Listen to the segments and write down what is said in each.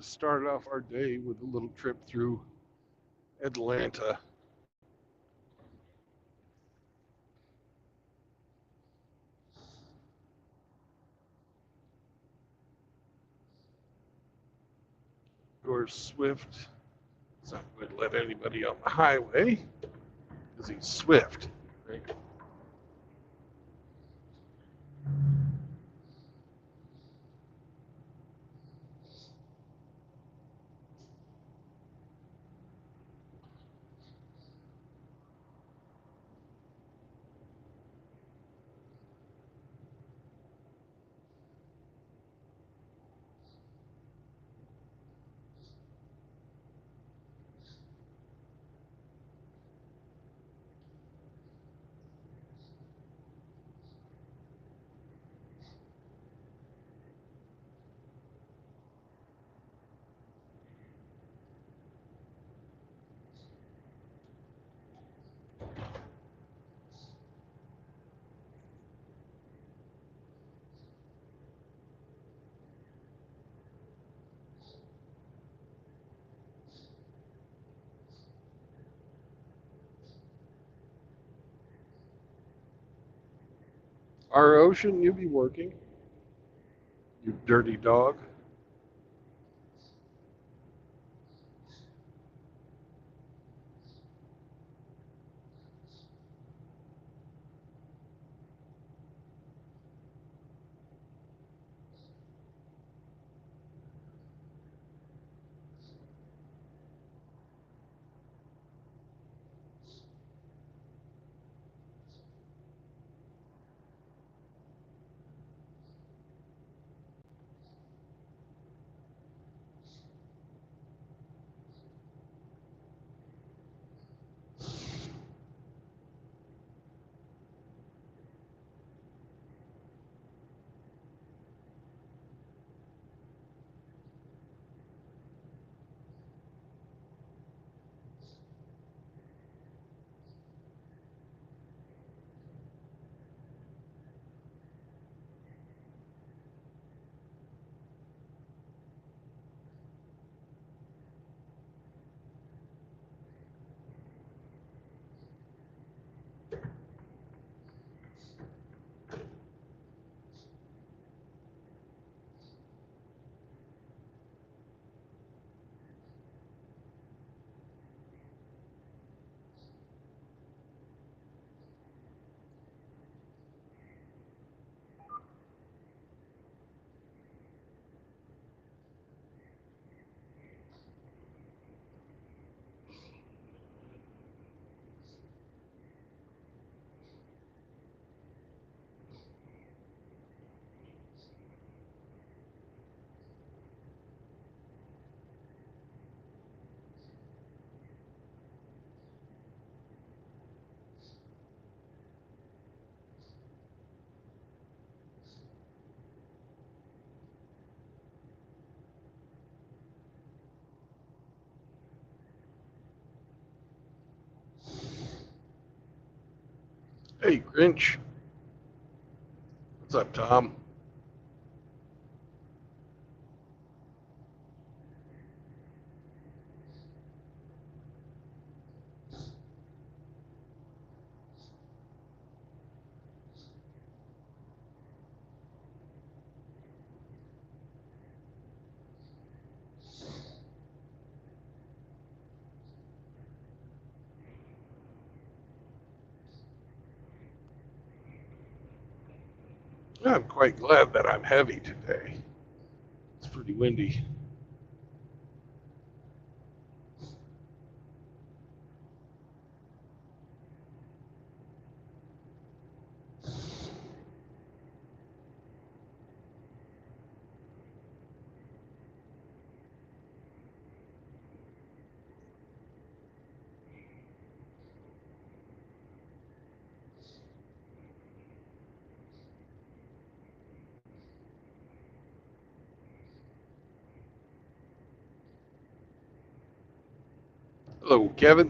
to start off our day with a little trip through Atlanta. Of course, Swift is not going to let anybody on the highway because he's Swift. Right? RO, shouldn't you be working? You dirty dog. Hey, Grinch. What's up, Tom? I'm quite glad that I'm heavy today. It's pretty windy. Hello, Kevin.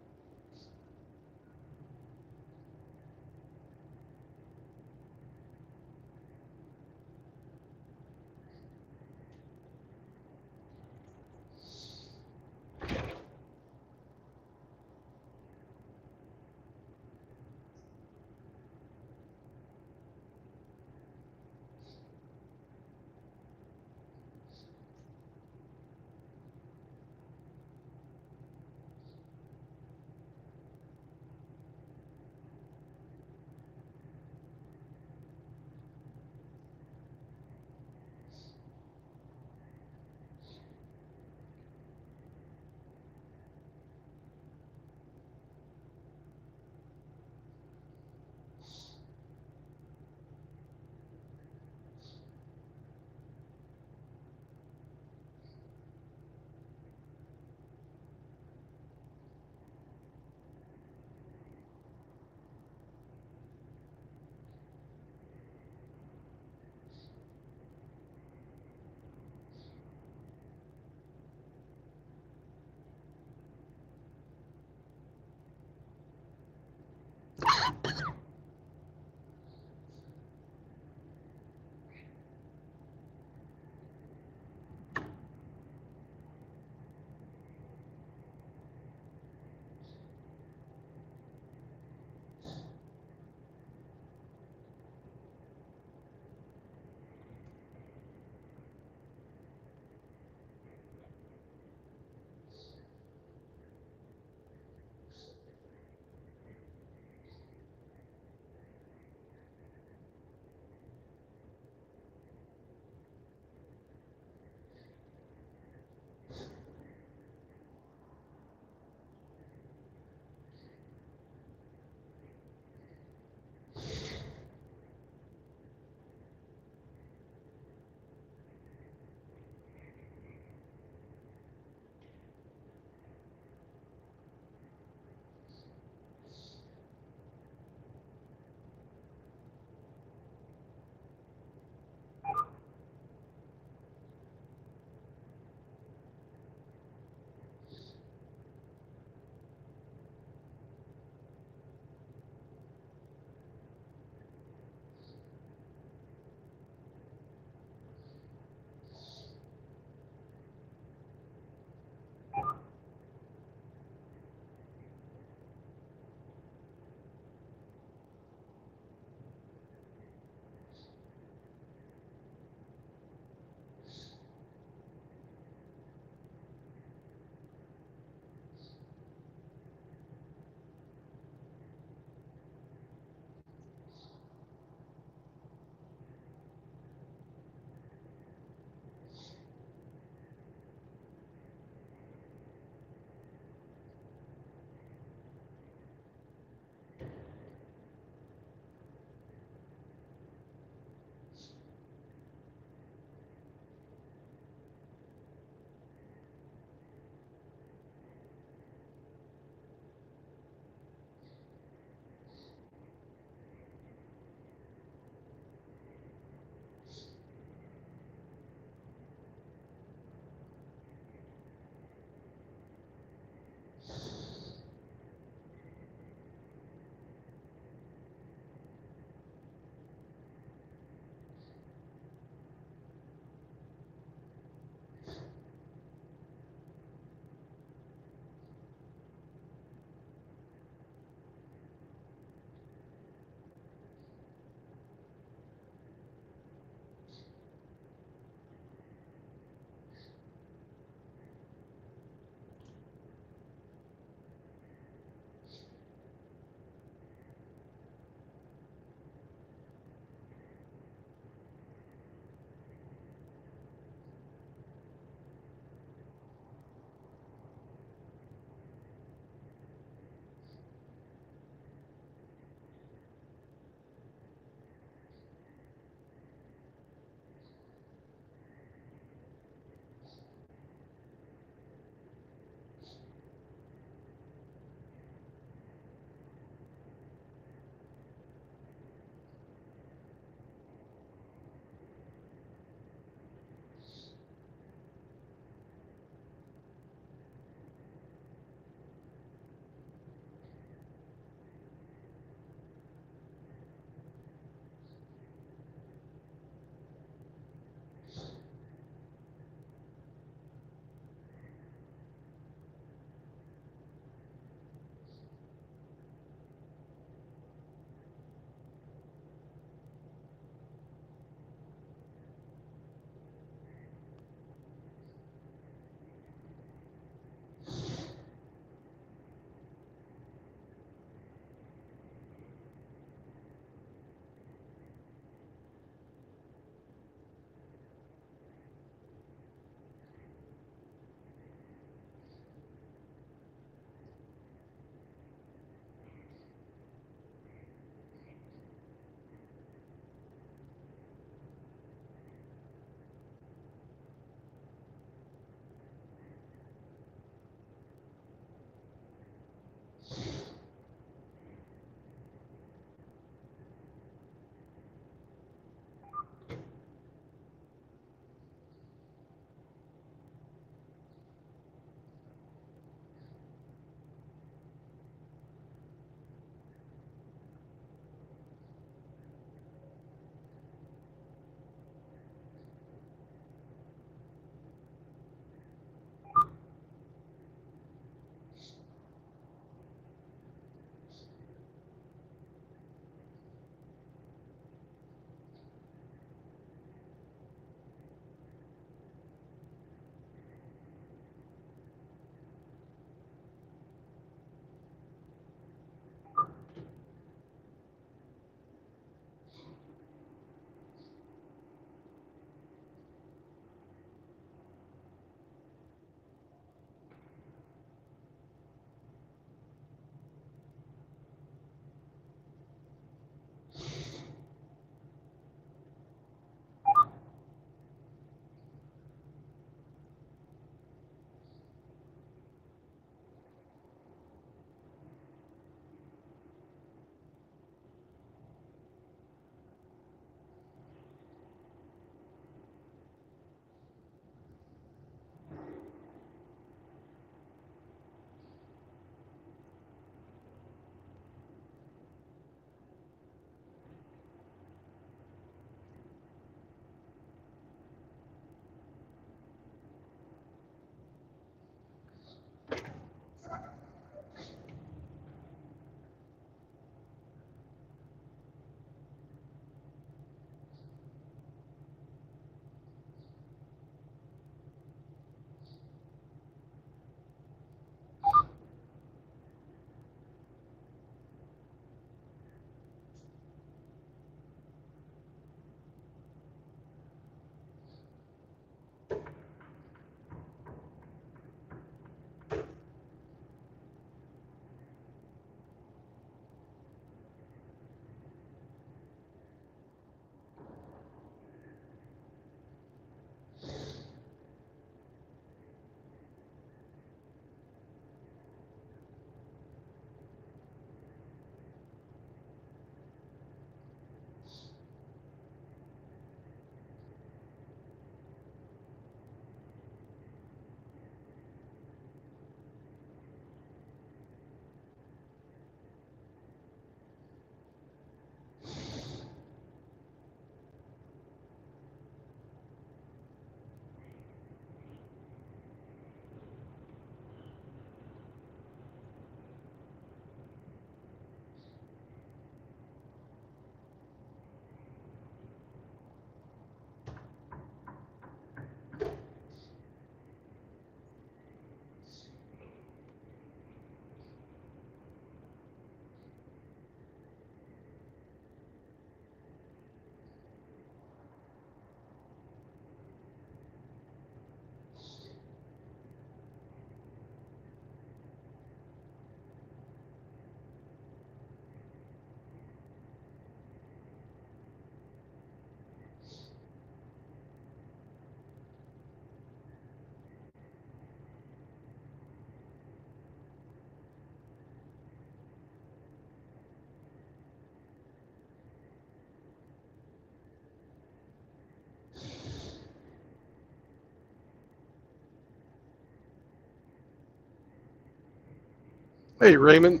Hey, Raymond,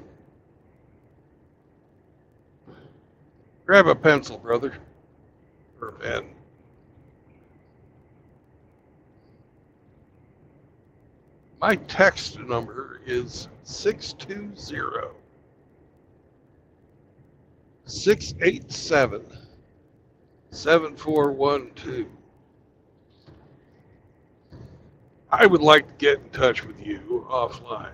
grab a pencil, brother, or a pen. My text number is 620 687 7412. I would like to get in touch with you offline.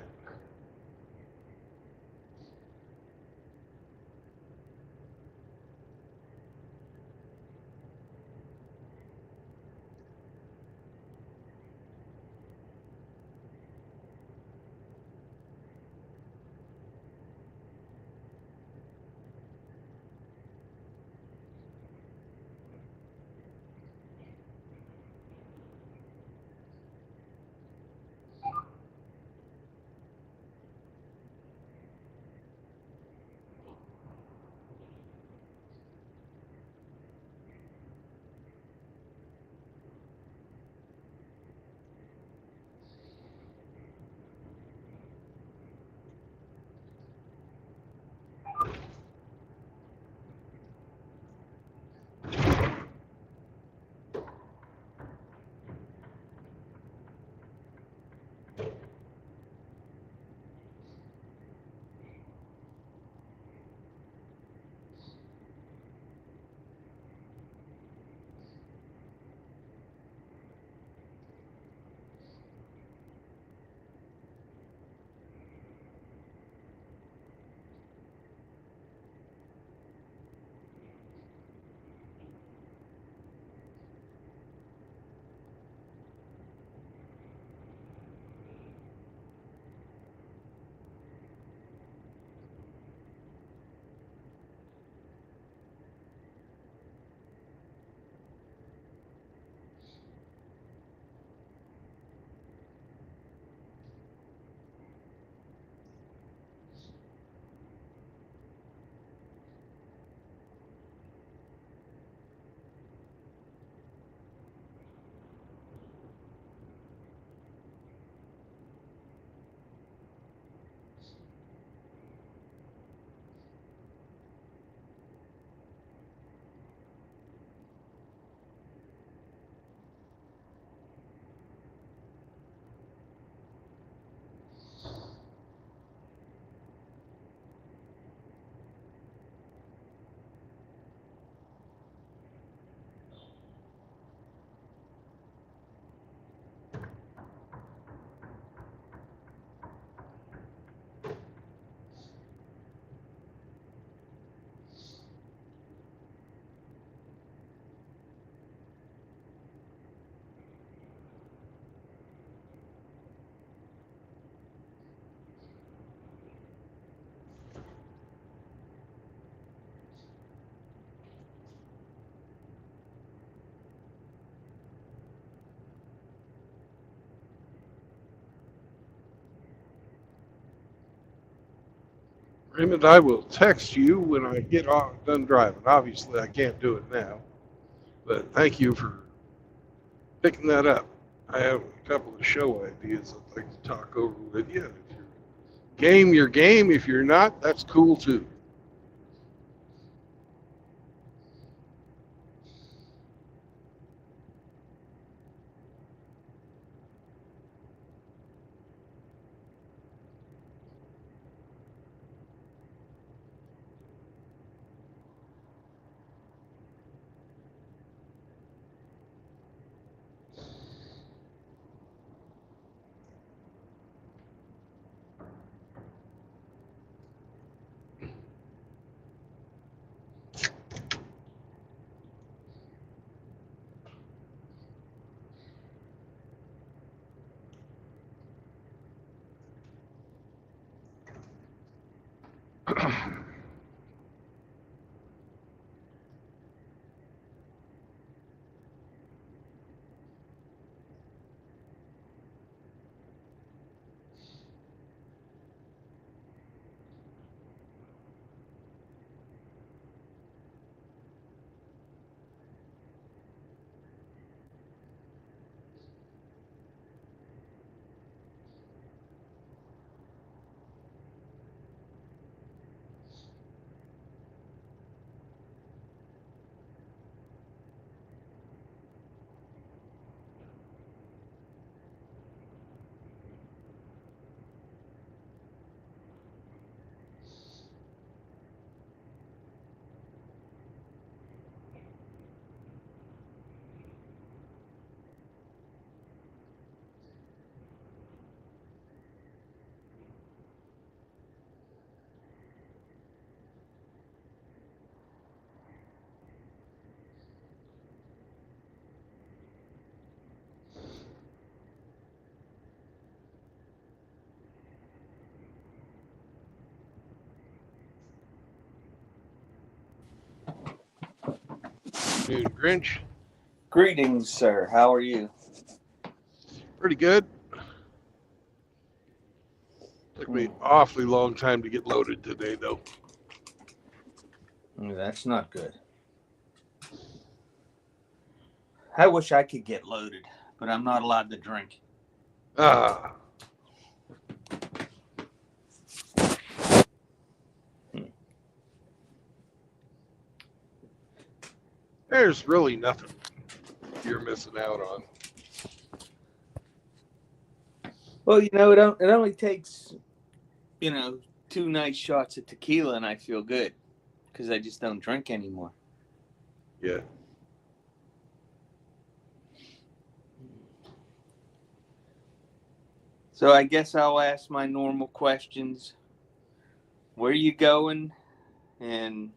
Raymond, I will text you when I get done driving. Obviously, I can't do it now, but thank you for picking that up. I have a couple of show ideas I'd like to talk over with you. If you're game, you're game. If you're not, that's cool too. afternoon, Grinch. Greetings, sir. How are you? Pretty good. Took me an awfully long time to get loaded today, though. That's not good. I wish I could get loaded, but I'm not allowed to drink. Ah. There's really nothing you're missing out on. Well, it only takes, 2 nice shots of tequila and I feel good because I just don't drink anymore. Yeah. So I guess I'll ask my normal questions. Where are you going? And,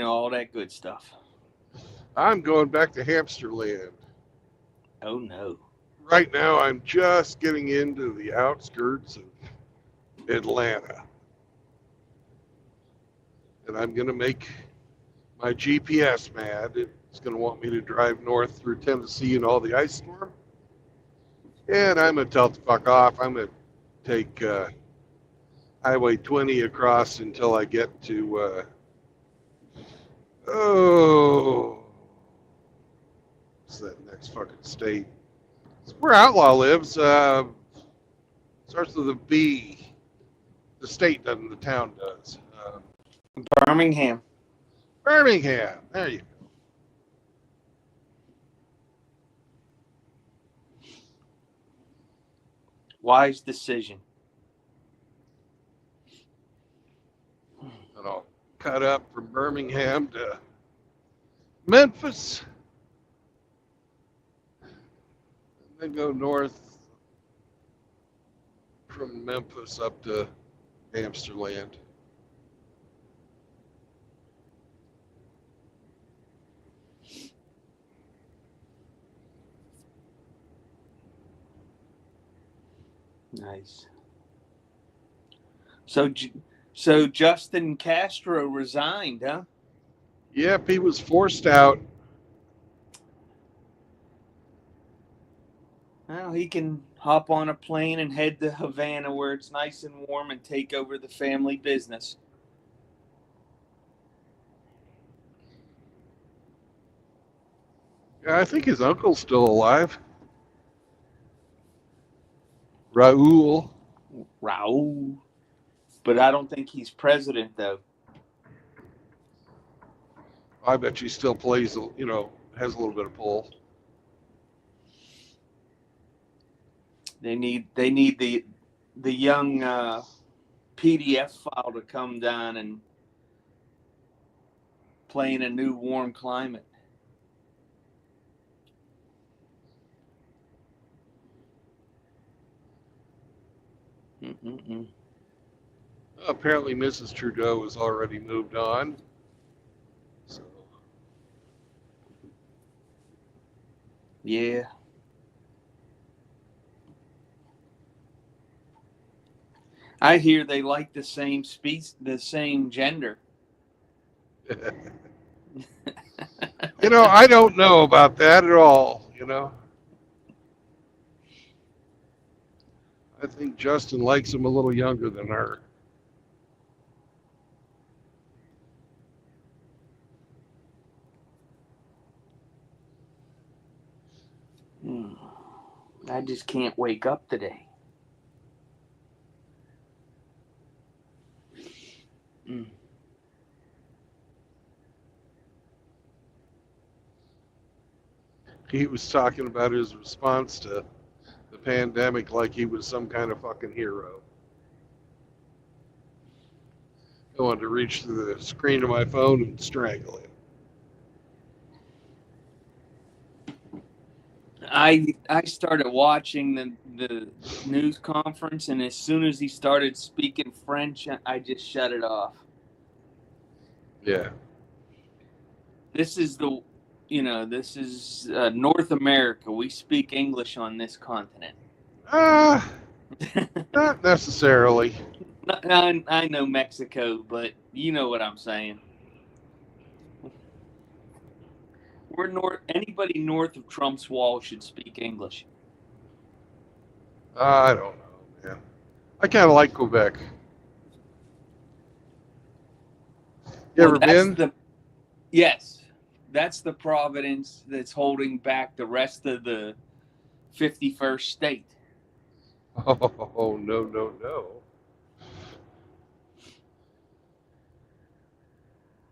all that good stuff. I'm going back to Hamsterland. Oh, no. Right now, I'm just getting into the outskirts of Atlanta. And I'm going to make my GPS mad. It's going to want me to drive north through Tennessee and all the ice storm. And I'm going to tell it to fuck off. I'm going to take Highway 20 across until I get to, what's that next fucking state? It's where Outlaw lives. Starts with a B. The state doesn't, the town does. Birmingham. Birmingham. There you go. Wise decision. And I'll cut up from Birmingham to Memphis. And then go north from Memphis up to Amsterdam. Nice. So Justin Castro resigned, huh? Yep, he was forced out. Well, he can hop on a plane and head to Havana where it's nice and warm and take over the family business. Yeah, I think his uncle's still alive. Raul. But I don't think he's president, though. I bet he still plays, has a little bit of pull. They need the young PDF file to come down and play in a new warm climate. Apparently, Mrs. Trudeau has already moved on. So. Yeah. I hear they like the same the same gender. I don't know about that at all, I think Justin likes him a little younger than her. I just can't wake up today. He was talking about his response to the pandemic like he was some kind of fucking hero. I wanted to reach through the screen of my phone and strangle him. I started watching the news conference, and as soon as he started speaking French, I just shut it off. Yeah. This is North America. We speak English on this continent. Not necessarily. I know Mexico, but you know what I'm saying. We're north. Anybody north of Trump's Wall should speak English. I don't know, man. I kind of like Quebec. You ever been? Yes, that's the province that's holding back the rest of the 51st state. Oh, no, no, no.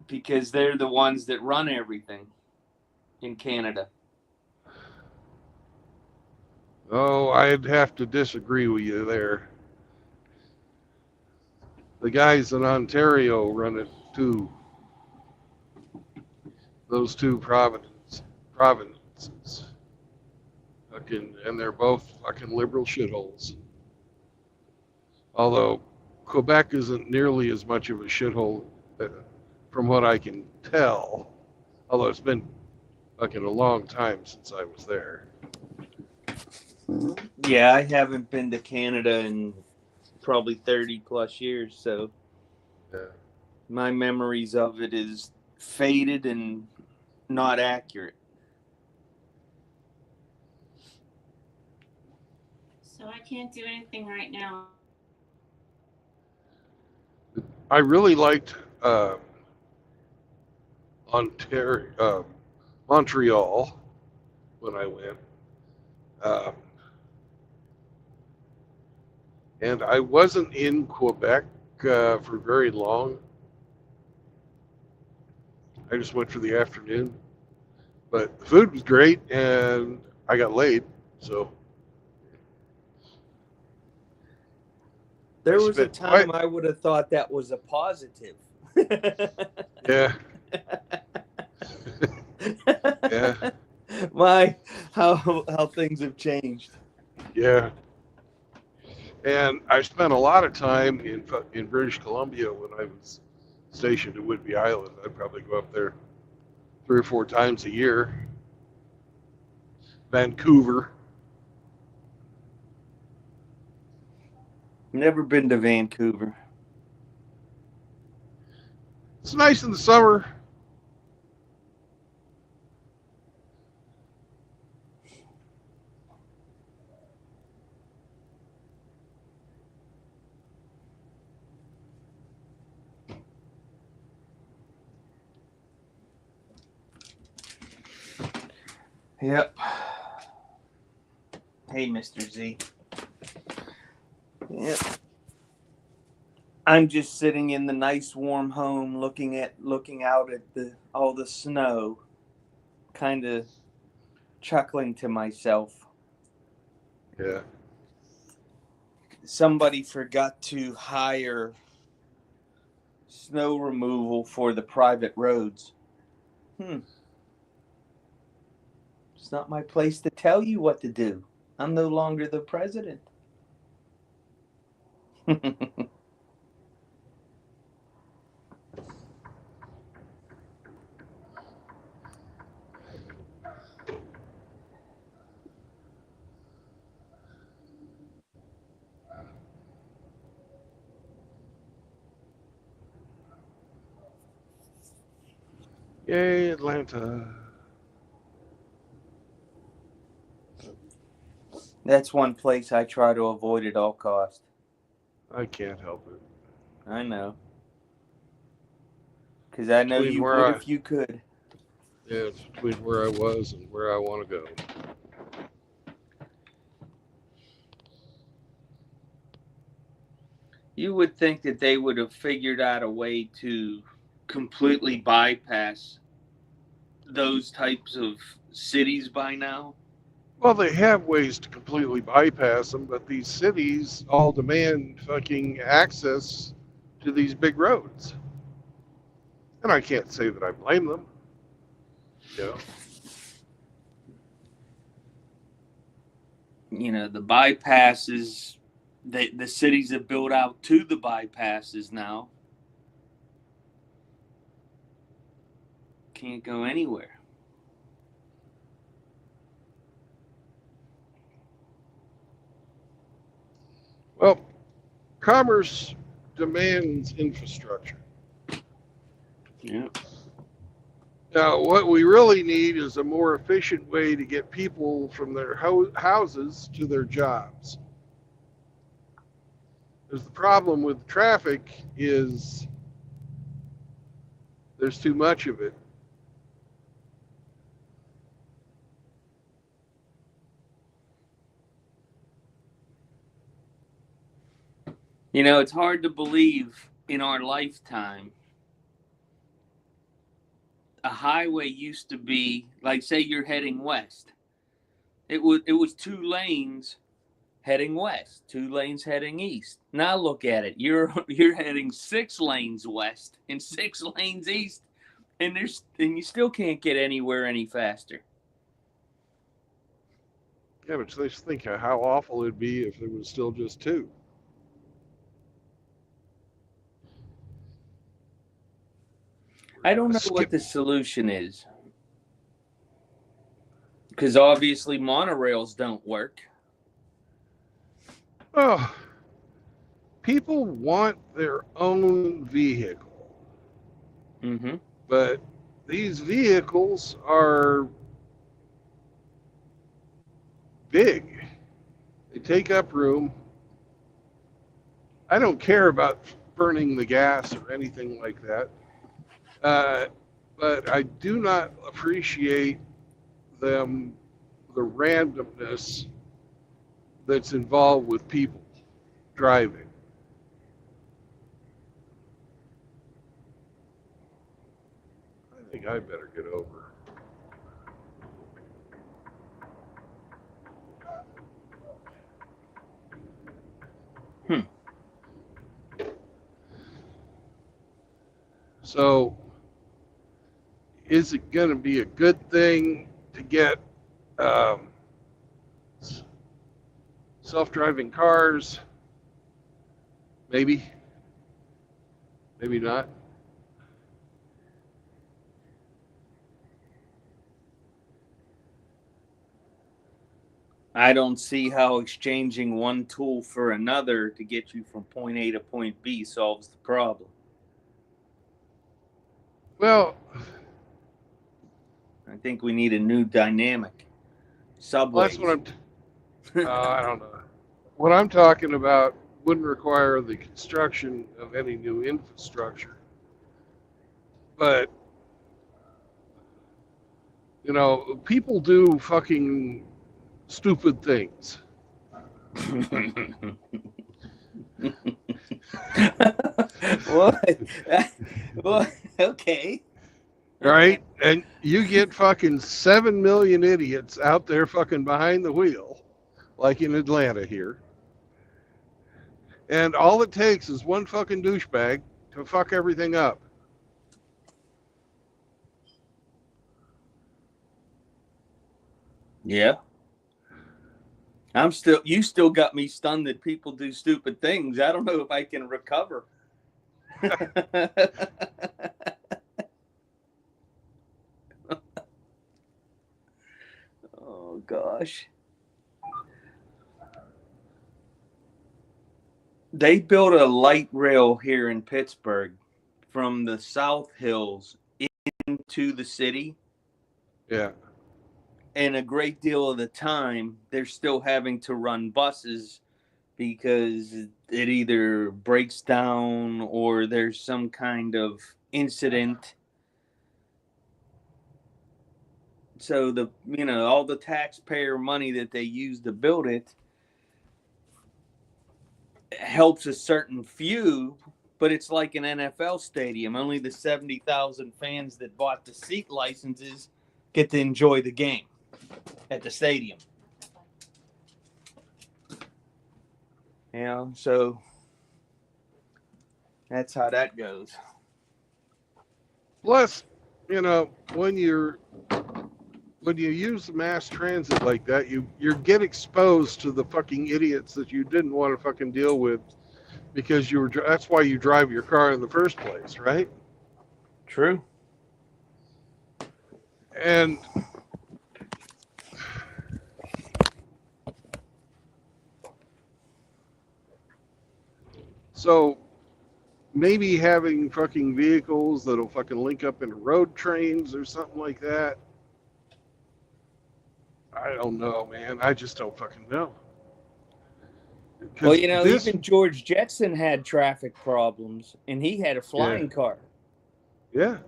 Because they're the ones that run everything in Canada. Oh, I'd have to disagree with you there. The guys in Ontario run it too. Those two provinces. And they're both fucking liberal shitholes. Although Quebec isn't nearly as much of a shithole from what I can tell. Although it's been fucking a long time since I was there. Yeah, I haven't been to Canada in probably 30 plus years, so Yeah. my memories of it is faded and not accurate. So I can't do anything right now. I really liked Montreal when I went. And I wasn't in Quebec for very long. I just went for the afternoon. But the food was great, and I got laid, so. There was a time I would have thought that was a positive. Yeah. Yeah. How things have changed. Yeah. And I spent a lot of time in British Columbia when I was stationed at Whidbey Island. I'd probably go up there 3 or 4 times a year. Vancouver. Never been to Vancouver. It's nice in the summer. Yep. Hey, Mr. Z. Yep. I'm just sitting in the nice warm home looking out at all the snow, kind of chuckling to myself. Yeah. Somebody forgot to hire snow removal for the private roads. It's not my place to tell you what to do. I'm no longer the president. Yay, Atlanta. That's one place I try to avoid at all costs. I can't help it. I know. Because I know you would if you could. Yeah, it's between where I was and where I want to go. You would think that they would have figured out a way to completely bypass those types of cities by now. Well, they have ways to completely bypass them, but these cities all demand fucking access to these big roads. And I can't say that I blame them. You know, the bypasses, the cities have built out to the bypasses now. Can't go anywhere. Well, commerce demands infrastructure. Yeah. Now, what we really need is a more efficient way to get people from their houses to their jobs. Because the problem with traffic is there's too much of it. You know, it's hard to believe in our lifetime. A highway used to be like, say you're heading west. It was 2 lanes heading west, 2 lanes heading east. Now look at it. You're heading 6 lanes west and 6 lanes east, and you still can't get anywhere any faster. Yeah, but just think how awful it'd be if there was still just 2. I don't know what the solution is, because obviously monorails don't work. Oh, people want their own vehicle, Mm-hmm. but these vehicles are big. They take up room. I don't care about burning the gas or anything like that. But I do not appreciate the randomness that's involved with people driving. I think I better get over. So, is it going to be a good thing to get self-driving cars? Maybe. Maybe not. I don't see how exchanging one tool for another to get you from point A to point B solves the problem. Well, I think we need a new dynamic. Subways. that's what I don't know. What I'm talking about wouldn't require the construction of any new infrastructure. But, you know, people do fucking stupid things. What? Well, okay. Right? And you get fucking 7 million idiots out there fucking behind the wheel, like in Atlanta here. And all it takes is one fucking douchebag to fuck everything up. Yeah. You still got me stunned that people do stupid things. I don't know if I can recover. Oh, gosh. They built a light rail here in Pittsburgh from the South Hills into the city. Yeah. And a great deal of the time, they're still having to run buses because it either breaks down or there's some kind of incident. So all the taxpayer money that they use to build it helps a certain few, but it's like an NFL stadium. Only the 70,000 fans that bought the seat licenses get to enjoy the game at the stadium. So that's how that goes. Plus, when you use mass transit like that, you get exposed to the fucking idiots that you didn't want to fucking deal with because that's why you drive your car in the first place, right? True. And so maybe having fucking vehicles that'll fucking link up into road trains or something like that. I don't know, man. I just don't fucking know. Well, 'Cause you know, this, even George Jetson had traffic problems, and he had a flying car. yeah.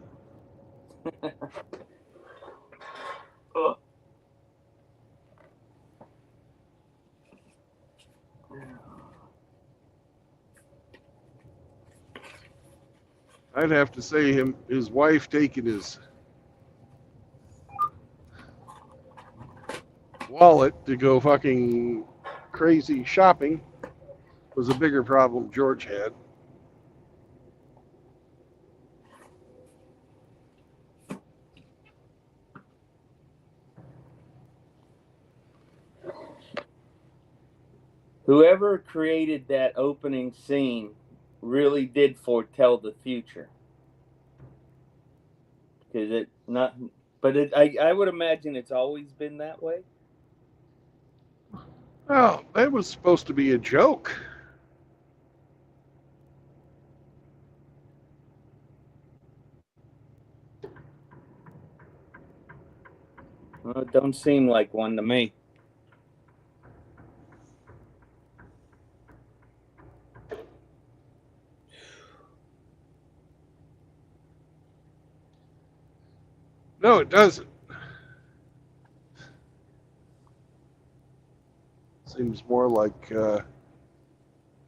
I'd have to say his wife taking his wallet to go fucking crazy shopping was a bigger problem George had. Whoever created that opening scene really did foretell the future. Because it not, but I would imagine it's always been that way. Oh, that was supposed to be a joke. Well, it don't seem like one to me. No, it doesn't. Seems more like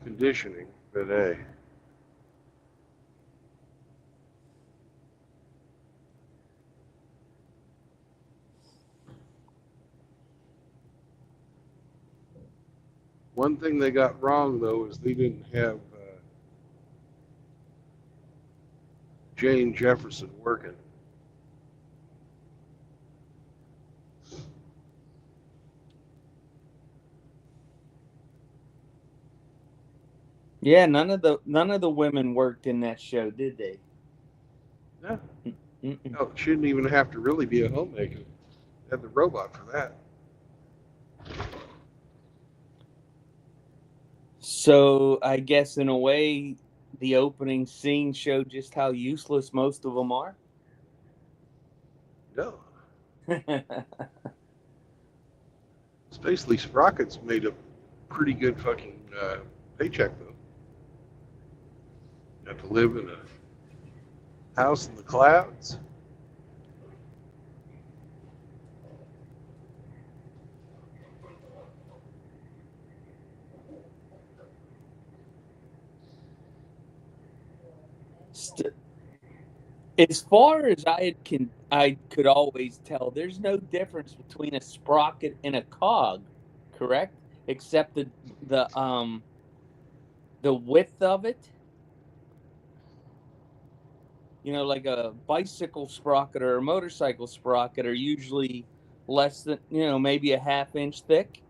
conditioning, but hey. One thing they got wrong, though, is they didn't have Jane Jefferson working. Yeah, none of the women worked in that show, did they? No, Mm-mm. no, she didn't even have to really be a homemaker. They had the robot for that. So I guess in a way, the opening scene showed just how useless most of them are. No. Spacely Sprockets made a pretty good fucking paycheck, though. Got to live in a house in the clouds. As far as I could always tell, there's no difference between a sprocket and a cog, correct? Except the width of it. You know, like a bicycle sprocket or a motorcycle sprocket are usually less than, maybe a half inch thick,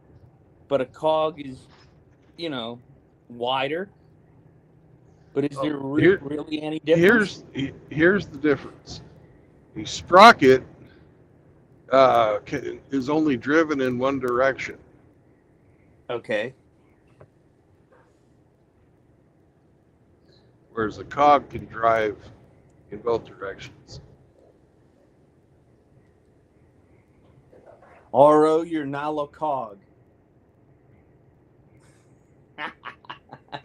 but a cog is, wider. But is there really any difference? Here's the difference. The sprocket is only driven in one direction. Okay. Whereas a cog can drive in both directions. Oro, you're not a cog.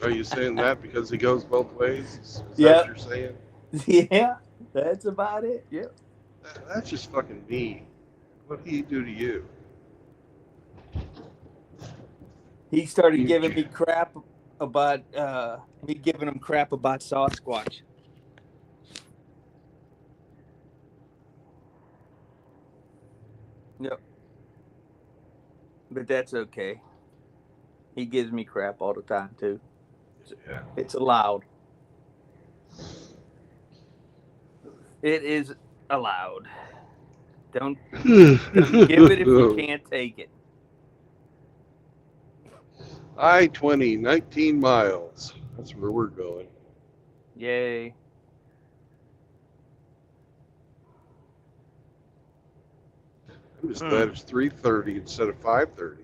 Are you saying that because he goes both ways? Is Yep. that what you're saying? Yeah, that's about it. Yep. That's just fucking mean. What did he do to you? He started giving me crap about me giving him crap about Sasquatch. Yep. But that's okay. He gives me crap all the time too. Yeah. It's allowed. It is allowed. Don't give it if you can't take it. I-20, 19 miles. That's where we're going. Yay. I'm just glad it's 3:30 instead of 5:30.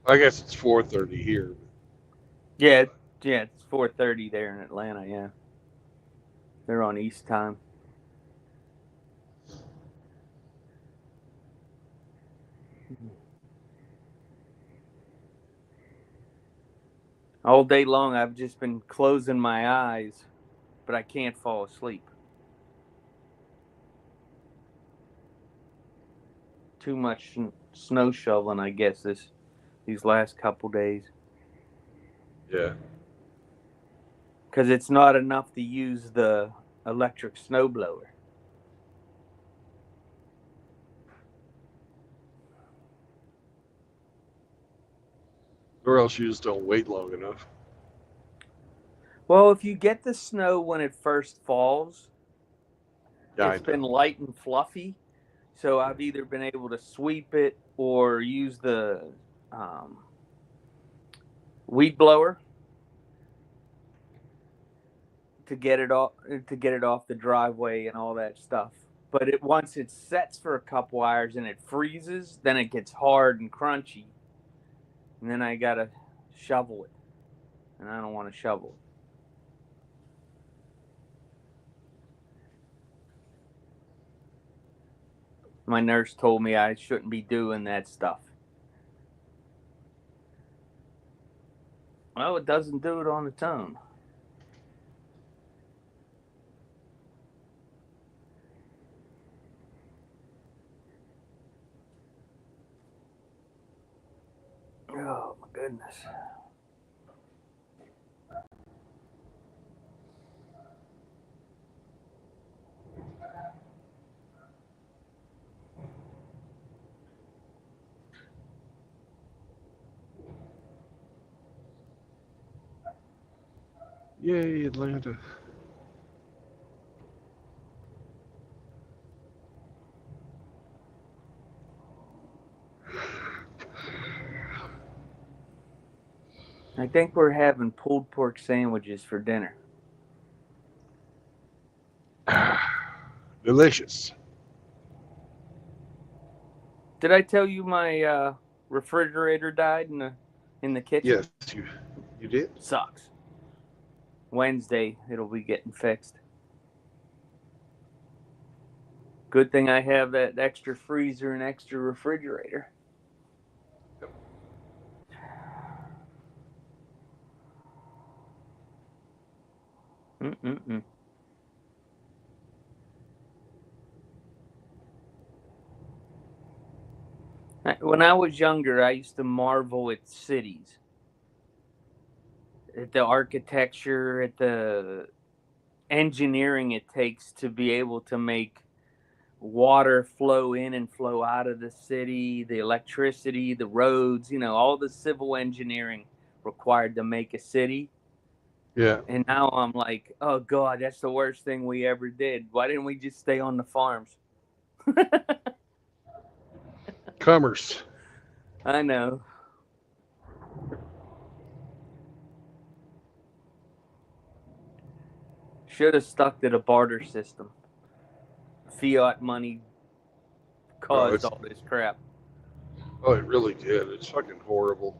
I guess it's 4:30 here. Yeah, it's 4:30 there in Atlanta. Yeah, they're on East time. All day long, I've just been closing my eyes, but I can't fall asleep. Too much snow shoveling, I guess, these last couple days. Yeah. Because it's not enough to use the electric snowblower. Or else you just don't wait long enough. Well, if you get the snow when it first falls, Yeah, it's been light and fluffy. So I've either been able to sweep it or use the weed blower to get it off the driveway and all that stuff. But once it sets for a couple hours and it freezes, then it gets hard and crunchy, and then I gotta shovel it, and I don't want to shovel it. My nurse told me I shouldn't be doing that stuff. Well, it doesn't do it on its own. Oh, my goodness. Yay, Atlanta. I think we're having pulled pork sandwiches for dinner. Delicious. Did I tell you my refrigerator died in the kitchen? Yes, you did. Sucks. Wednesday it'll be getting fixed. Good thing I have that extra freezer and extra refrigerator. Mm-mm-mm. When I was younger, I used to marvel at cities, at the architecture, at the engineering it takes to be able to make water flow in and flow out of the city, the electricity, the roads, all the civil engineering required to make a city. Yeah. And now I'm like, oh God, that's the worst thing we ever did. Why didn't we just stay on the farms? Commerce. I know. Should have stuck to the barter system. Fiat money caused all this crap. Oh, it really did. It's fucking horrible.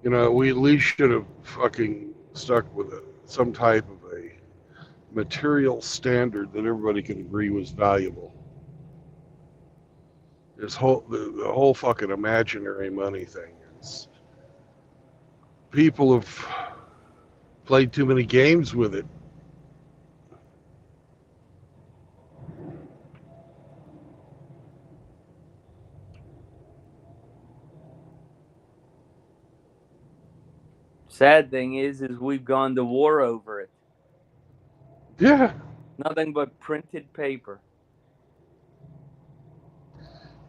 We at least should have fucking stuck with some type of a material standard that everybody can agree was valuable. The whole fucking imaginary money thing is, people have played too many games with it. Sad thing is we've gone to war over it. Yeah. Nothing but printed paper.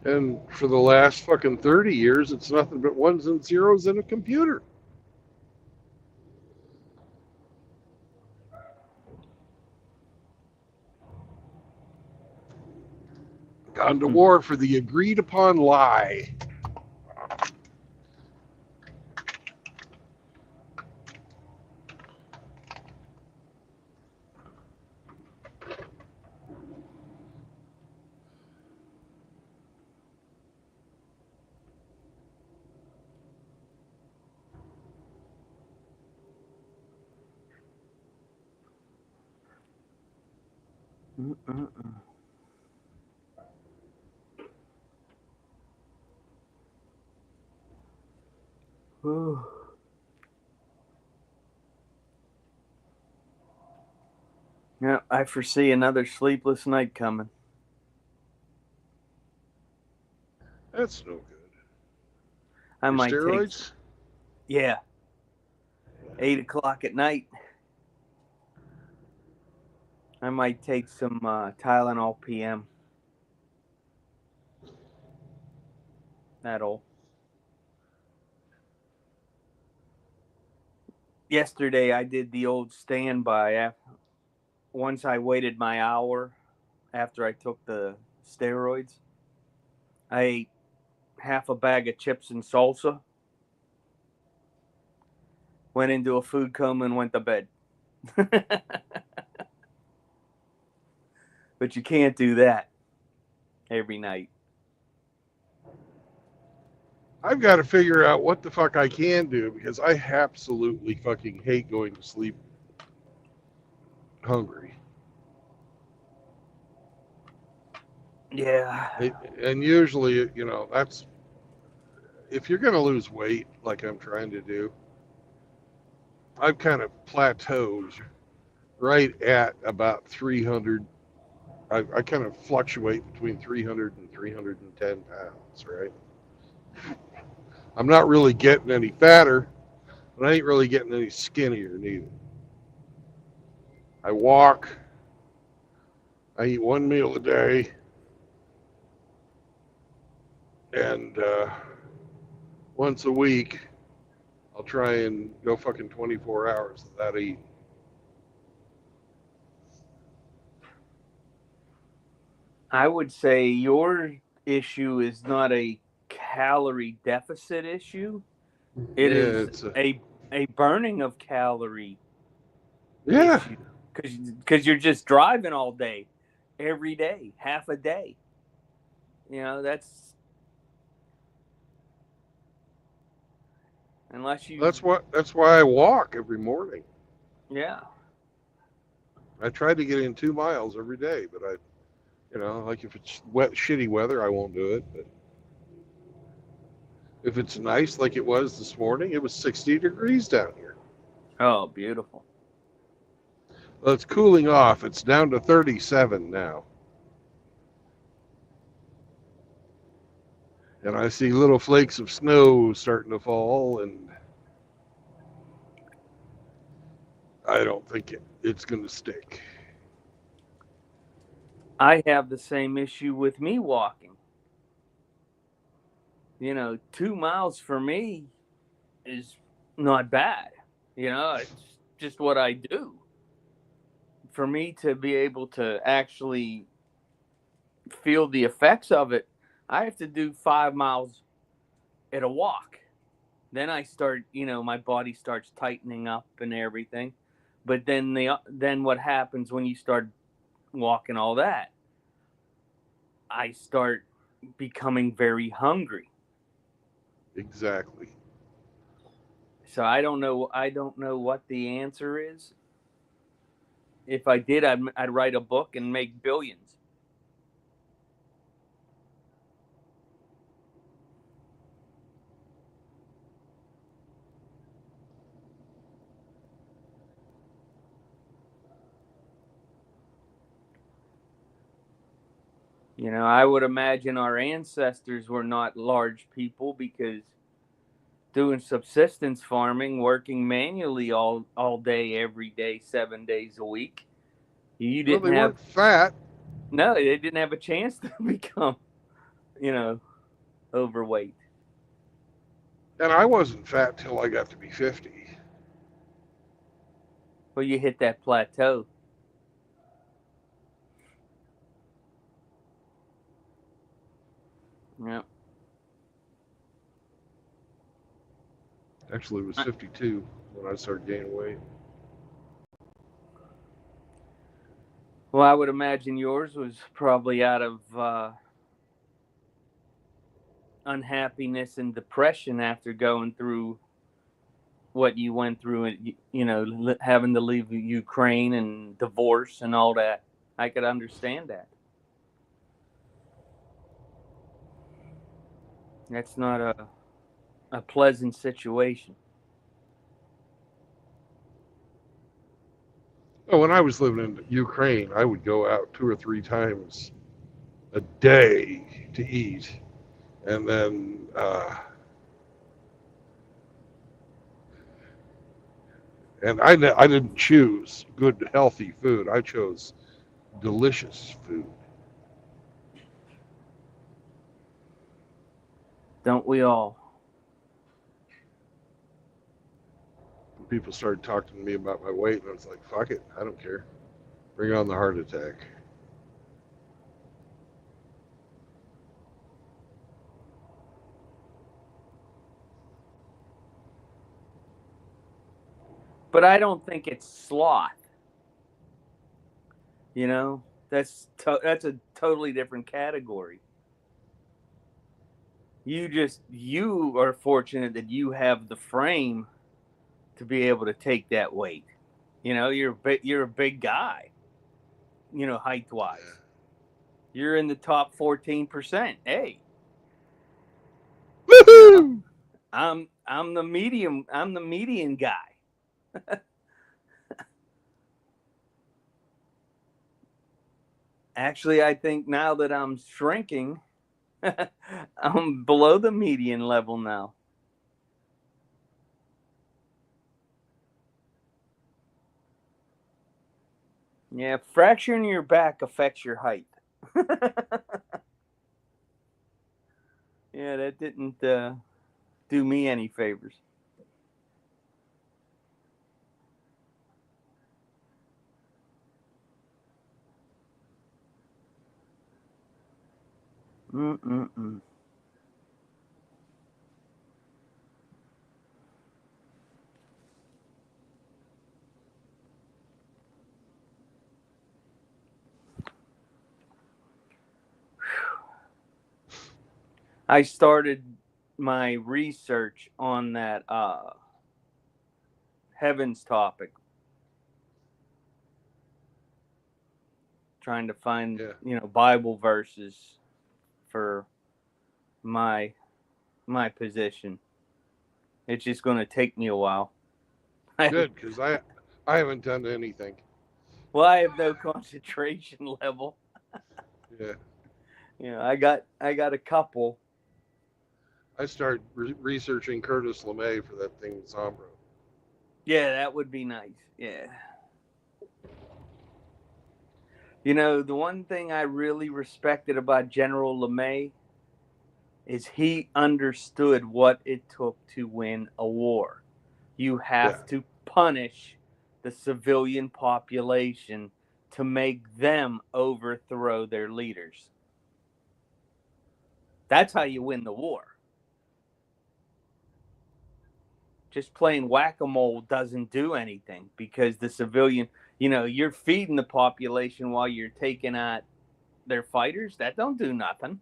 And for the last fucking 30 years, it's nothing but ones and zeros in a computer. Gone to war for the agreed upon lie. Mm-mm-mm. Whew. Yeah, I foresee another sleepless night coming. That's no good. I Your might take, steroids? yeah, 8 o'clock at night. I might take some Tylenol PM. That'll. Yesterday I did the old standby. Once I waited my hour after I took the steroids, I ate half a bag of chips and salsa, went into a food coma, and went to bed. But you can't do that every night. I've got to figure out what the fuck I can do because I absolutely fucking hate going to sleep hungry. Yeah. And usually, that's if you're going to lose weight like I'm trying to do, I've kind of plateaued right at about 300. I kind of fluctuate between 300 and 310 pounds, right? I'm not really getting any fatter, but I ain't really getting any skinnier neither. I walk, I eat one meal a day, and once a week, I'll try and go fucking 24 hours without eating. I would say your issue is not a calorie deficit issue. It is It's a burning of calorie yeah, issue because you're just driving all day, every day, half a day. That's unless you, that's why I walk every morning. yeah. I try to get in 2 miles every day, but like if it's wet, shitty weather, I won't do it. But if it's nice, like it was this morning, it was 60 degrees down here. Oh, beautiful. Well, it's cooling off. It's down to 37 now. And I see little flakes of snow starting to fall, and I don't think it's going to stick. I have the same issue with me walking. 2 miles for me is not bad. It's just what I do. For me to be able to actually feel the effects of it, I have to do 5 miles at a walk. Then I start, my body starts tightening up and everything. But then what happens when you start walking all that? I start becoming very hungry. Exactly. So I don't know. I don't know what the answer is. If I did, I'd write a book and make billions. I would imagine our ancestors were not large people because doing subsistence farming, working manually all day, every day, 7 days a week, you Well, didn't they have weren't fat, no, they didn't have a chance to become, you know, overweight. and I wasn't fat till I got to be 50. Well, you hit that plateau. Yeah. Actually, it was 52 when I started gaining weight. Well, I would imagine yours was probably out of unhappiness and depression after going through what you went through, and having to leave Ukraine and divorce and all that. I could understand that. That's not a pleasant situation. Oh, when I was living in Ukraine, I would go out 2 or 3 times a day to eat, and then I didn't choose good healthy food. I chose delicious food. Don't we all? People started talking to me about my weight, and I was like, "Fuck it, I don't care. Bring on the heart attack." But I don't think it's sloth. You know, that's a totally different category. You are fortunate that you have the frame to be able to take that weight. You know, you're a big guy. You know, height wise, you're in the top 14%. Hey, you know, Woohoo! I'm the medium. I'm the median guy. Actually, I think now that I'm shrinking, I'm below the median level now. Yeah, fracturing your back affects your height. Yeah, that didn't do me any favors. Mm-mm-mm. I started my research on that heavens topic, trying to find Yeah, Bible verses for my my position. It's just going to take me a while. good, because I haven't done anything. I have no concentration level. Yeah, I got a couple. I started researching Curtis LeMay for that thing, Zombro. Yeah, that would be nice. Yeah. You know, the one thing I really respected about General LeMay is he understood what it took to win a war. You Yeah, have to punish the civilian population to make them overthrow their leaders. That's how you win the war. Just playing whack-a-mole doesn't do anything because the civilian, you're feeding the population while you're taking out their fighters. That don't do nothing.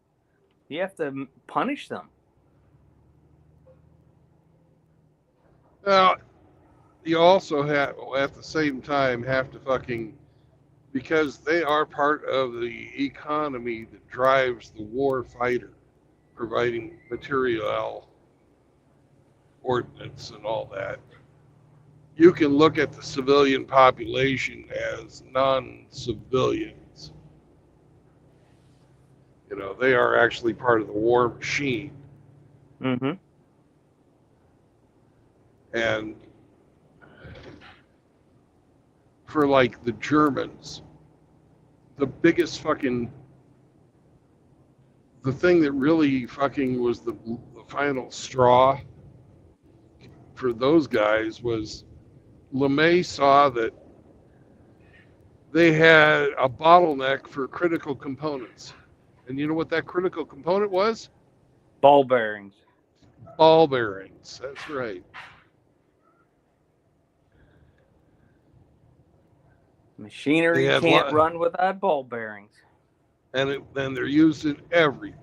You have to punish them. now you also have at the same time have to fucking, because they are part of the economy that drives the war fighter, providing material, ordnance, and all that. You can look at the civilian population as non-civilians. They are actually part of the war machine. Mm-hmm. And for like the Germans, the biggest fucking, the thing that really fucking was the final straw for those guys was LeMay saw that they had a bottleneck for critical components. And you know what that critical component was? Ball bearings. Ball bearings. That's right. They Machinery had, can't run without ball bearings. and they're used in everything.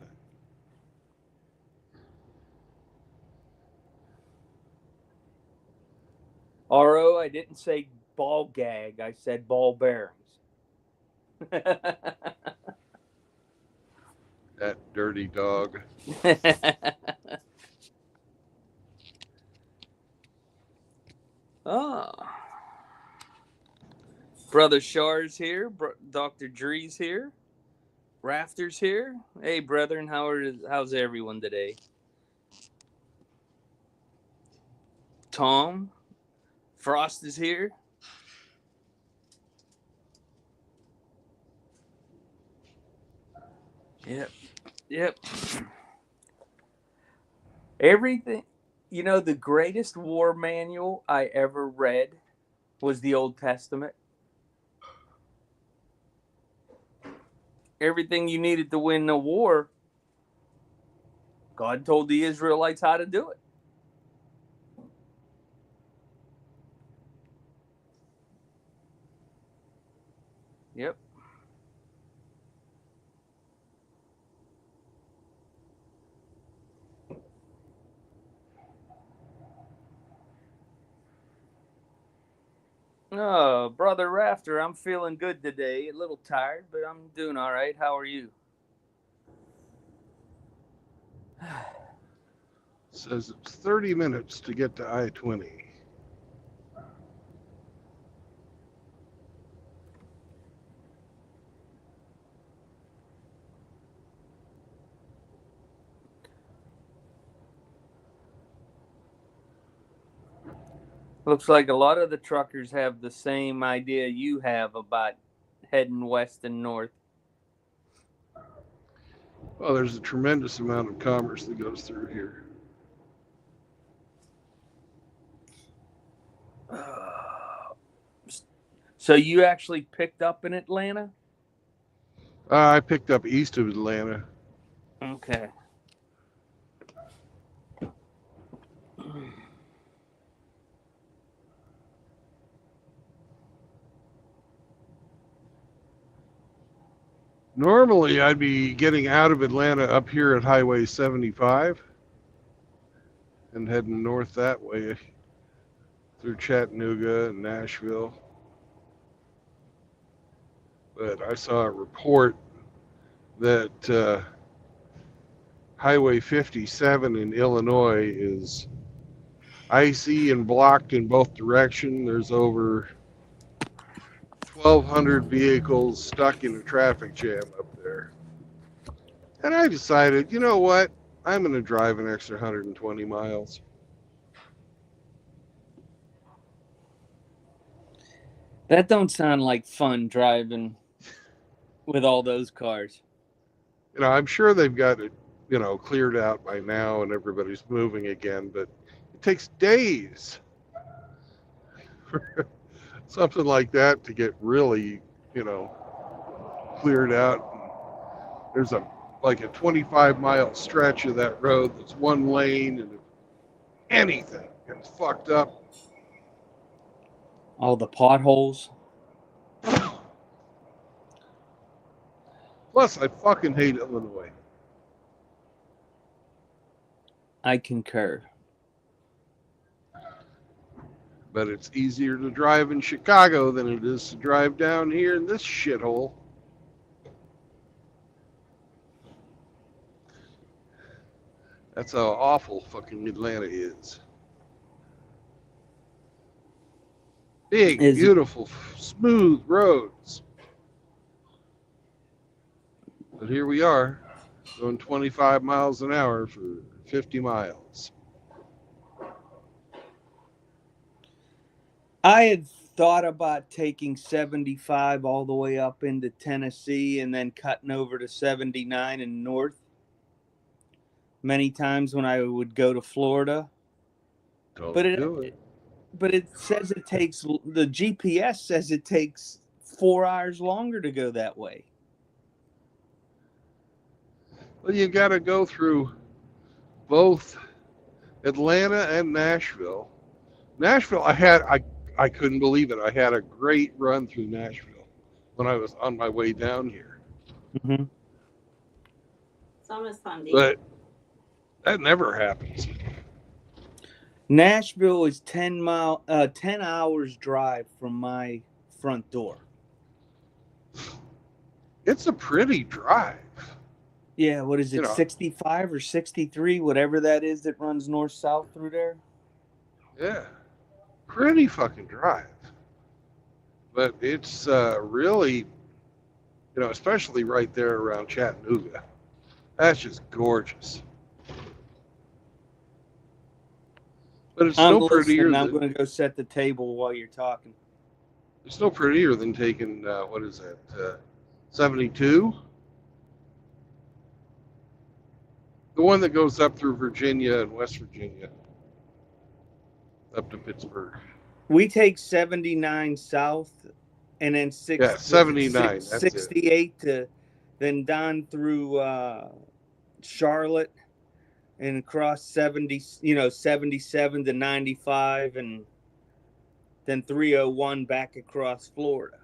RO, I didn't say ball gag. I said ball bearings. That dirty dog. Oh. Brother Shar's here. Dr. Dree's here. Rafter's here. Hey, brethren, how's everyone today? Tom. Frost is here. Yep. Everything. You know, the greatest war manual I ever read was the Old Testament. Everything you needed to win the war, God told the Israelites how to do it. Yep. Oh, Brother Rafter, I'm feeling good today. A little tired, but I'm doing all right. How are you? Says it's 30 minutes to get to I-20. Looks like a lot of the truckers have the same idea you have about heading west and north. Well, there's a tremendous amount of commerce that goes through here. So you actually picked up in Atlanta? I picked up east of Atlanta. Okay. Normally, I'd be getting out of Atlanta up here at Highway 75 and heading north that way through Chattanooga and Nashville. But I saw a report that Highway 57 in Illinois is icy and blocked in both directions. There's over 1,200 vehicles stuck in a traffic jam up there. And I decided, you know what? I'm going to drive an extra 120 miles. That don't sound like fun driving with all those cars. You know, I'm sure they've got it, you know, cleared out by now and everybody's moving again, but it takes days for something like that to get really, you know, cleared out. There's like a 25-mile stretch of that road that's one lane, and if anything gets fucked up, All the potholes. plus I fucking hate Illinois. I concur. But it's easier to drive in Chicago than it is to drive down here in this shithole. That's how awful fucking Atlanta is. Big, beautiful, smooth roads. But here we are, going 25 miles an hour for 50 miles. I had thought about taking 75 all the way up into Tennessee and then cutting over to 79 and north. Many times when I would go to Florida. Don't But do it. But it says it takes, the GPS says it takes 4 hours longer to go that way. Well, you got to go through both Atlanta and Nashville. Nashville, I couldn't believe it. I had a great run through Nashville when I was on my way down here. Mm-hmm. It's almost Sunday. But that never happens. Nashville is 10 hours drive from my front door. it's a pretty drive. Yeah, what is You it, know. 65 or 63, whatever that is that runs north-south through there? Yeah, pretty fucking drive. But it's really, especially right there around Chattanooga. That's just gorgeous. But it's I'm no prettier listening. I'm than going to go set the table while you're talking. taking what is that? 72, the one that goes up through Virginia and West Virginia, up to Pittsburgh. We take 79 south and then Yeah, 79. That's it. 68 to then down through Charlotte and across 77 to 95 and then 301 back across Florida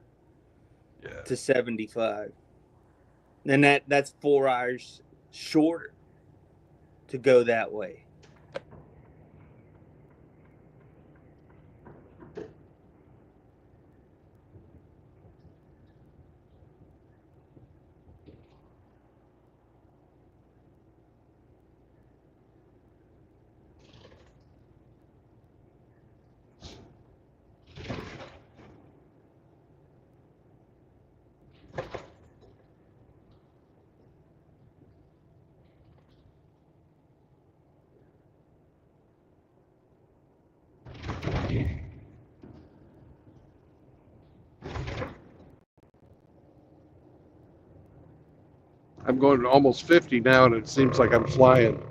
Yeah. to 75. And that's 4 hours shorter to go that way. I'm going to almost 50 now, and it seems like I'm flying.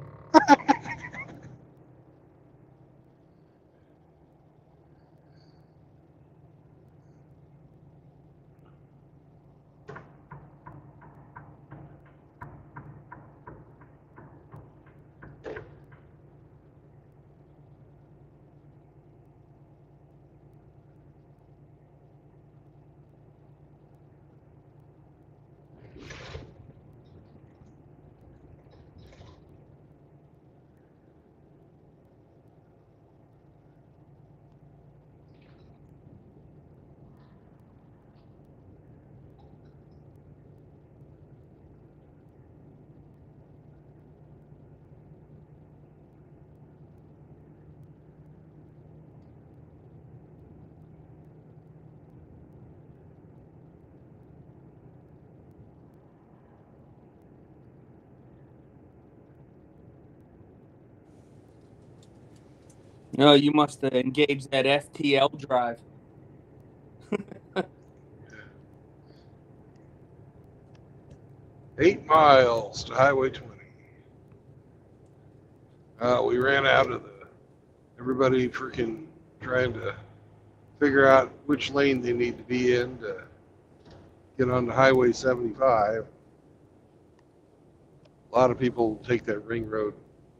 No, you must have engaged that FTL drive. 8 miles to Highway 20. We ran out of everybody freaking trying to figure out which lane they need to be in to get onto Highway 75. A lot of people take that ring road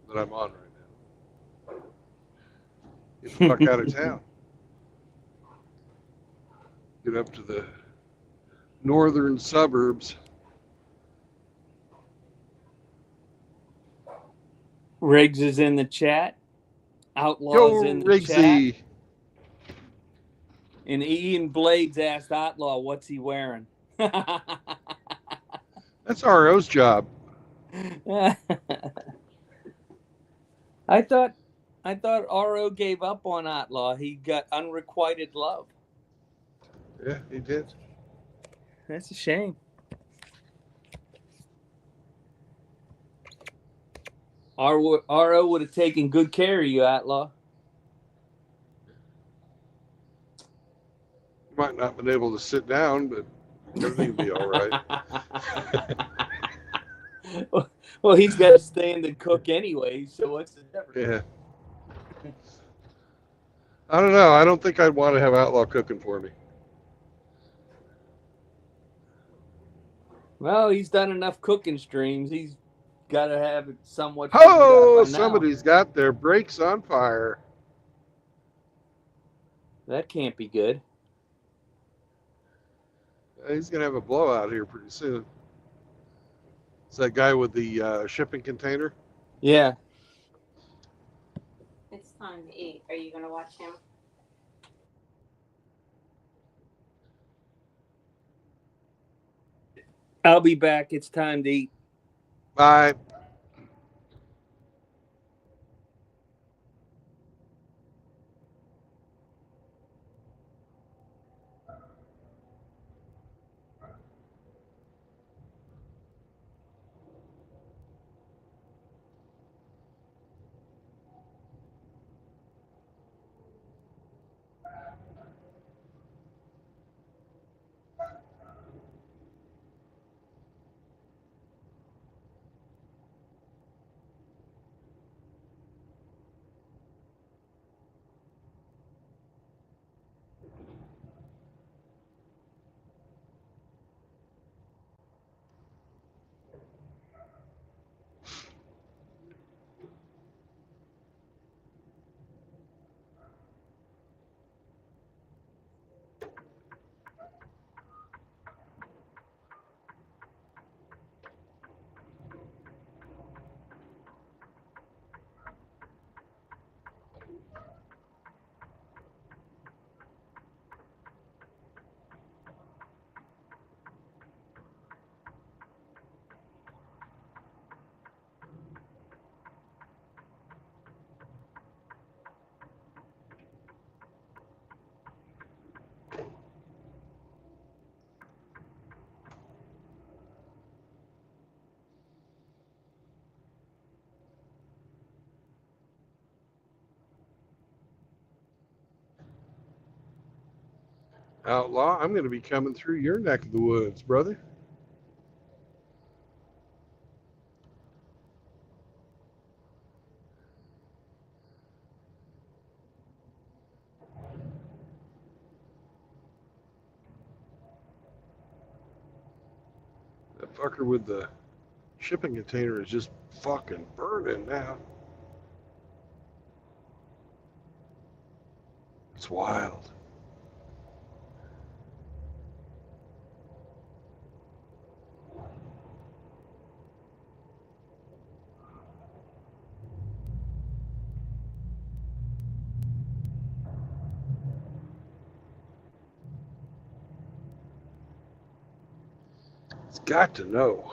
that I'm on right now. Get the fuck out of town. Get up to the northern suburbs. Riggs is in the chat. Outlaw's Yo, in the chat. Riggsy. And Ian Blades asked Outlaw, what's he wearing? That's RO's job. I thought RO gave up on Outlaw. He got unrequited love. Yeah, he did. That's a shame. RO would have taken good care of you, Outlaw. Might not have been able to sit down, but everything will be all right. Well, he's got to stand and cook anyway, so what's the difference? Yeah. I don't know. I don't think I'd want to have Outlaw cooking for me. Well, he's done enough cooking streams. He's got to have it somewhat. Oh, somebody's got their brakes on fire. That can't be good. He's going to have a blowout here pretty soon. It's that guy with the shipping container. Yeah. It's time to eat. Are you going to watch him? I'll be back. It's time to eat. Bye. Outlaw, I'm going to be coming through your neck of the woods, brother. That fucker with the shipping container is just fucking burning now. It's wild. It's got to know.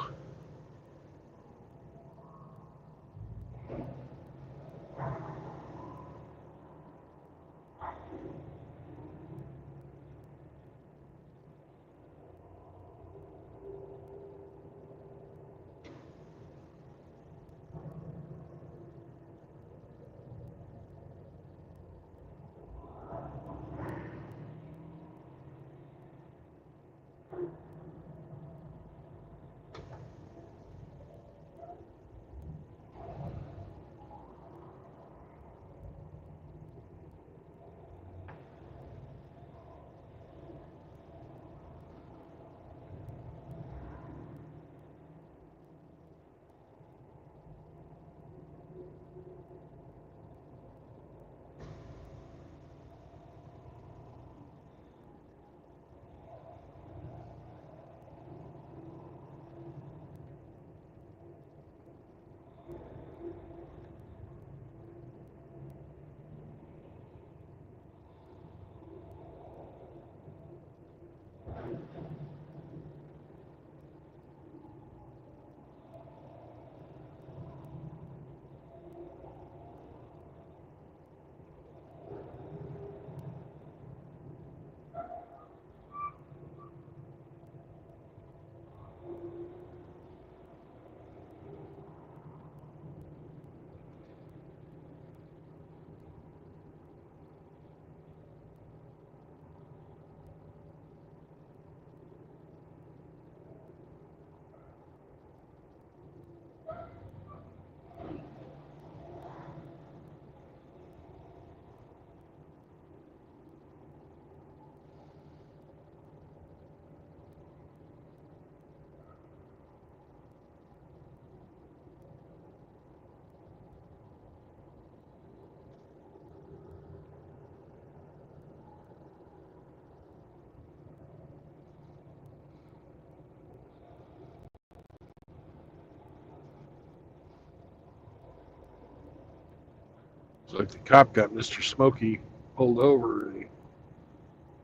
It's like the cop got Mr. Smokey pulled over and he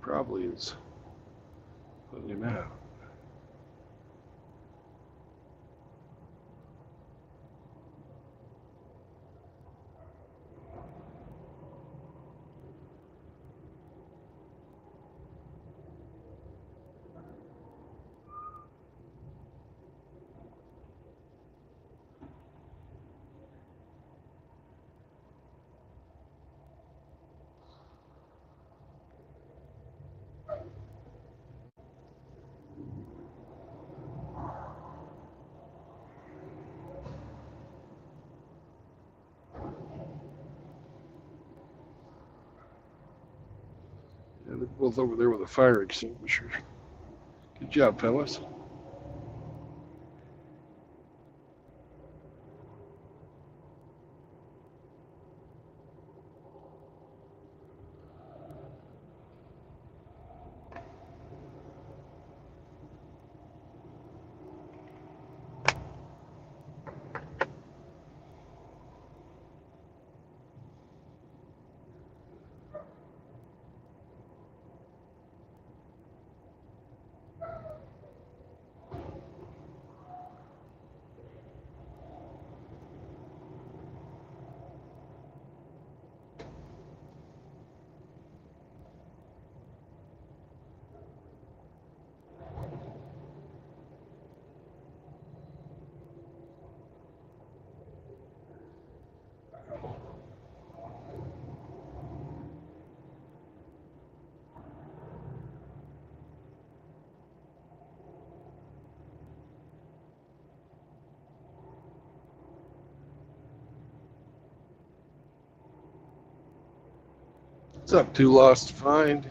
probably is putting him out. They're both over there with a fire extinguisher. Good job, fellas. What's up, Two Lost to Find?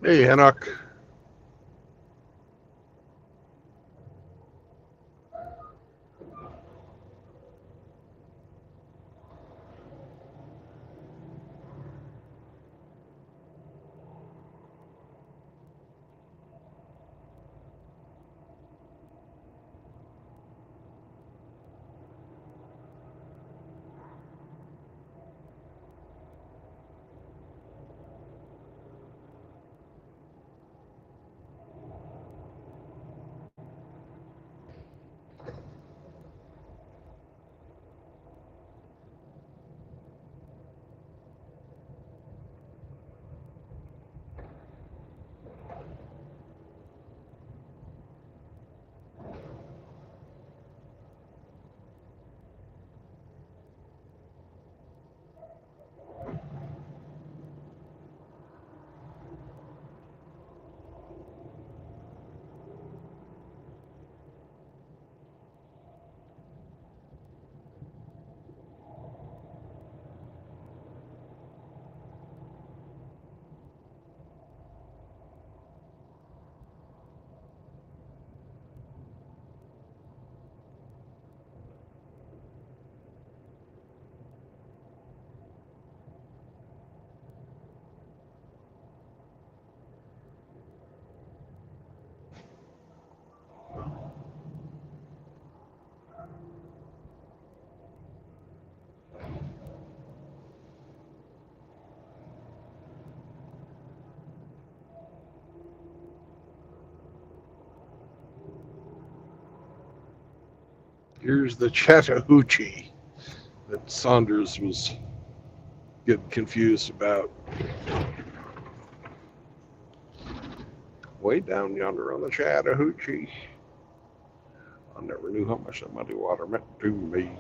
Hey, Hanok. Here's the Chattahoochee that Saunders was getting confused about. Way down yonder on the Chattahoochee. I never knew how much that muddy water meant to me.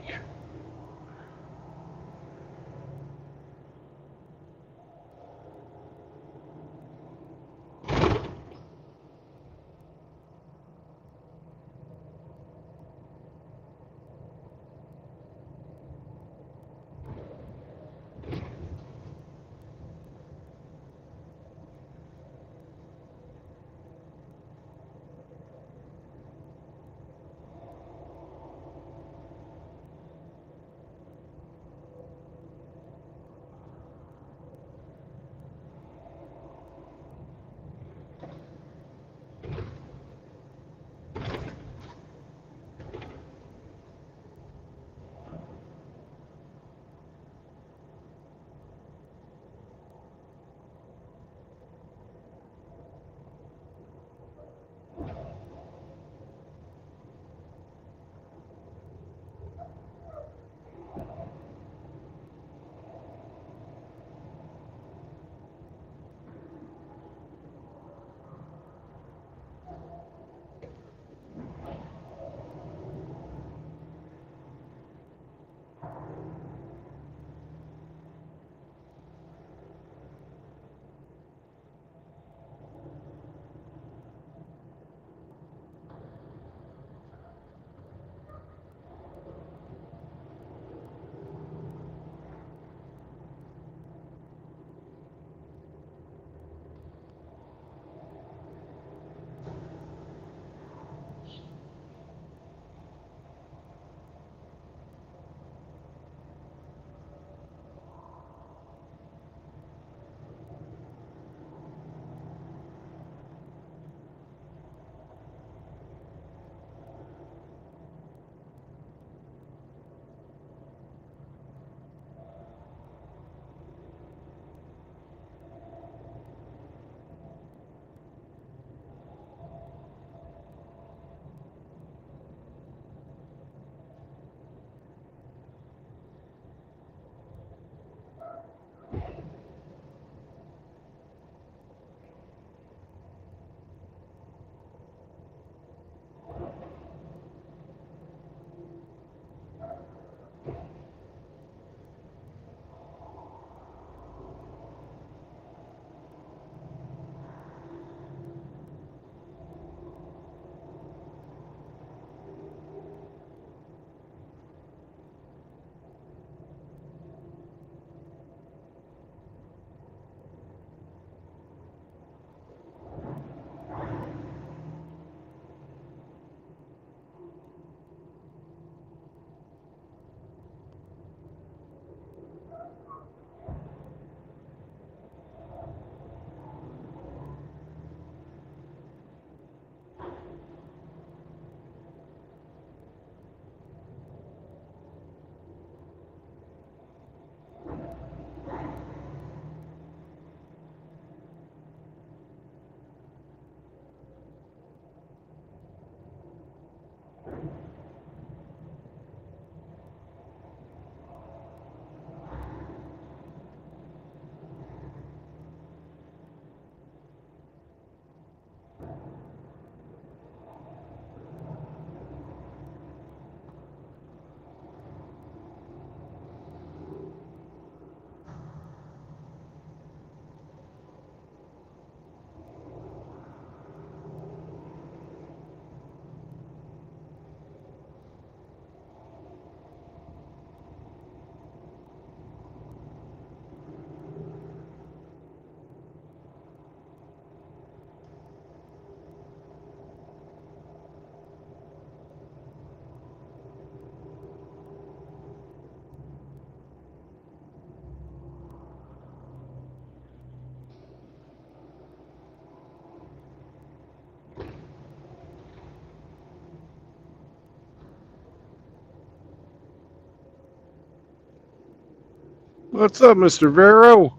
What's up, Mr. Vero?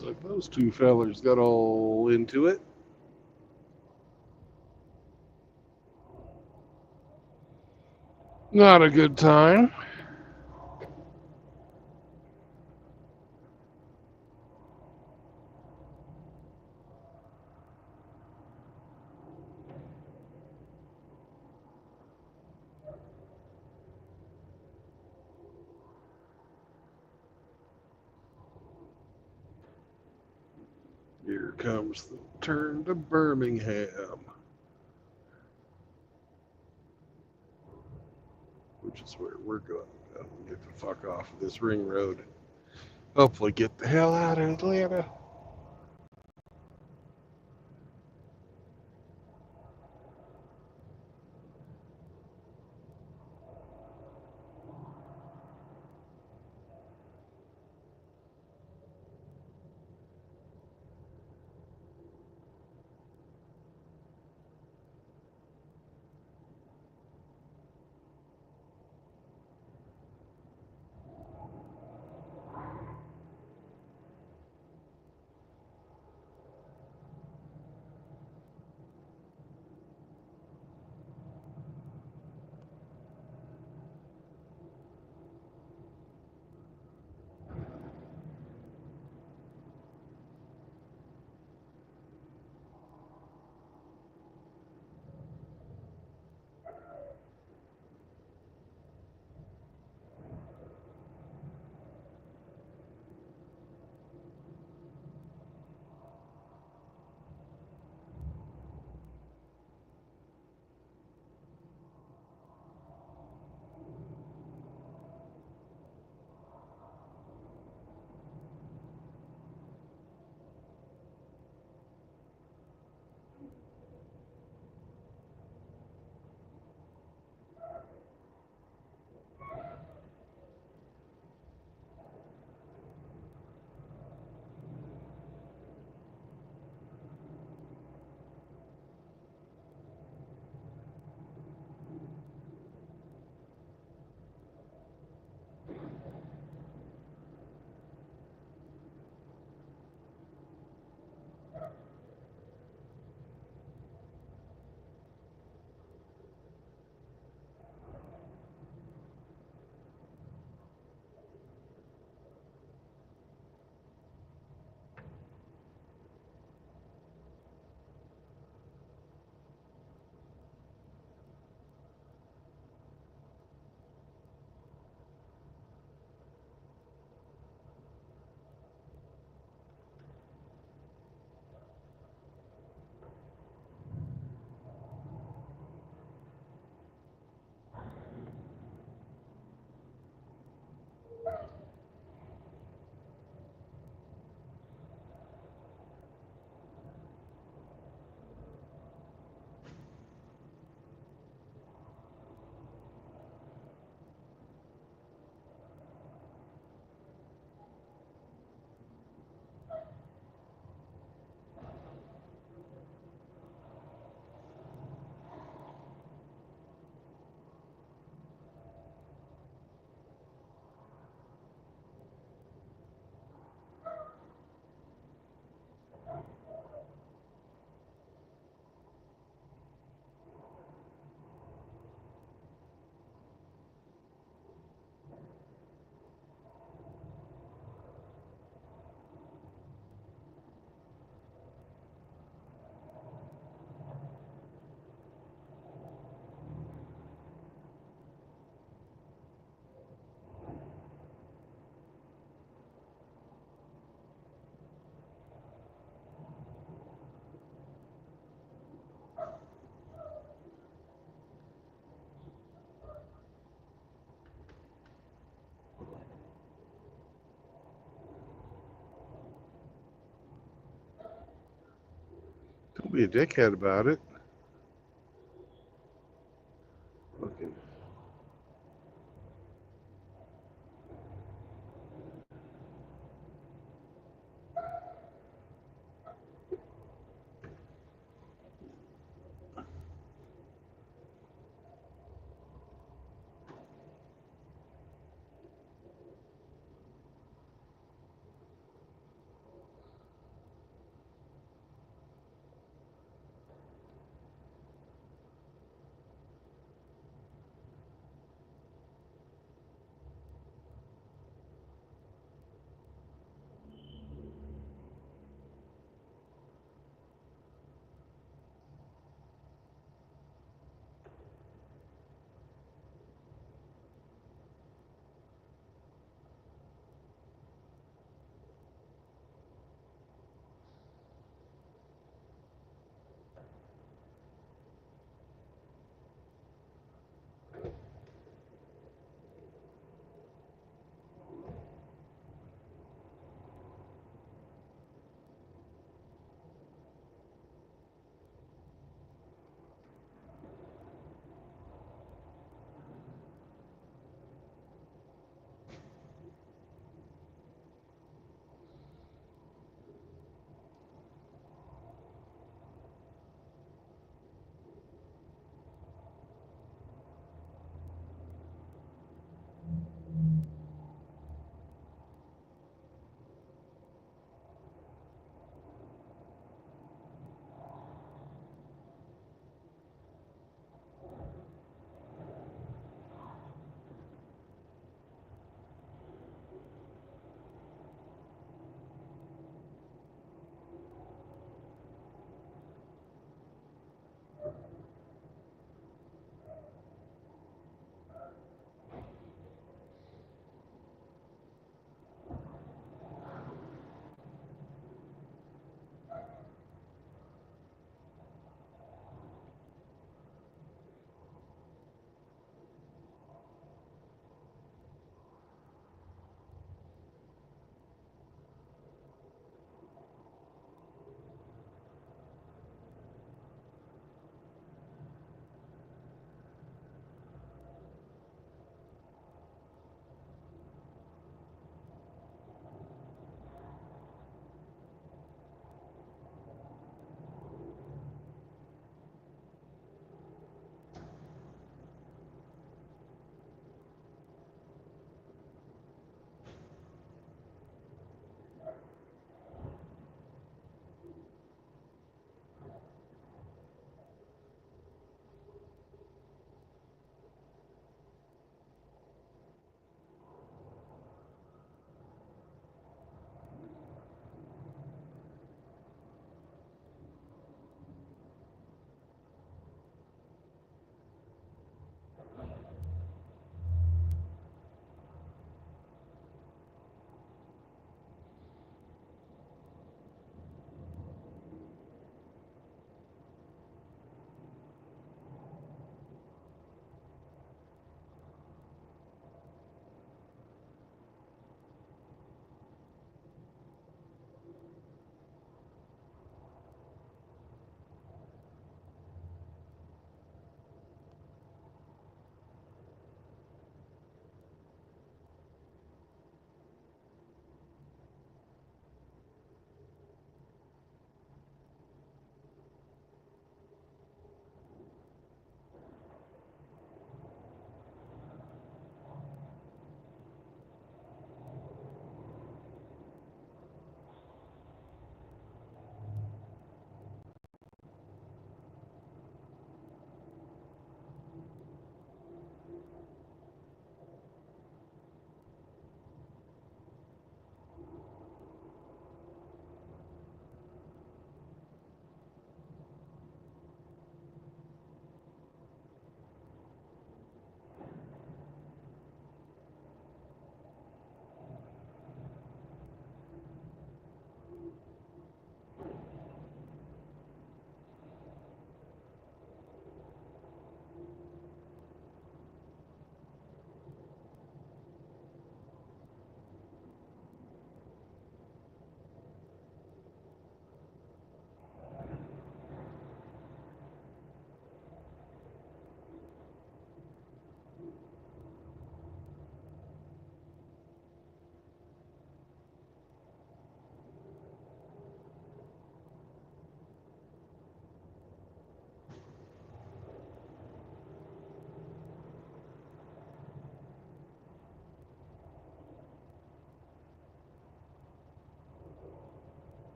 Looks like those two fellers got all into it. Not a good time. Here comes the turn to Birmingham, which is where we're going. Get the fuck off of this ring road. Hopefully get the hell out of Atlanta. Don't be a dickhead about it. Fucking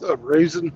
What's up, Raisin?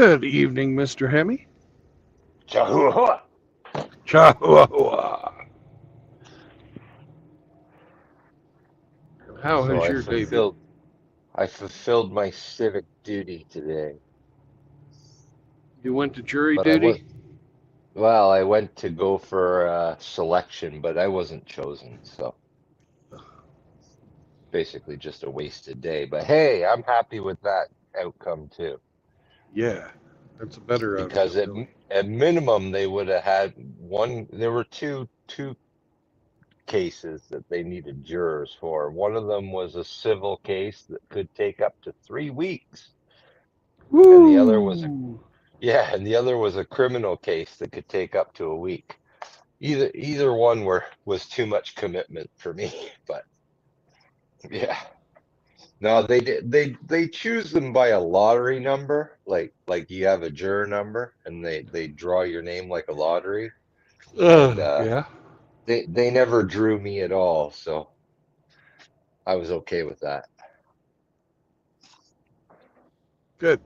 Good evening, Mr. Hemi. Chihuahua. Chihuahua. How So has your day been? I fulfilled my civic duty today. You went to jury But I was duty? well, I went to go for selection, but I wasn't chosen, so basically just a wasted day. But hey, I'm happy with that outcome too. Yeah, that's a better Because outcome, really. at minimum they would have had one. There were two cases that they needed jurors for. One of them was a civil case that could take up to 3 weeks, and the other was Woo! and the other was a criminal case that could take up to a week. Either one was too much commitment for me, but yeah. No, they choose them by a lottery number, like you have a juror number and they draw your name like a lottery. And Yeah, they never drew me at all, so I was okay with that. good.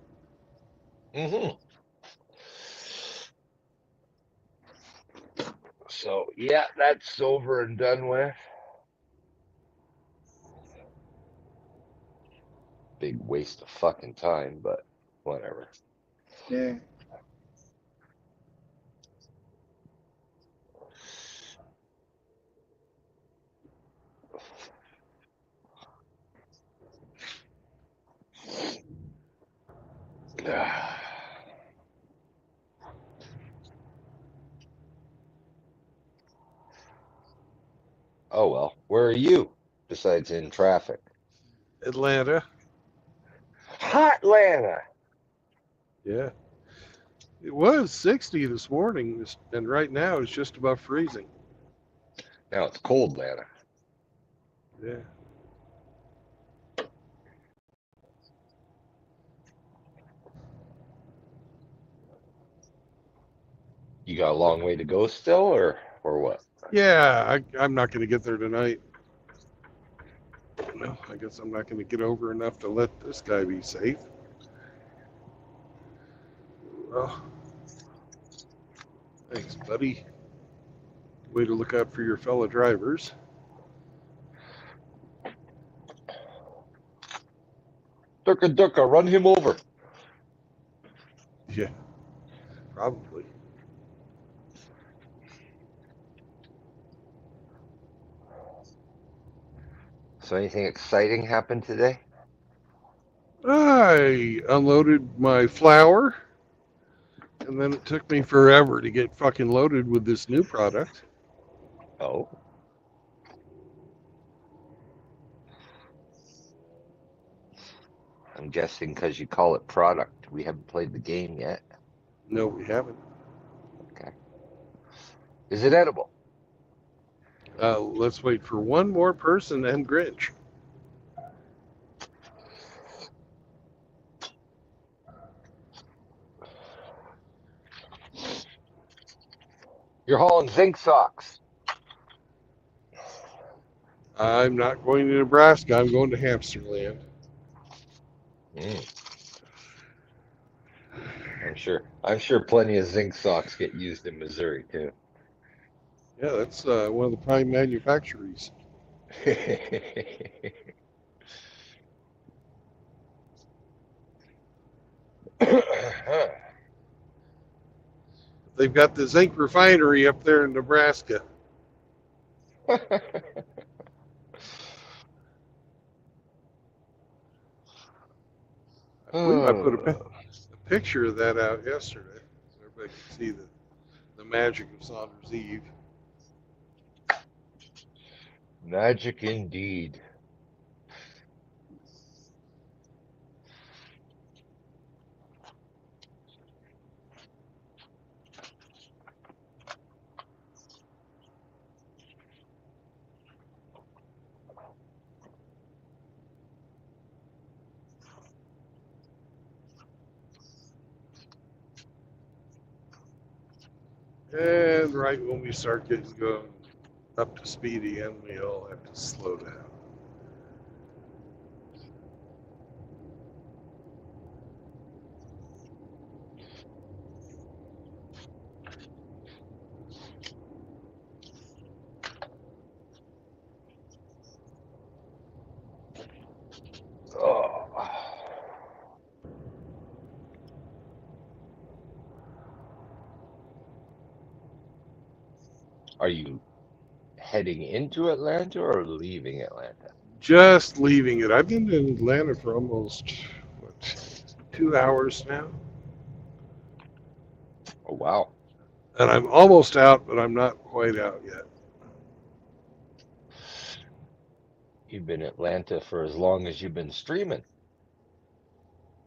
hmm So yeah, that's over and done with. Big waste of fucking time, but whatever. Yeah. Oh well, where are you besides in traffic? Atlanta. Hotlanta. Yeah. It was 60 this morning, and right now it's just about freezing. Now it's cold Atlanta. Yeah. You got a long way to go still, or what? Yeah, I'm not going to get there tonight. Well, I guess I'm not going to get over enough to let this guy be safe. Well, thanks, buddy. Way to look out for your fellow drivers. Ducka, run him over. Yeah, probably. So anything exciting happened today? I unloaded my flour, and then it took me forever to get fucking loaded with this new product. Oh. I'm guessing because you call it product. We haven't played the game yet. No, we haven't. Okay. Is it edible? Let's wait for one more person and Grinch. You're hauling zinc socks. I'm not going to Nebraska. I'm going to Hamsterland. Mm. I'm sure plenty of zinc socks get used in Missouri too. Yeah, that's one of the prime manufacturers. They've got the zinc refinery up there in Nebraska. I believe I put a picture of that out yesterday, so everybody can see the magic of Saunders Eve. Magic indeed. And right when we start getting going up to speed again, we all have to slow down. Are you heading into Atlanta or leaving Atlanta? Just leaving it. I've been in Atlanta for almost, what, 2 hours now. Oh, wow. And I'm almost out, but I'm not quite out yet. You've been in Atlanta for as long as you've been streaming.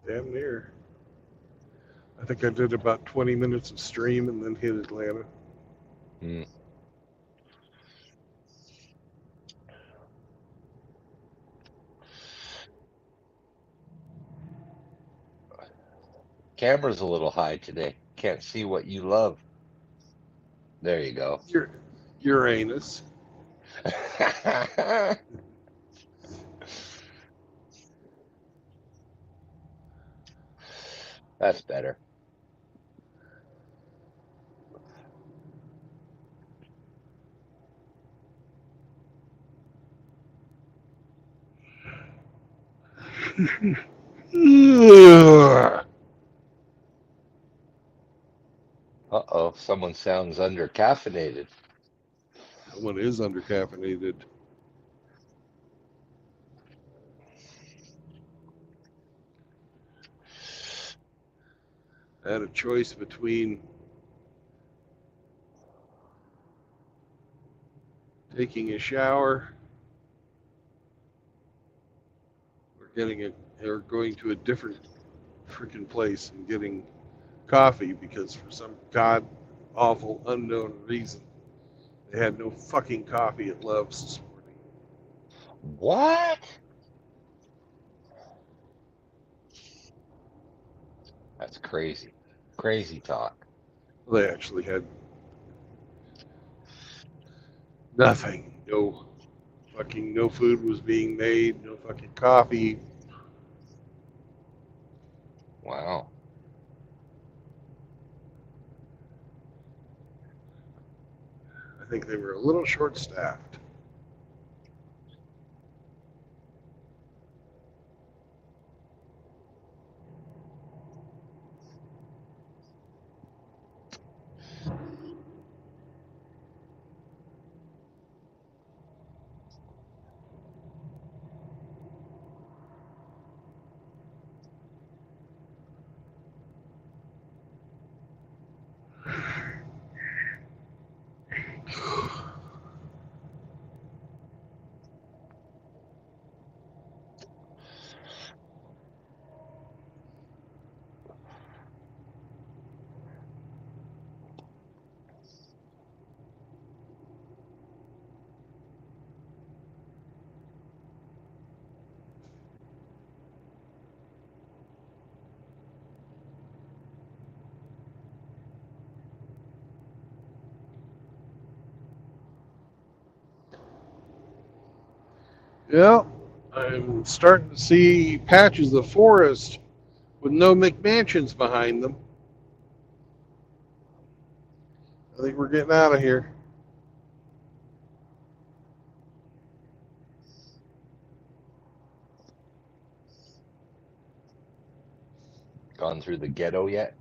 Damn near. I think I did about 20 minutes of stream and then hit Atlanta. Hmm. Camera's a little high today. Can't see what you love. There you go. Uranus. That's better. Ugh. Uh-oh, someone sounds under-caffeinated. Someone is undercaffeinated. I had a choice between taking a shower or going to a different freaking place and getting coffee because for some god awful unknown reason they had no fucking coffee at Love's this morning. What? That's crazy. Crazy talk. Well, they actually had nothing. No food was being made, no fucking coffee. Wow. I think they were a little short staffed. Yeah, I'm starting to see patches of forest with no McMansions behind them. I think we're getting out of here. Gone through the ghetto yet?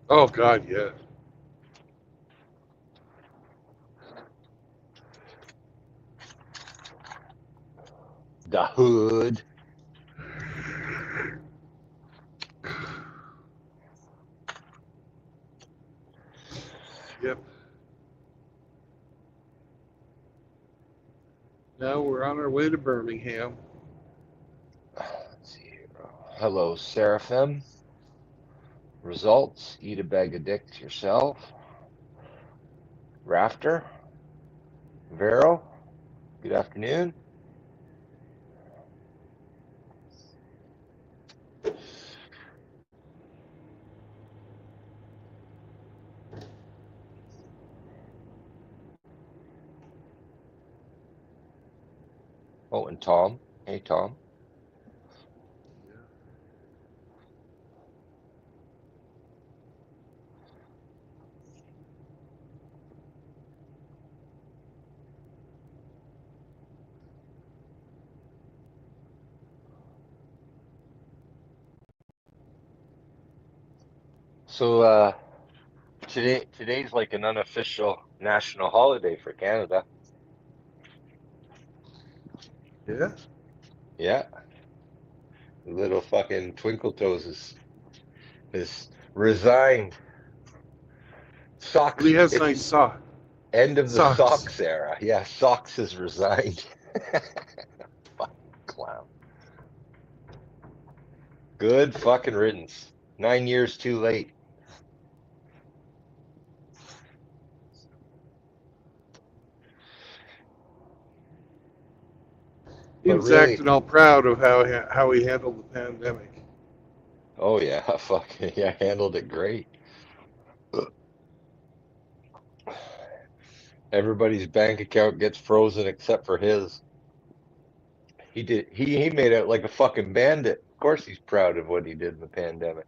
Oh God, yeah. The hood. Yep. Now we're on our way to Birmingham. Let's see here. Hello, Seraphim. Results. Eat a bag of dicks yourself. Rafter. Vero. Good afternoon. Oh, and Tom. Hey, Tom. So today's like an unofficial national holiday for Canada. Yeah. Yeah, little fucking Twinkle Toes is resigned. But he Socks. has It's nice socks. end of the Socks. Socks era. Yeah, Socks is resigned. Fucking clown. Good fucking riddance. 9 years too late. He But was really, acting all proud of how he handled the pandemic. oh yeah, fucking yeah, handled it great. Everybody's bank account gets frozen except for his. He made out like a fucking bandit. Of course he's proud of what he did in the pandemic.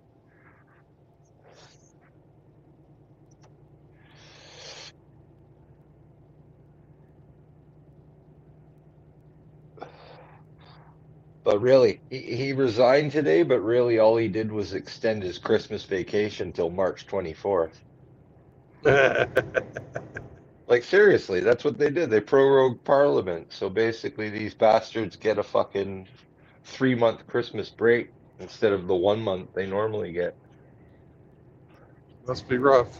But really, he resigned today, but really all he did was extend his Christmas vacation till March 24th. Like seriously, that's what they did. They prorogued Parliament. So basically these bastards get a fucking 3 month Christmas break instead of the 1 month they normally get. Must be rough.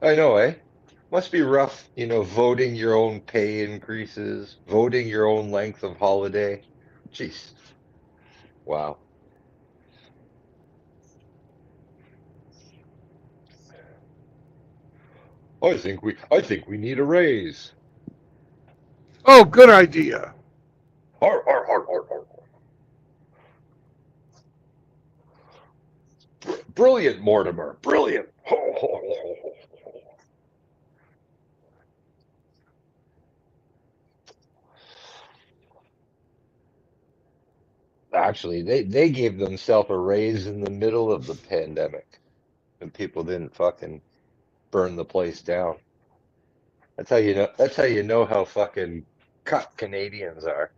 I know, eh? Must be rough, voting your own pay increases, voting your own length of holiday. Jeez. Wow. I think we need a raise. Oh, good idea. Har, har, har, har, har. Brilliant, Mortimer. Brilliant. Ho, ho, ho, ho, ho. Actually, they gave themselves a raise in the middle of the pandemic, and people didn't fucking burn the place down. That's how you know. That's how you know how fucking cut Canadians are.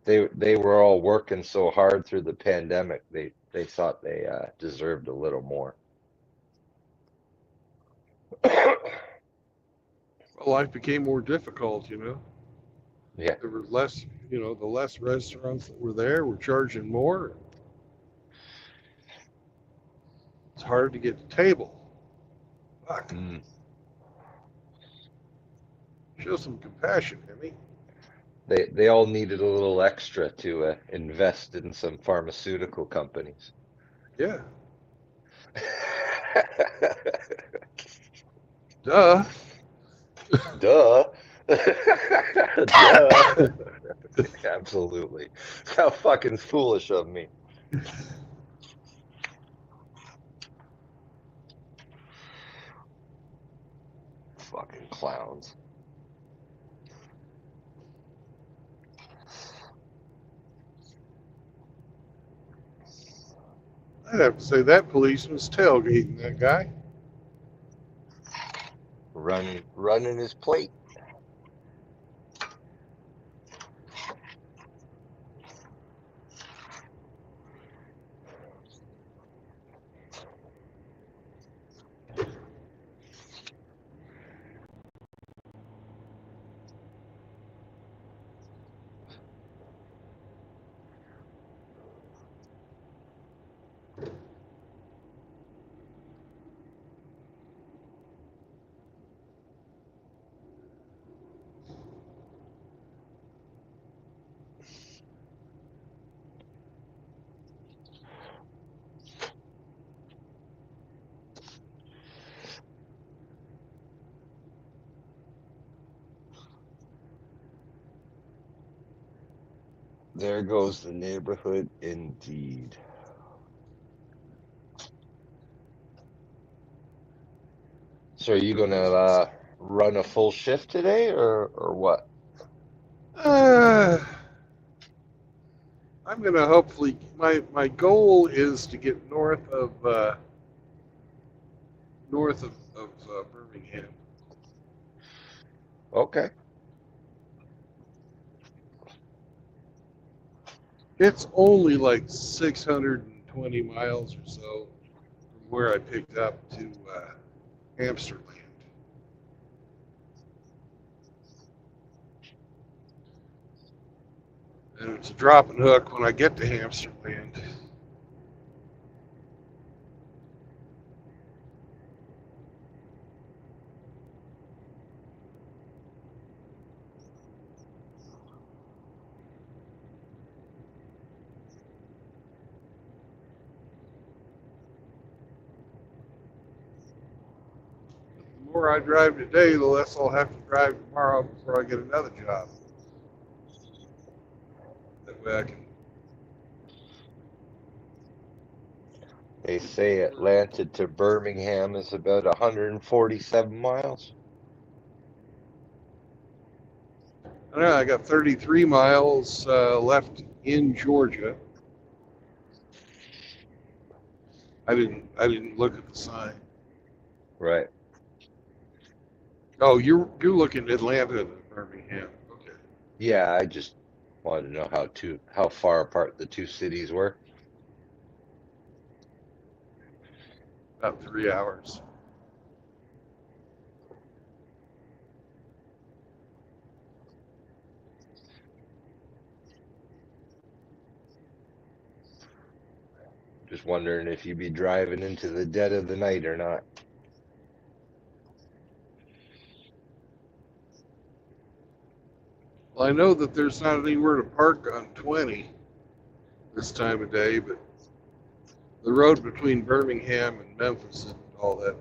They were all working so hard through the pandemic. They thought they deserved a little more. Well, life became more difficult. Yeah. There were less, the less restaurants that were there were charging more. It's hard to get a table. Fuck. Mm. Show some compassion, Emmy. They all needed a little extra to invest in some pharmaceutical companies. Yeah. Duh. Duh. Duh. Absolutely. How fucking foolish of me. Fucking clowns. I'd have to say that policeman's tailgating that guy. Running his plate. There goes the neighborhood indeed. So are you gonna run a full shift today or what? Uh, I'm gonna hopefully. My goal is to get north of Birmingham. Okay. It's only like 620 miles or so from where I picked up to Hamsterland. And it's a drop and hook when I get to Hamsterland. The more I drive today, the less I'll have to drive tomorrow before I get another job. That way I can. They say Atlanta to Birmingham is about 147 miles. I know I got 33 miles left in Georgia. I didn't look at the sign. Right. Oh, you're looking at Atlanta to Birmingham. Okay. Yeah, I just wanted to know how far apart the two cities were. About 3 hours. Just wondering if you'd be driving into the dead of the night or not. Well, I know that there's not anywhere to park on 20 this time of day, but the road between Birmingham and Memphis and all that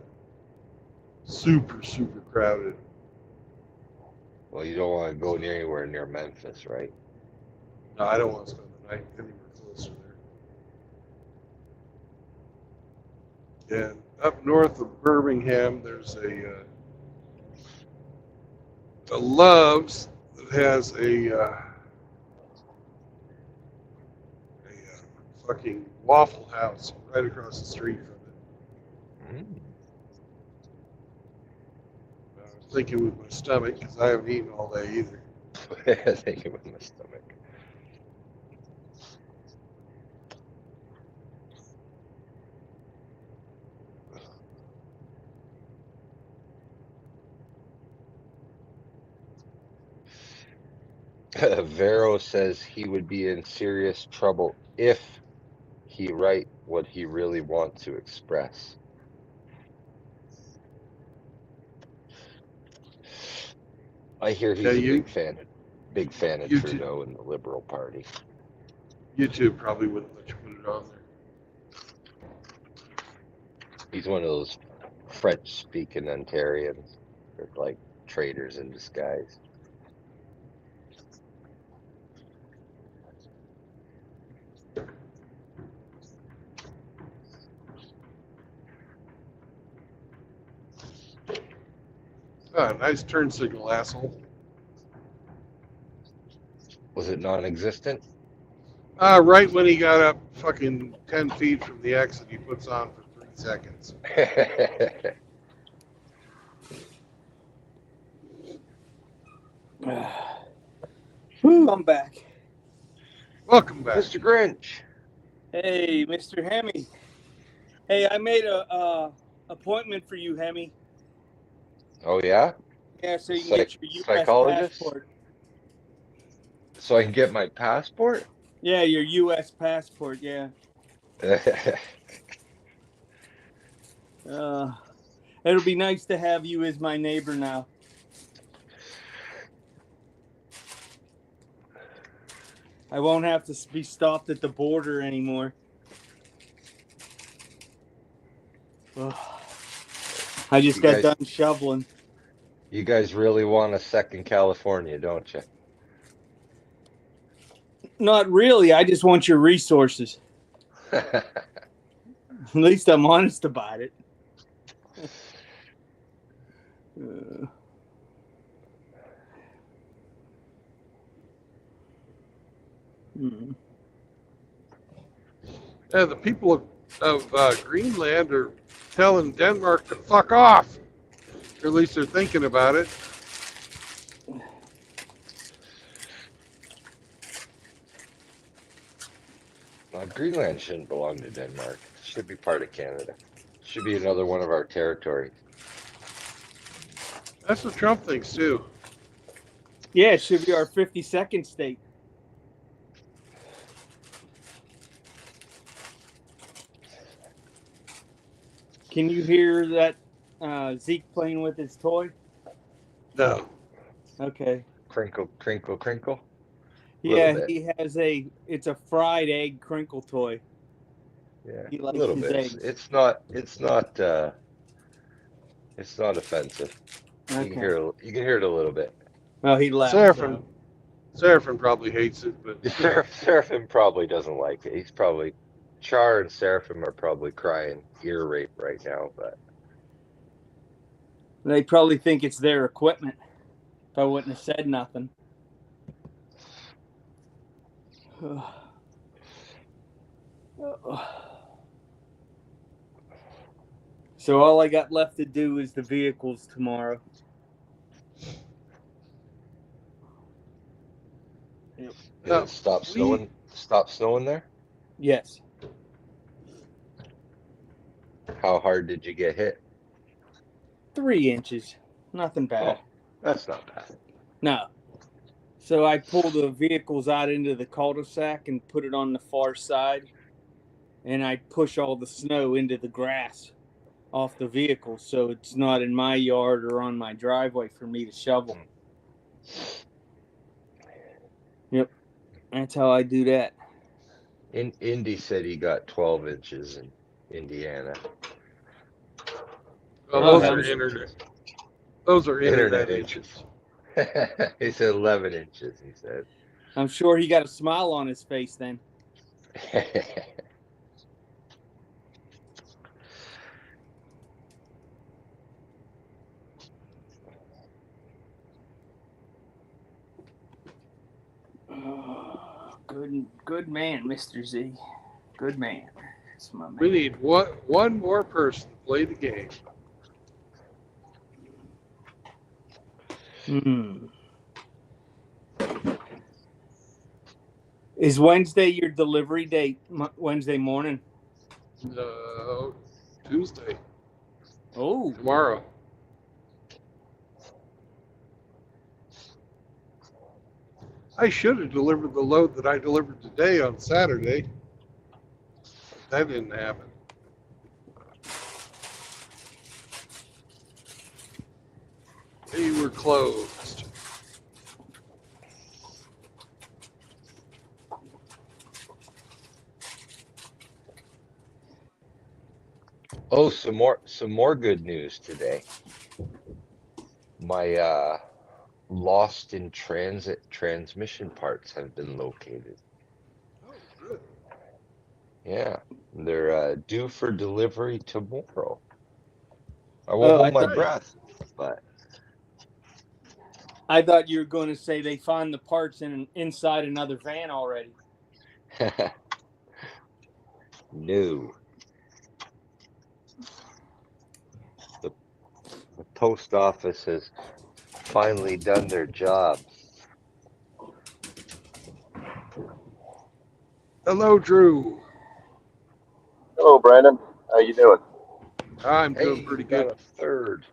super crowded. Well, you don't want to go anywhere near Memphis, right? No, I don't want to spend the night anywhere closer there. And up north of Birmingham, there's a Love's that has a fucking Waffle House right across the street from it. I was thinking with my stomach because I haven't eaten all day either. Thinking with my stomach. Vero says he would be in serious trouble if he write what he really wants to express. I hear he's a big fan of Trudeau and the Liberal Party. YouTube probably wouldn't let you put it on there. He's one of those French-speaking Ontarians. They're like traitors in disguise. Ah, nice turn signal, asshole. Was it non-existent? Right when he got up fucking 10 feet from the exit, he puts on for 3 seconds. I'm back. Welcome back. Mr. Grinch. Hey, Mr. Hemi. Hey, I made a appointment for you, Hemi. Oh, yeah? Yeah, so you can get your U.S. Psychologist? passport. So I can get my passport? Yeah, your U.S. passport, yeah. It'll be nice to have you as my neighbor now. I won't have to be stopped at the border anymore. Ugh. I just got done shoveling. You guys really want a second California, don't you? Not really. I just want your resources. At least I'm honest about it. Yeah, the people of Greenland are telling Denmark to fuck off. Or at least they're thinking about it. Greenland shouldn't belong to Denmark. It should be part of Canada. Should be another one of our territories. That's what Trump thinks too. Yeah, it should be our 52nd state. Can you hear that Zeke playing with his toy? No. Okay. Crinkle, crinkle, crinkle. Yeah, bit. he has it's a fried egg crinkle toy. Yeah, He a likes little his bit. eggs. It's not offensive. You Okay. can hear it a little bit. Well, he left. Seraphim probably hates it, but Seraphim probably doesn't like it. He's probably Char and Seraphim are probably crying ear rape right now, but They probably think it's their equipment. If I wouldn't have said nothing. So all I got left to do is the vehicles tomorrow. did No, it stop snowing? Stop snowing there? Yes. How hard did you get hit? 3 inches. Nothing bad. Oh, that's not bad. No. So I pull the vehicles out into the cul-de-sac and put it on the far side. And I push all the snow into the grass off the vehicles. So it's not in my yard or on my driveway for me to shovel. Yep. That's how I do that. Indy said he got 12 inches in Indiana. well, Oh, those that are was- internet. Those are internet inches. He said 11 inches, he said. I'm sure he got a smile on his face then. Good man, Mr. Z. Good man. That's my man. We need one more person to play the game. Is Wednesday your delivery date? Wednesday morning? Tuesday, Oh, tomorrow. I should have delivered the load that I delivered today on Saturday. That didn't happen. They were closed. Oh, some more good news today. My lost in transit transmission parts have been located. Oh, good. Yeah, they're due for delivery tomorrow. I won't Oh, hold I my thought- breath, but I thought you were going to say they found the parts inside another van already. no. The post office has finally done their job. Hello, Drew. Hello, Brandon. How you doing? I'm Hey, doing pretty you got good. a third.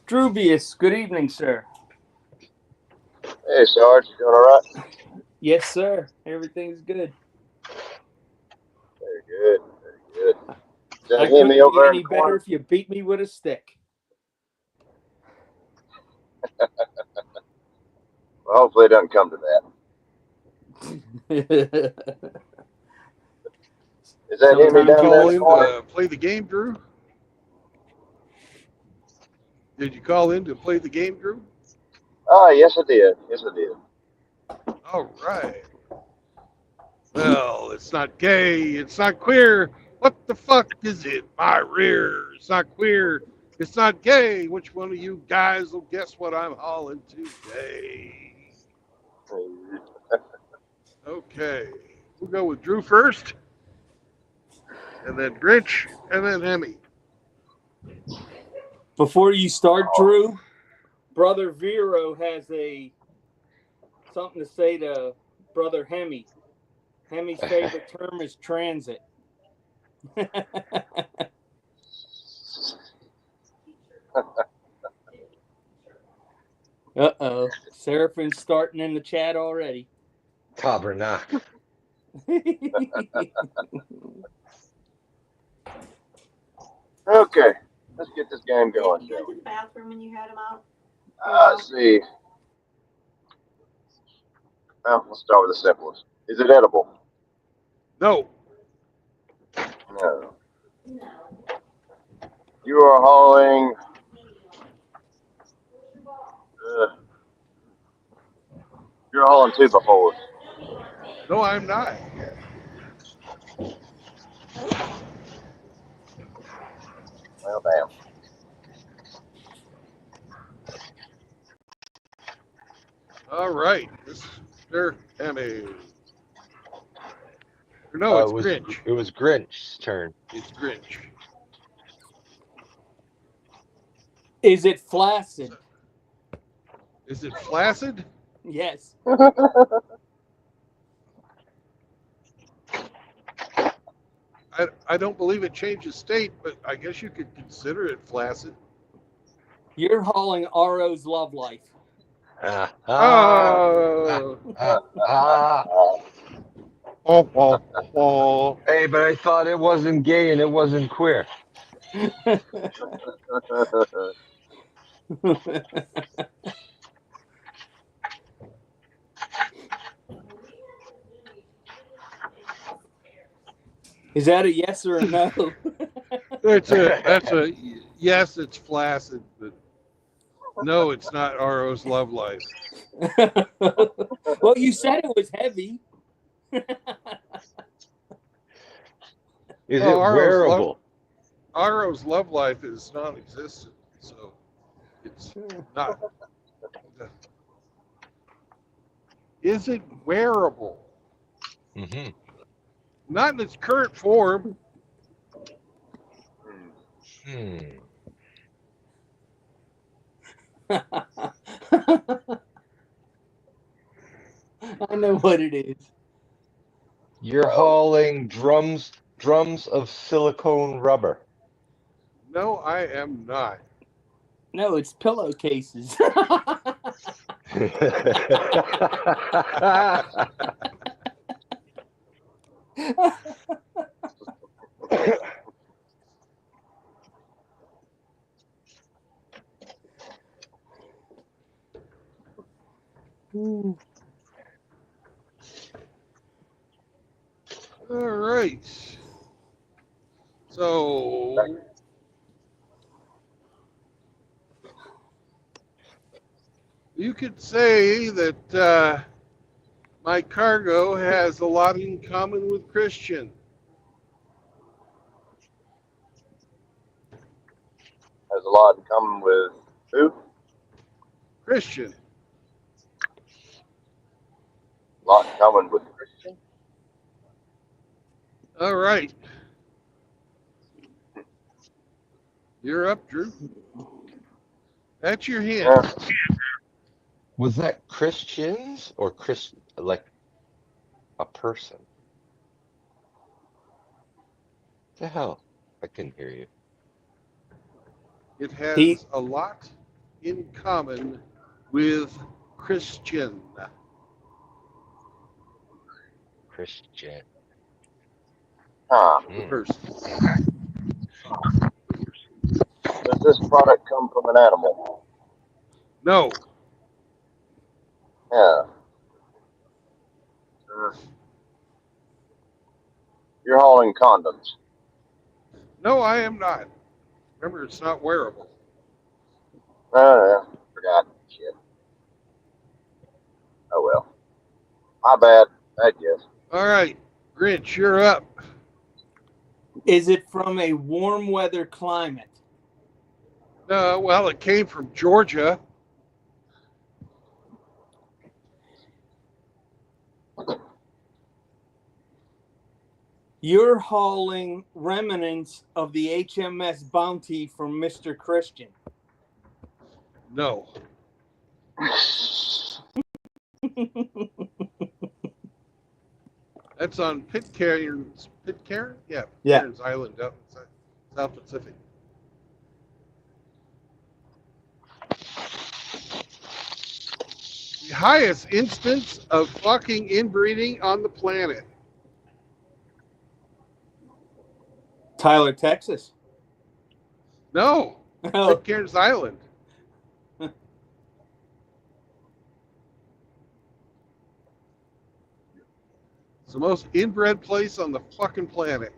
Drubius, good evening, sir. Hey, Sarge. You doing all right? Yes, sir. Everything's good. Very good. Very good. Is I that couldn't me be over there in any the better corner? if you beat me with a stick. Well, hopefully it doesn't come to that. Is that Sometimes Hemi down you there in Call the in corner? to play the game, Drew? Did you call in to play the game, Drew? Oh, yes, I did. Yes, I did. All right. Well, it's not gay. It's not queer. What the fuck is it? My rear. It's not queer. It's not gay. Which one of you guys will guess what I'm hauling today? Okay. We'll go with Drew first, and then Grinch, and then Hemi. Before you start, Drew, Brother Vero has something to say to Brother Hemi. Hemi's favorite term is transit. Uh-oh. Seraphin's starting in the chat already. Tabernacle. Okay, let's get this game Did going, you shall go to we? the bathroom when you had him out? Let's see. Well, let's start with the simplest. Is it edible? No. No. You are hauling. You're hauling 2 by 4s. No, I'm not. Well, damn. All right. Mr. Hemi. No, it's Grinch. It was Grinch's turn. It's Grinch. Is it flaccid? Is it flaccid? Yes. I don't believe it changes state, but I guess you could consider it flaccid. You're hauling RO's love life. Oh. Oh. Hey, but I thought it wasn't gay and it wasn't queer. Is that a yes or a no? That's a yes, it's flaccid, but no, it's not RO's love life. Well, you said it was heavy. Is it RO's wearable? RO's love life is non-existent, so it's not. Is it wearable? Mm-hmm. Not in its current form. Hmm. I know what it is. You're hauling drums of silicone rubber. No, I am not. No, it's pillowcases. All right. So you could say that my cargo has a lot in common with Christian. Has a lot in common with who? Christian. A lot in common with Christian. All right. You're up, Drew. That's your hint. Yeah. Was that Christians or like a person? The hell? I couldn't hear you. It has a lot in common with Christian. Christian. Huh. The person. Does this product come from an animal? No. Yeah. You're hauling condoms. No, I am not. Remember, it's not wearable. Yeah. Forgot. Shit. Oh well. My bad. I guess. All right. Grinch, you're up. Is it from a warm weather climate? Well, it came from Georgia. You're hauling remnants of the HMS Bounty from Mr. Christian. No. That's on Pitcairn? Yeah, Yeah. Pitcairn's Island out in South Pacific. The highest instance of fucking inbreeding on the planet. Tyler, Texas. No, Oh, Pitcairn's Island. It's the most inbred place on the fucking planet.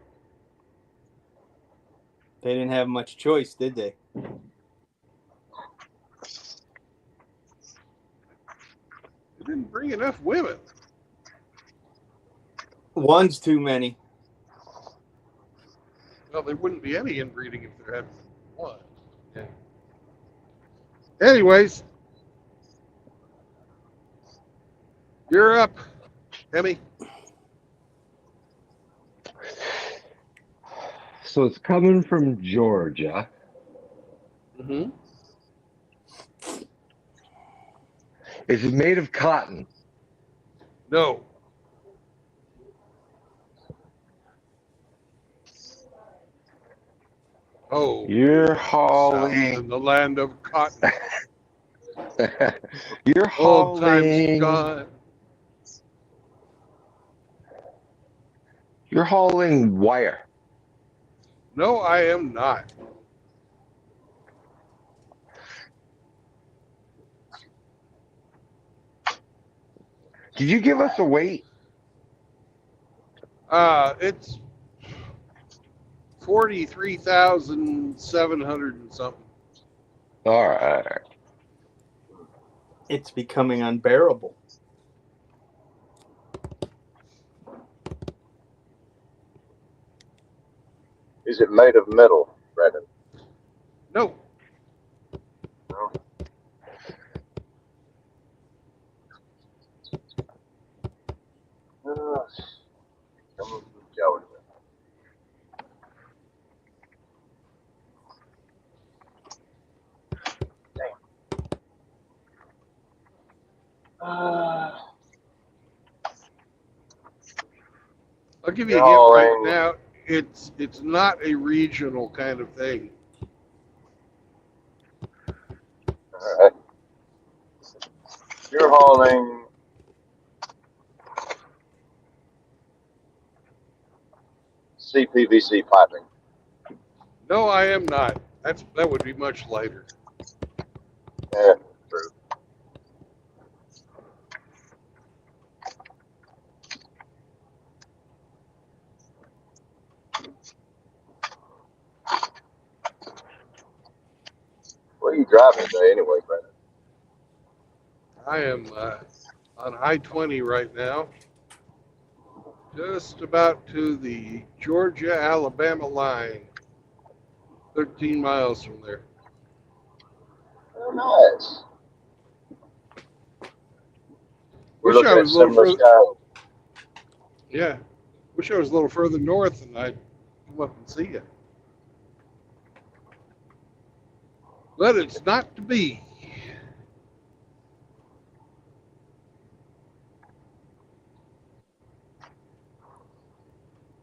they didn't have much choice, did they? They didn't bring enough women. One's too many. Well, there wouldn't be any inbreeding if there had been one. Yeah. Anyways, you're up, Emmy. So it's coming from Georgia. Mm-hmm. Is it made of cotton? No. Oh, You're south hauling. in the land of cotton. You're Old times hauling. gone. You're hauling wire. No, I am not. Did you give us a weight? It's 43,700 and something. All right. It's becoming unbearable. Is it made of metal, Brandon? No. No. Coming from Georgia. I'll give you a No, hint right now. It's not a regional kind of thing. All right. You're hauling CPVC piping. No, I am not. That would be much lighter. Yeah, true. Where are you driving today anyway, Brandon? I am on I-20 right now, just about to the Georgia-Alabama line, 13 miles from there. Oh, nice. We're Wish I looking at was a little similar further. skies. Yeah, wish I was a little further north and I'd come up and see you. But it's not to be.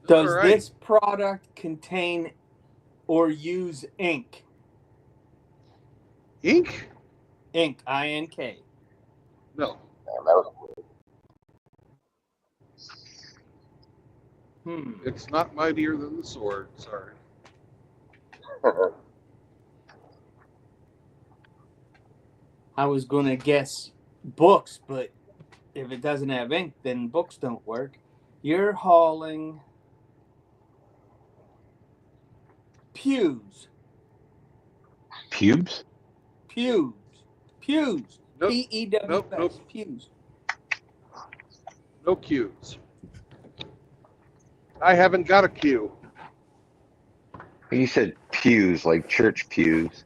Does All right. this product contain or use ink? Ink? Ink, I-N-K. No. Damn, that was It's not mightier than the sword. Sorry. weird. I was going to guess books, but if it doesn't have ink, then books don't work. You're hauling pews. Pubes? Pews. Pews. Nope. P-E-W-S. Nope. Pews. No cues. I haven't got a cue. You said pews, like church pews.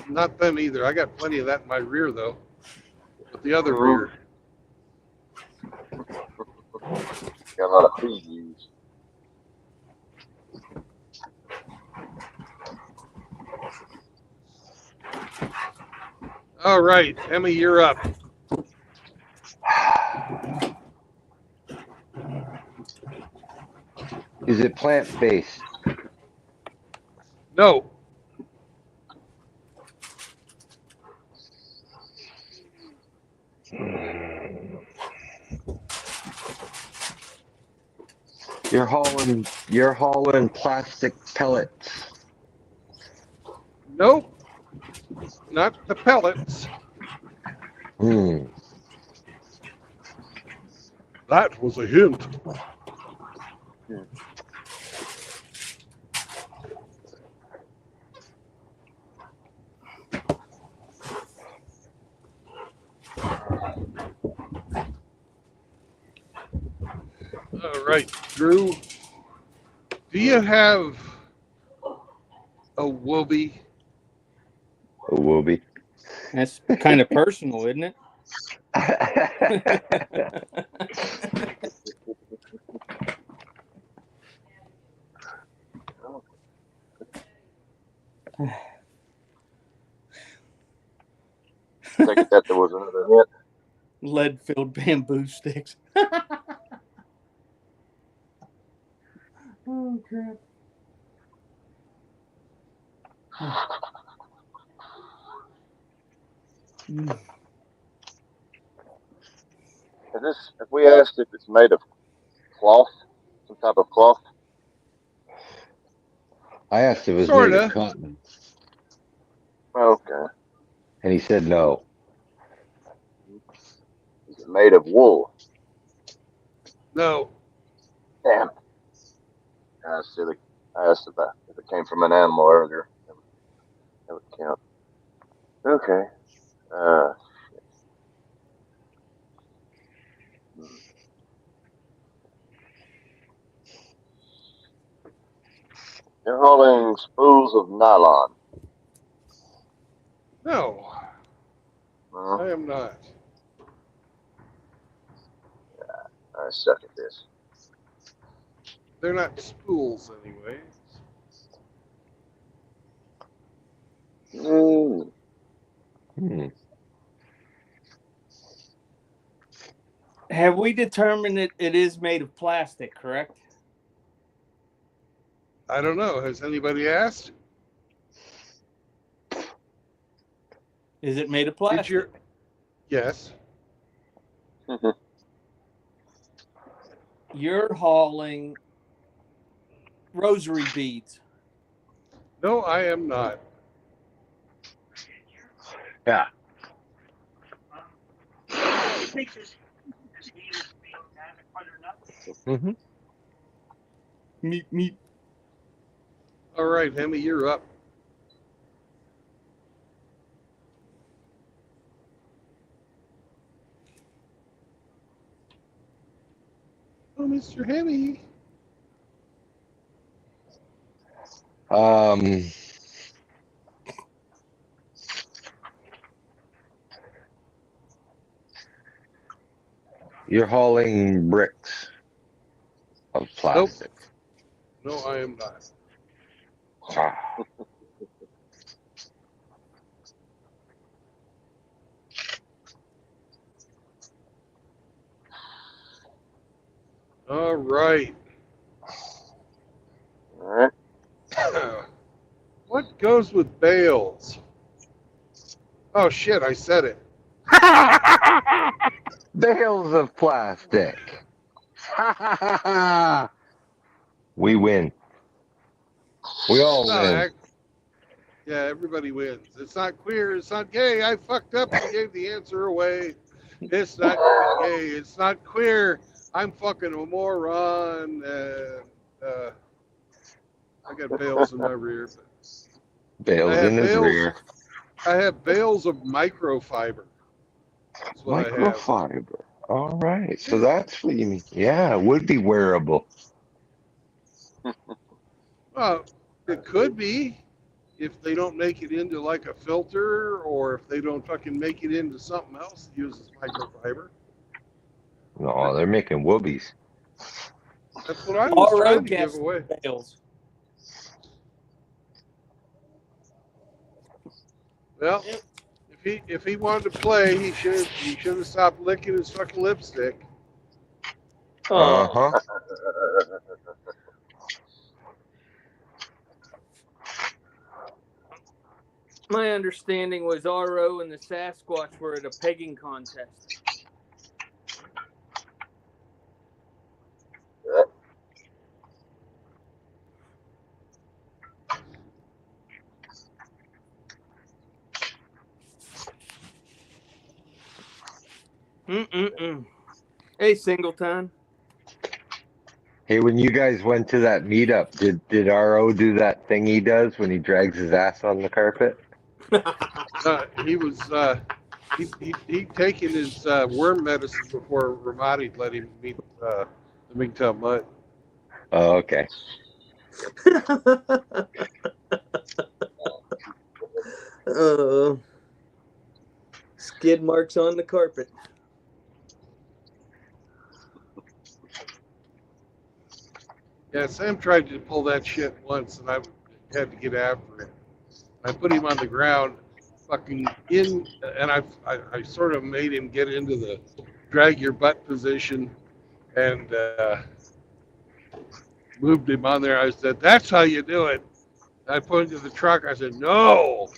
Not them either. I got plenty of that in my rear, though. But the other rear. Got a lot of previews. All right, Emmy, you're up. Is it plant-based? No. You're hauling plastic pellets. Nope. Not the pellets. Hmm. That was a hint. All right, Drew. Do you have a whoopee? A whoopee. That's kind of personal, isn't it? Take it that there was another hint. Lead-filled bamboo sticks. Oh crap! Have we asked if it's made of cloth, some type of cloth? I asked if it was made Sorta. of cotton, Okay. and he said no. Is it made of wool? No. Damn. I silly. I asked about if it came from an animal earlier. That would count. Okay. You're hauling spools of nylon. No, Uh, I am not. I suck at this. They're not spools anyway. Mm. Hmm. Have we determined that it is made of plastic, correct? I don't know. Has anybody asked? Is it made of Did plastic? you? Yes. You're hauling rosary beads. No, I am not. Yeah. Mm-hmm. Meep. All right, Hemi, you're up. Oh, Mr. Hemi. You're hauling bricks of plastic. No, I am not. Ah. All right. All right. What goes with bales? Oh, shit, I said it. Bales of plastic. We win. We all No, win. yeah, everybody wins. It's not queer. It's not gay. I fucked up and gave the answer away. It's not gay. It's not queer. I'm fucking a moron. I got bales in my rear. Bales I have in his bales. rear. I have bales of microfiber. That's what I have. Microfiber. All right. So that's what you mean. Yeah, it would be wearable. Well, it could be if they don't make it into like a filter or if they don't fucking make it into something else that uses microfiber. No, they're making whoobies. That's what I was RO trying to give gas away. bales. Well, if he wanted to play, he should have stopped licking his fucking lipstick. Uh-huh. My understanding was RO and the Sasquatch were at a pegging contest. Hey, Singleton. Hey, when you guys went to that meetup, did RO do that thing he does when he drags his ass on the carpet? He was he'd taken his worm medicine before Ramadi let him meet the Mingtel Mud. Oh, okay. Skid marks on the carpet. Yeah, Sam tried to pull that shit once, and I had to get after him. I put him on the ground, fucking in, and I sort of made him get into the drag your butt position, and moved him on there. I said, "That's how you do it." I pointed to the truck. I said, "No."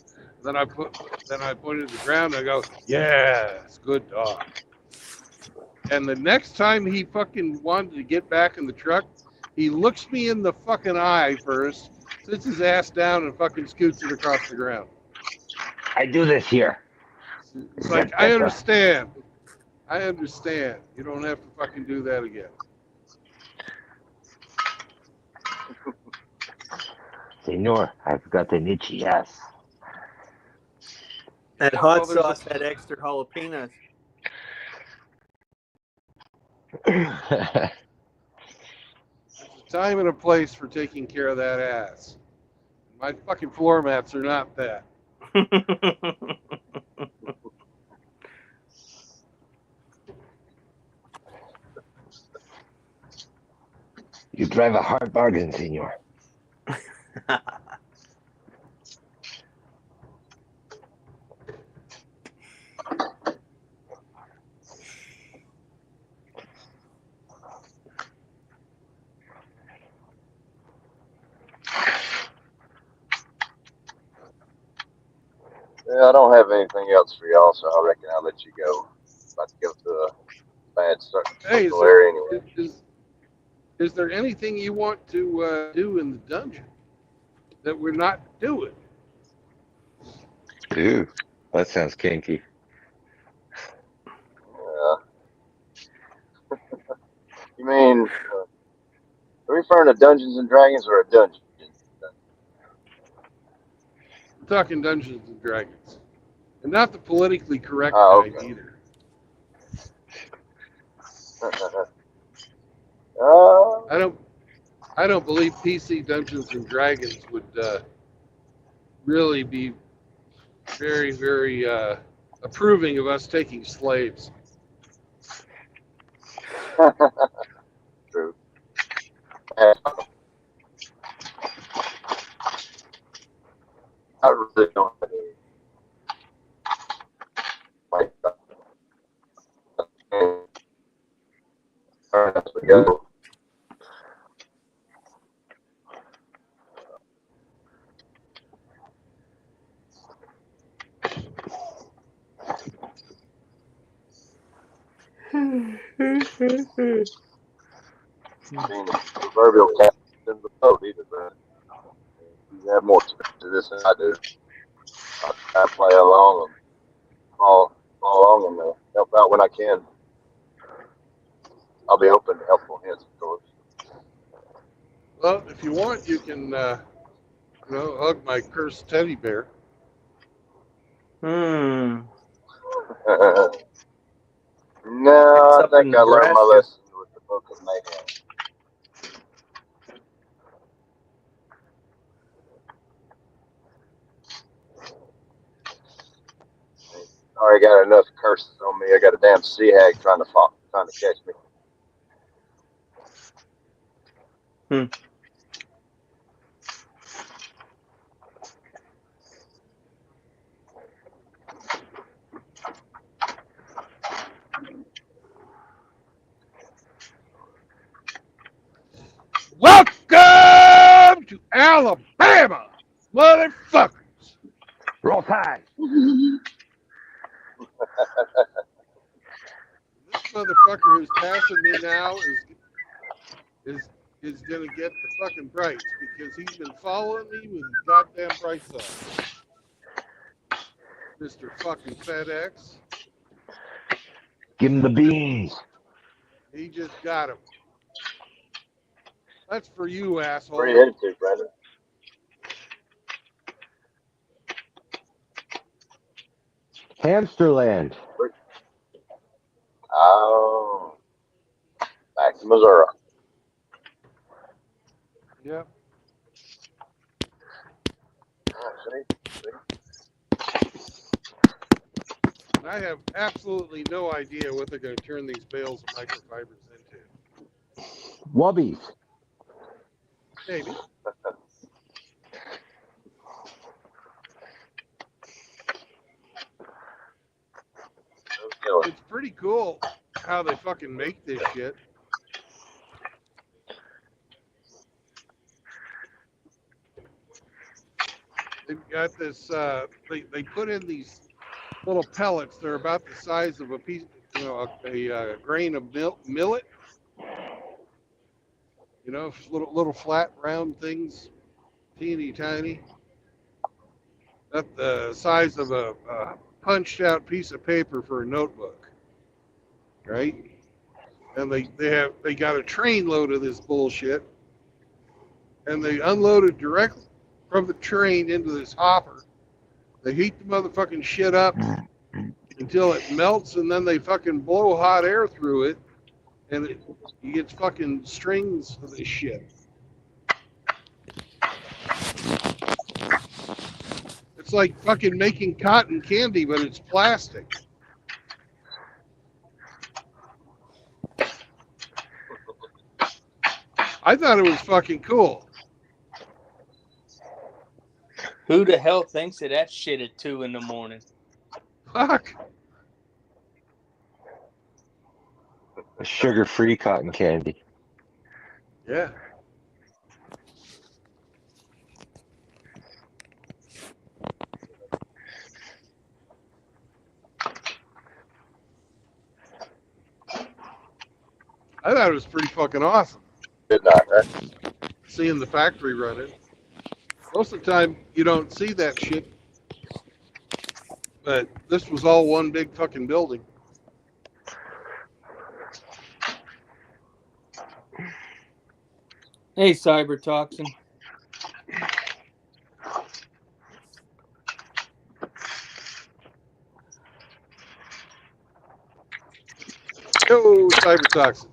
Then I pointed to the ground. I go, "Yes, good dog." And the next time he fucking wanted to get back in the truck, he looks me in the fucking eye first, sits his ass down, and fucking scoots it across the ground. I do this here. It's like, I understand. I understand. You don't have to fucking do that again. Senor, I've got an itchy ass. That Yeah, hot well, there's sauce had extra jalapenos. There's a time and a place for taking care of that ass. My fucking floor mats are not that. You drive a hard bargain, senor. Yeah, I don't have anything else for y'all, so I reckon I'll let you go. About to go to a bad Hey, circle area anyway. is there anything you want to do in the dungeon that we're not doing? Ooh, that sounds kinky. You mean, are we referring to Dungeons and Dragons or a dungeon? We're talking Dungeons and Dragons, and not the politically correct Oh, kind okay. either. I don't believe PC Dungeons and Dragons would really be very, very approving of us taking slaves. True. I really don't have any. Like, all right, as we go. Being the proverbial captain in the boat either, but you have more to this than I do. I play along and follow along and help out when I can. I'll be open to helpful hints, of course. Well, if you want, you can, hug my cursed teddy bear. No, I think I learned my lesson with the Book of Mayhem. I already got enough curses on me. I got a damn sea hag trying to catch me. Welcome to Alabama, motherfuckers. Roll Tide. This motherfucker who's passing me now is gonna get the fucking price because he's been following me with his goddamn price on. Mr. fucking FedEx. Give him the beans. He just got him. That's for you, asshole. Where are you headed to, Brandon? Hamsterland. Oh, back to Missouri. Yep. And I have absolutely no idea what they're going to turn these bales of microfibers into. Wubbies. Maybe. It's pretty cool how they fucking make this shit. They've got this, they put in these little pellets. They're about the size of a piece, a grain of millet. You know, little flat round things, teeny tiny. About the size of a punched out piece of paper for a notebook, right? And they got a train load of this bullshit, and they unload it directly from the train into this hopper. They heat the motherfucking shit up until it melts, and then they fucking blow hot air through it, and you get fucking strings of this shit. It's like fucking making cotton candy, but it's plastic. I thought it was fucking cool. Who the hell thinks of that shit at 2 a.m? Fuck. Sugar-free cotton candy. Yeah. I thought it was pretty fucking awesome. Good night, right? Seeing the factory running. Most of the time, you don't see that shit. But this was all one big fucking building. Hey, Cybertoxin. Yo, Cybertoxin.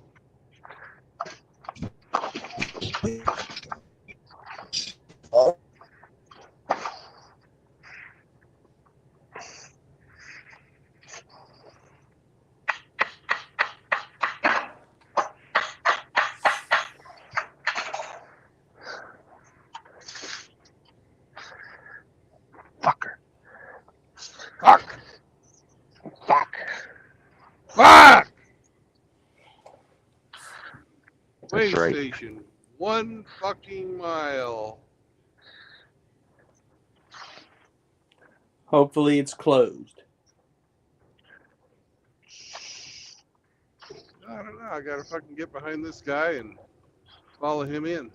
Fucker. Fuck. Fuck. Fuck! Way That's right. station. 1 fucking mile. Hopefully it's closed. I don't know. I gotta fucking get behind this guy and follow him in.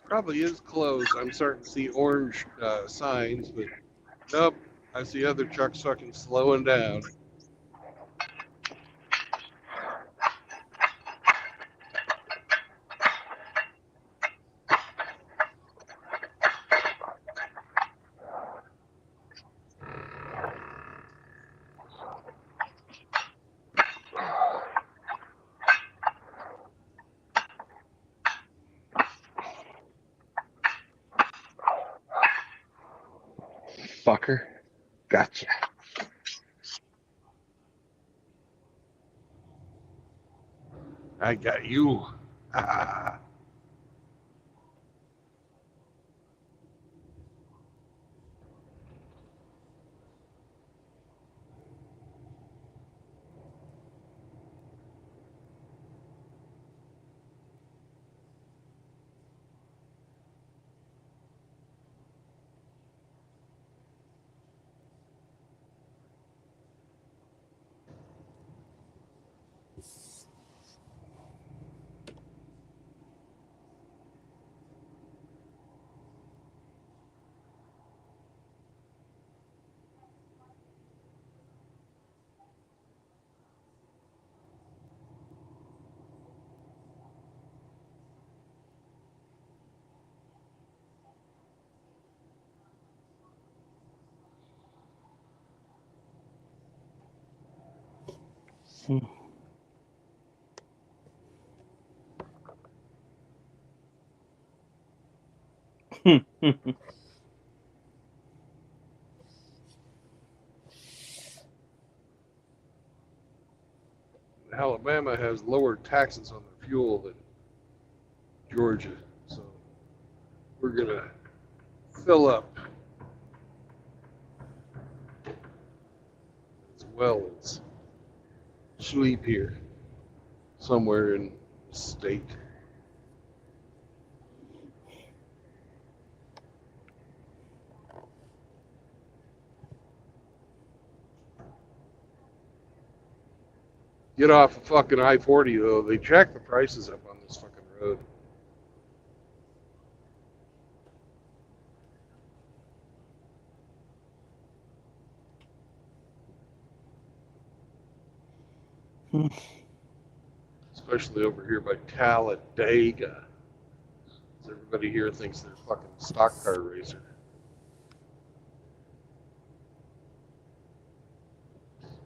Probably is closed. I'm starting to see orange signs, but nope. I see other trucks fucking slowing down. fucker. Gotcha. I got you. Alabama has lower taxes on their fuel than Georgia, so we're gonna fill up as well as sleep here somewhere in the state. Get off of fucking I-40 though. They jack the prices up on this fucking road. Especially over here by Talladega. Everybody here thinks they're fucking stock car racer.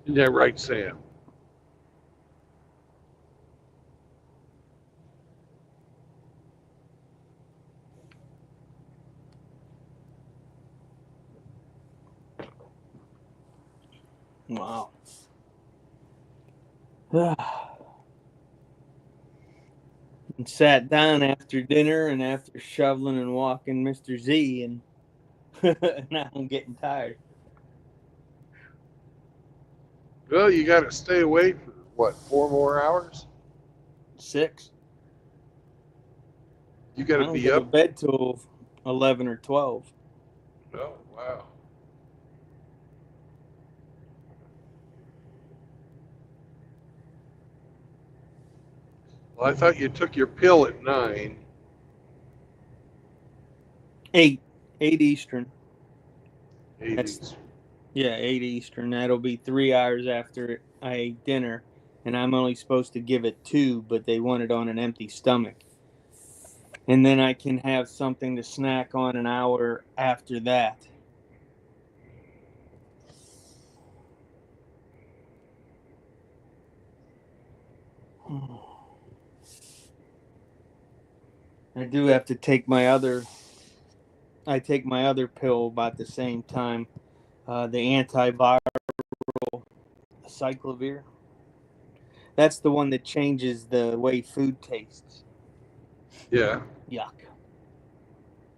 Isn't that right, Sam? Wow. And sat down after dinner and after shoveling and walking Mr. Z, and now I'm getting tired. Well, you got to stay awake for what, 4 more hours? 6. You got I to don't be go to up. bed till 11 or 12. Oh, wow. Well, I thought you took your pill at 9. 8 Eastern. 8 That's- Eastern. Yeah, 8 Eastern. That'll be 3 hours after I ate dinner, and I'm only supposed to give it 2, but they want it on an empty stomach. And then I can have something to snack on an hour after that. I do have to take my other. I take my other pill about the same time, the antiviral cyclovir. That's the one that changes the way food tastes. Yeah. Yuck.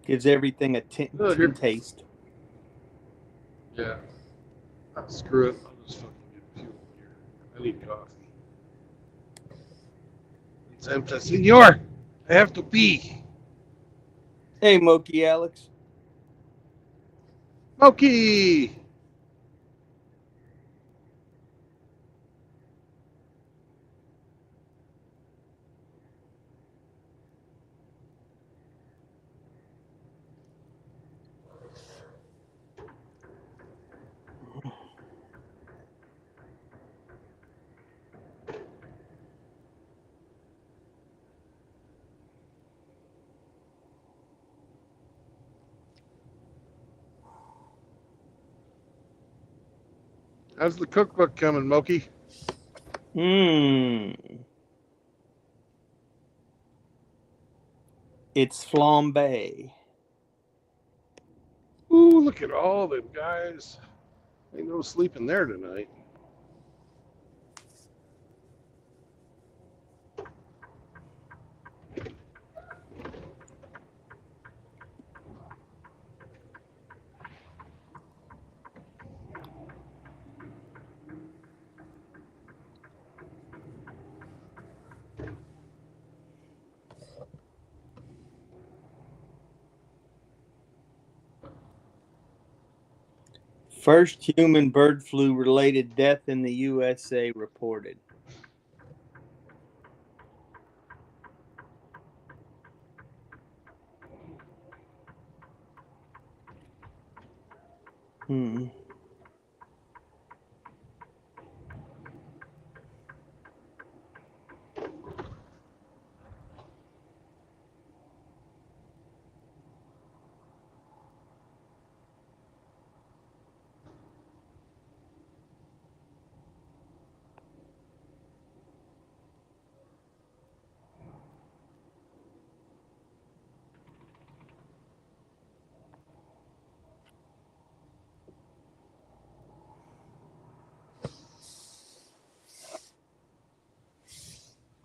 Gives everything a tin taste. Yeah. Screw it. I'll just fucking get fuel here. I need coffee. It's empty. Senor, I have to pee. Hey, Moki Alex. Moki! How's the cookbook coming, Moki? It's flambe. Ooh, Ooh, look at all them guys. Ain't no sleeping there tonight. First human bird flu related death in the USA reported.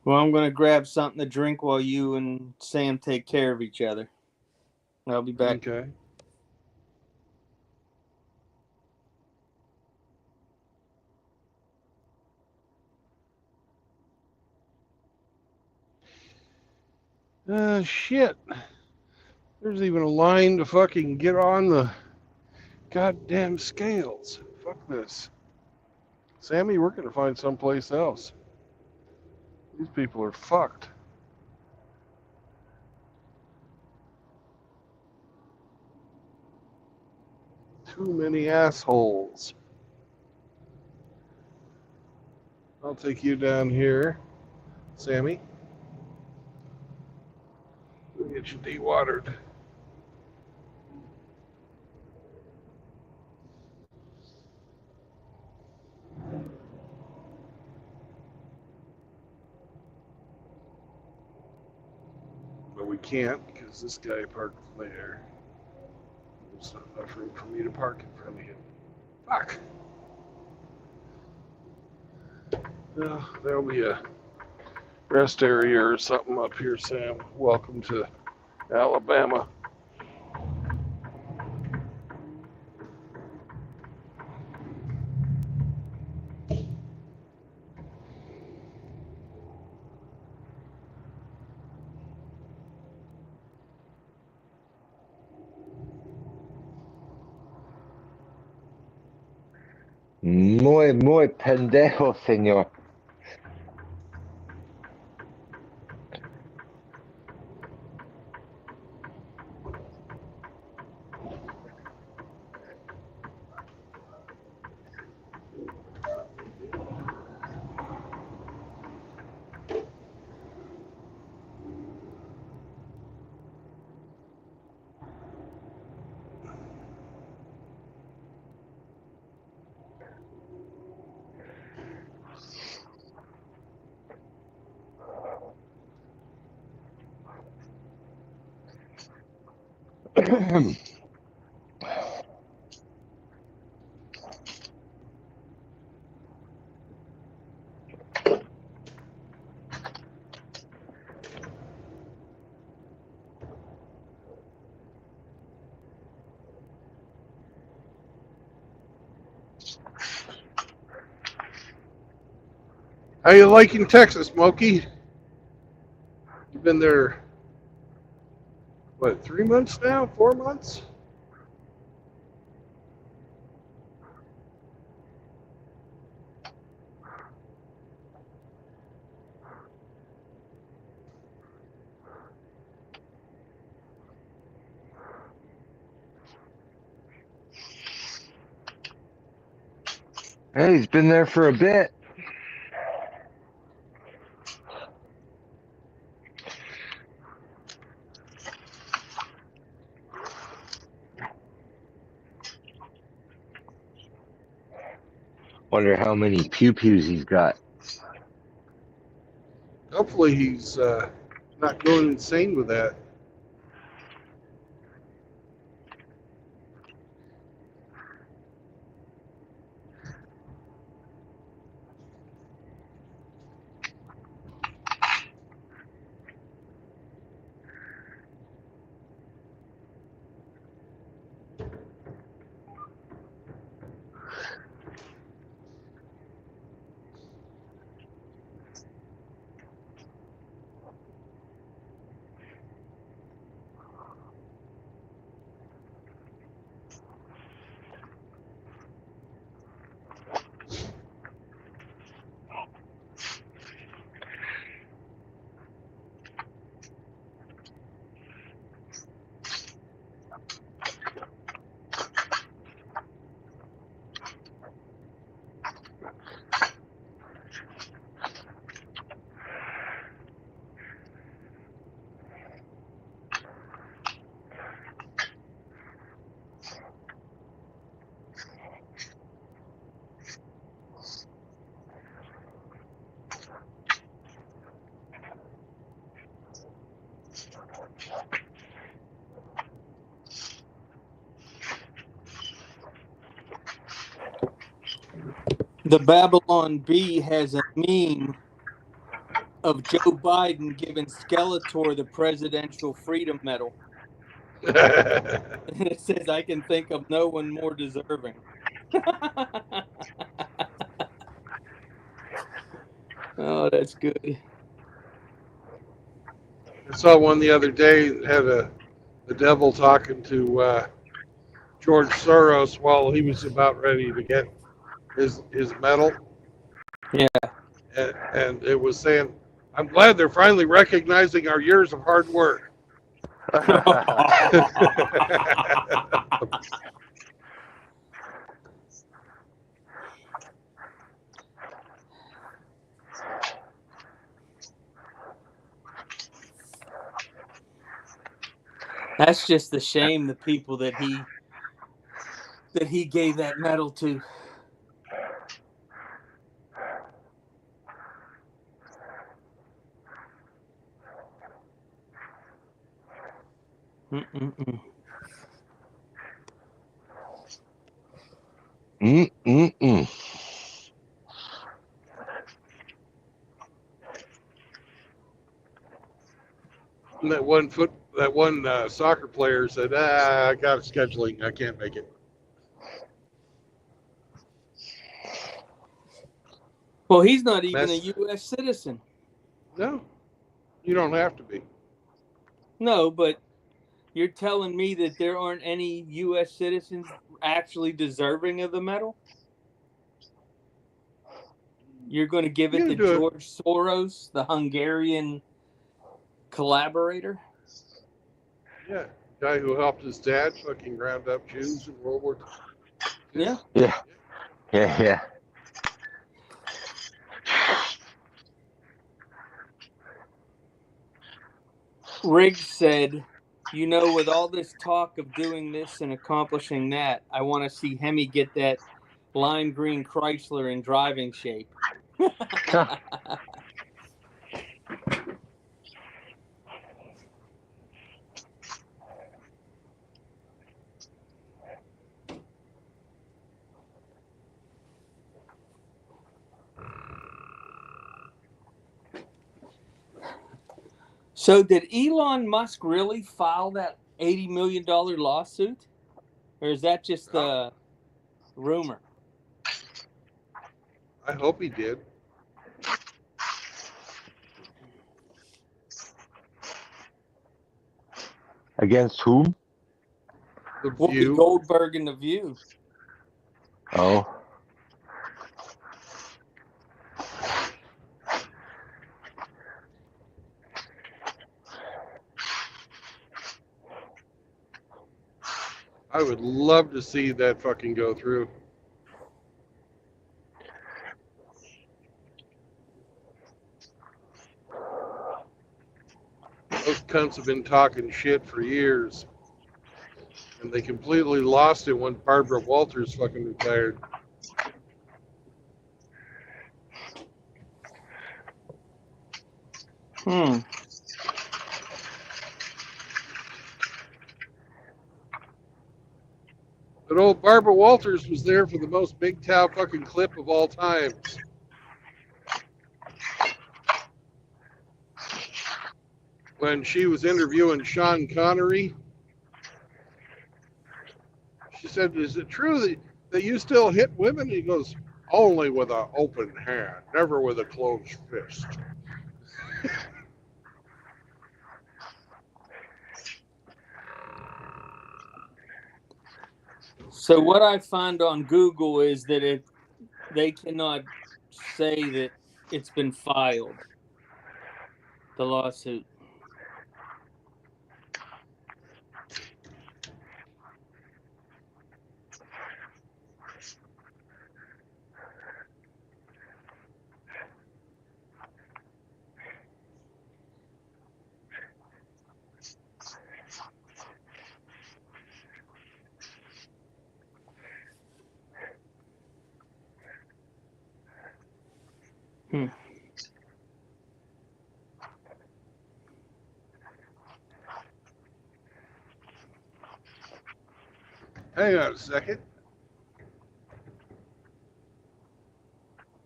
Well, I'm going to grab something to drink while you and Sam take care of each other. I'll be back. Okay. Shit. There's even a line to fucking get on the goddamn scales. Fuck this. Sammy, we're going to find someplace else. These people are fucked. Too many assholes. I'll take you down here, Sammy. We'll get you dewatered. But we can't because this guy parked there. There's not enough room for me to park in front of him. Fuck. Well, there'll be a rest area or something up here, Sam. Welcome to Alabama. Muy pendejo, señor. How you liking Texas, Smokey? You've been there, what, 3 months now? 4 months? Hey, he's been there for a bit. Wonder how many pew-pews he's got. Hopefully he's not going insane with that. The Babylon Bee has a meme of Joe Biden giving Skeletor the Presidential Freedom Medal. And it says, I can think of no one more deserving. Oh, that's good. I saw one the other day that had the devil talking to George Soros while he was about ready to get his medal. Yeah. And it was saying, I'm glad they're finally recognizing our years of hard work. That's just the shame, the people that he gave that medal to. Mm-mm-mm. And that one soccer player said, I got scheduling, I can't make it. Well, he's not even That's- a U.S. citizen. No, you don't have to be. No, but you're telling me that there aren't any U.S. citizens actually deserving of the medal? You're going to give it You to can do it. George Soros, the Hungarian collaborator? Yeah, guy who helped his dad fucking round up Jews in World War II. Yeah. Yeah. Riggs said, with all this talk of doing this and accomplishing that, I want to see Hemi get that lime green Chrysler in driving shape. So did Elon Musk really file that $80 million lawsuit? Or is that just a rumor? I hope he did. Against whom? The Whoopi View. Goldberg in The View. Oh. I would love to see that fucking go through. Those cunts have been talking shit for years. And they completely lost it when Barbara Walters fucking retired. But old Barbara Walters was there for the most big cow fucking clip of all times. When she was interviewing Sean Connery, she said, is it true that you still hit women? He goes, only with an open hand, never with a closed fist. So what I find on Google is that they cannot say that it's been filed, the lawsuit. Hang on a second.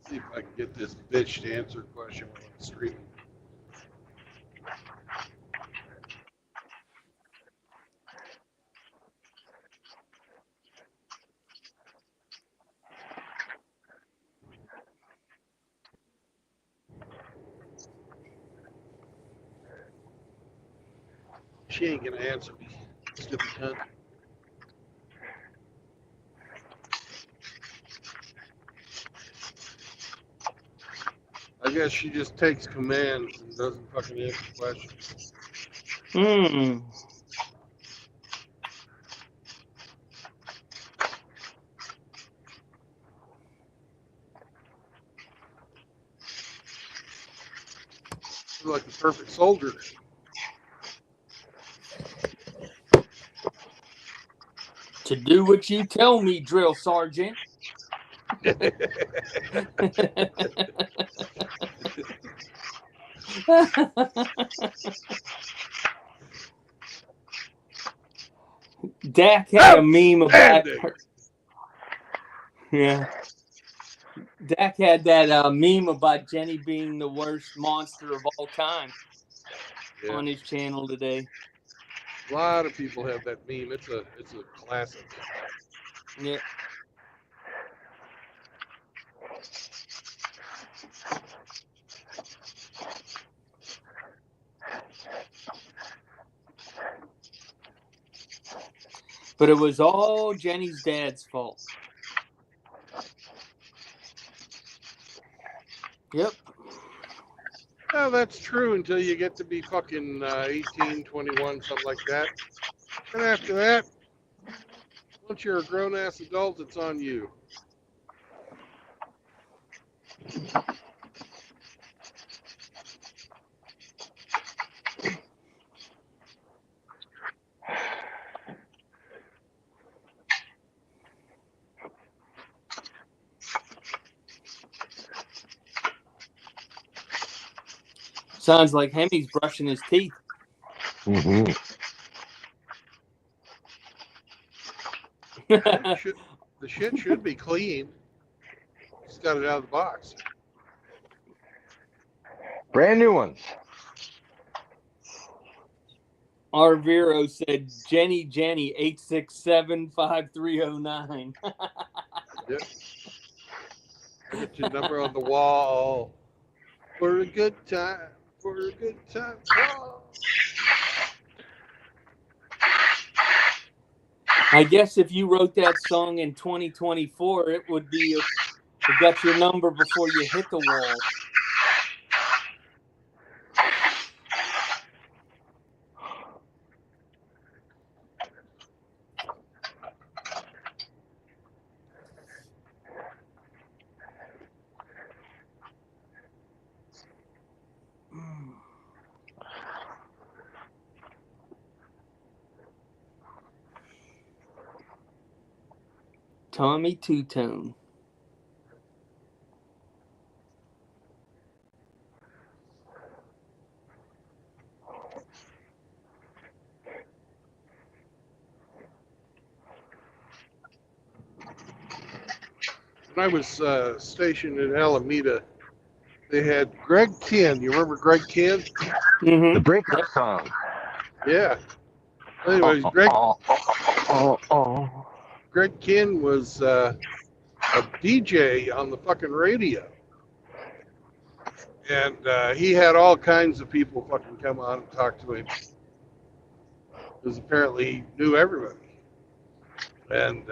See if I can get this bitch to answer a question while I'm streaming. She ain't gonna answer me, stupid cunt. I guess she just takes commands and doesn't fucking answer questions. Hmm. She's like the perfect soldier. To do what you tell me, drill sergeant. Dak had a meme about Outstanding. her. Yeah. Dak had that meme about Jenny being the worst monster of all time Yeah. on his channel today. A lot of people have that meme. It's a classic. Yeah. But it was all Jenny's dad's fault. Yep. Oh, that's true until you get to be fucking 18, 21, something like that. And after that, once you're a grown-ass adult, it's on you. Sounds like Hemi's brushing his teeth. Mm-hmm. The shit should be clean. Just got it out of the box. Brand new ones. Arviro said, Jenny 867-5309. Yep. Get your number on the wall. For a good time. For a good time. Oh. I guess if you wrote that song in 2024, it would be it got your number before you hit the wall. Tommy Two-Tone. When I was stationed in Alameda, they had Greg Kinn. You remember Greg Kinn? Mm-hmm. The breakup song. Yeah. Anyways, Greg Oh. Greg Kinn was a DJ on the fucking radio. And he had all kinds of people fucking come on and talk to him. Because apparently he knew everybody. And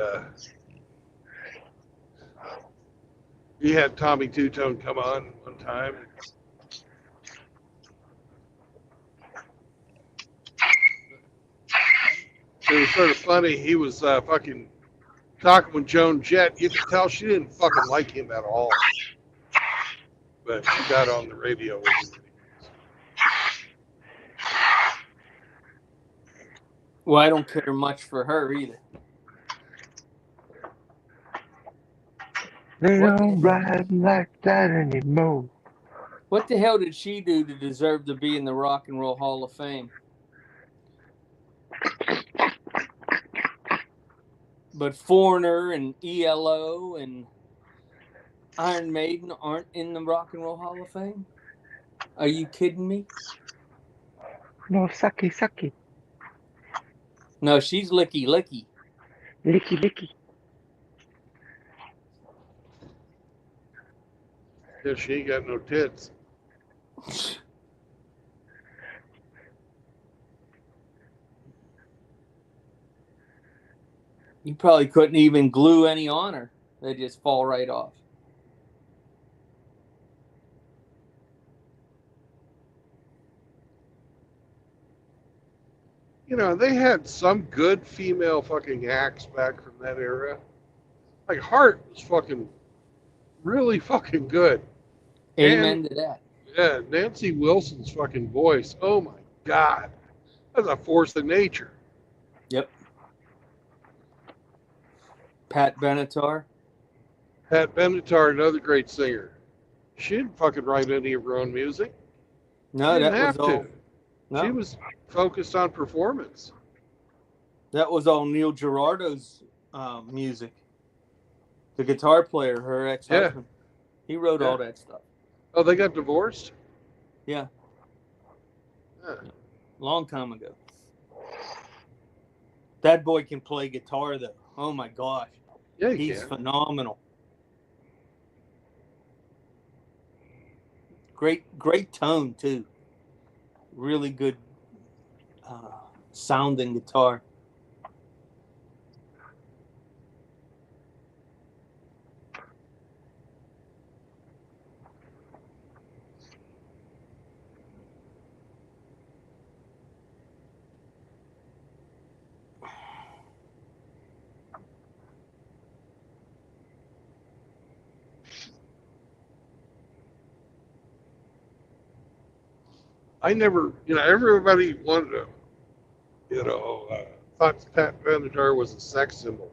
he had Tommy Two-Tone come on one time. It was sort of funny. He was fucking talking with Joan Jett. You could tell she didn't fucking like him at all. But she got on the radio with him. Well, I don't care much for her either. They don't ride like that anymore. What the hell did she do to deserve to be in the Rock and Roll Hall of Fame? But Foreigner and ELO and Iron Maiden aren't in the Rock and Roll Hall of Fame? Are you kidding me? No, sucky, sucky. No, she's Licky Licky. Licky, licky. Yeah, she ain't got no tits. You probably couldn't even glue any on her. They just fall right off. You know, they had some good female fucking acts back from that era. Like Heart was fucking really fucking good. Amen to that. Yeah, Nancy Wilson's fucking voice. Oh my God. That's a force of nature. Yep. Pat Benatar. Pat Benatar, another great singer. She didn't fucking write any of her own music. No, She didn't that was have all. to. No, She was focused on performance. that was all Neil Girardo's music. The guitar player, her ex-husband. He wrote all that stuff. Oh, they got divorced? Yeah, Huh. long time ago. That boy can play guitar though. Oh my gosh, Yeah, you he's can. phenomenal. Great tone too. Really good sounding guitar. I never, everybody wanted to, thought Pat Benatar was a sex symbol.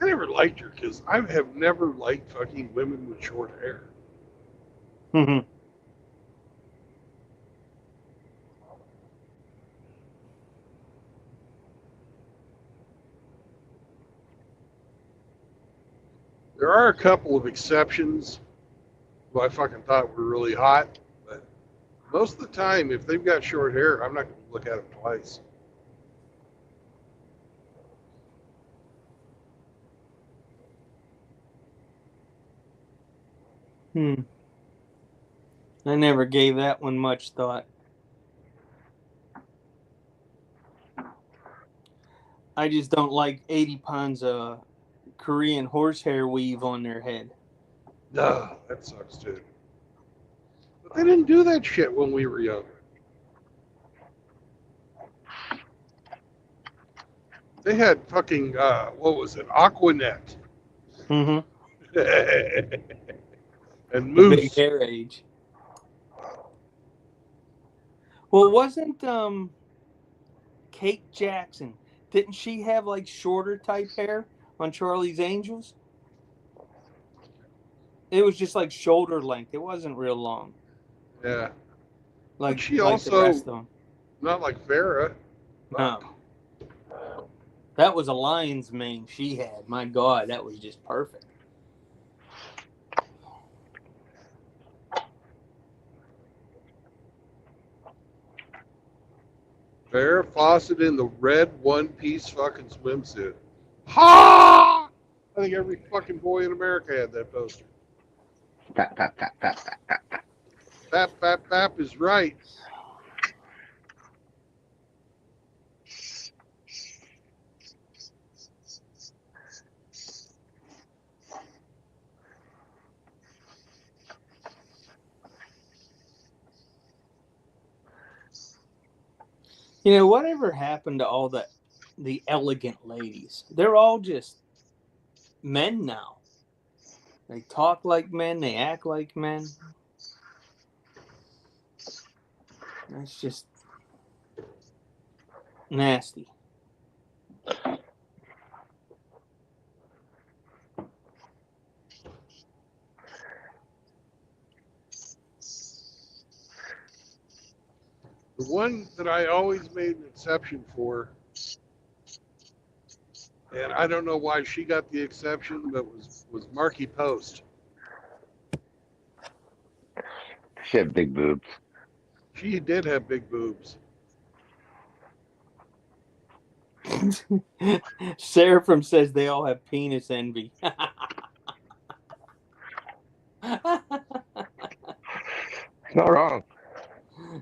I never liked her because I have never liked fucking women with short hair. Mm-hmm. There are a couple of exceptions who I fucking thought were really hot, but most of the time, if they've got short hair, I'm not going to look at them twice. I never gave that one much thought. I just don't like 80 pounds of Korean horsehair weave on their head. No, that sucks, dude. But they didn't do that shit when we were younger. They had fucking, what was it, Aquanet. Mm-hmm. And The big Moose. hair age. Well, wasn't Kate Jackson, didn't she have like shorter type hair on Charlie's Angels? It was just like shoulder length. It wasn't real long. Yeah. Like, But she like the also, rest of them. not like Farrah. No. That was a lion's mane she had. My God, that was just perfect. Farrah Fawcett in the red one-piece fucking swimsuit. Ha! I think every fucking boy in America had that poster. Tap, tap, tap, tap, tap, tap, tap. Bap, bap, bap is right. You know, whatever happened to all the elegant ladies? They're all just men now. They talk like men. They act like men. That's just nasty. The one that I always made an exception for, and I don't know why she got the exception, but was Marky Post. She had big boobs. She did have big boobs. Seraphim says they all have penis envy. It's not wrong.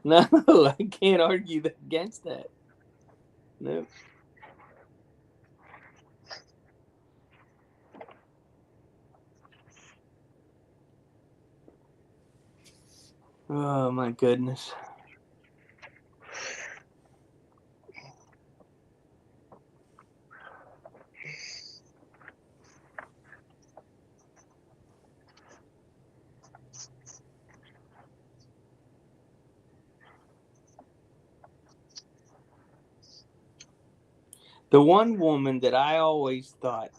No, I can't argue against that. No. Oh my goodness. The one woman that I always thought,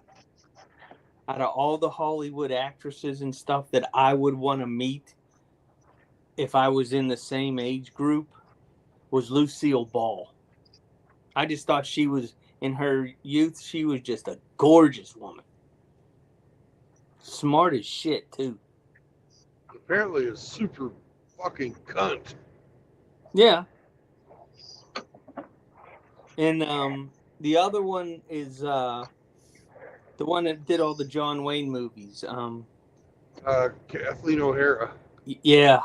out of all the Hollywood actresses and stuff, that I would want to meet if I was in the same age group was Lucille Ball. I just thought she was, in her youth, she was just a gorgeous woman. Smart as shit, too. Apparently a super fucking cunt. Yeah. And the other one is the one that did all the John Wayne movies. Kathleen O'Hara. Yeah.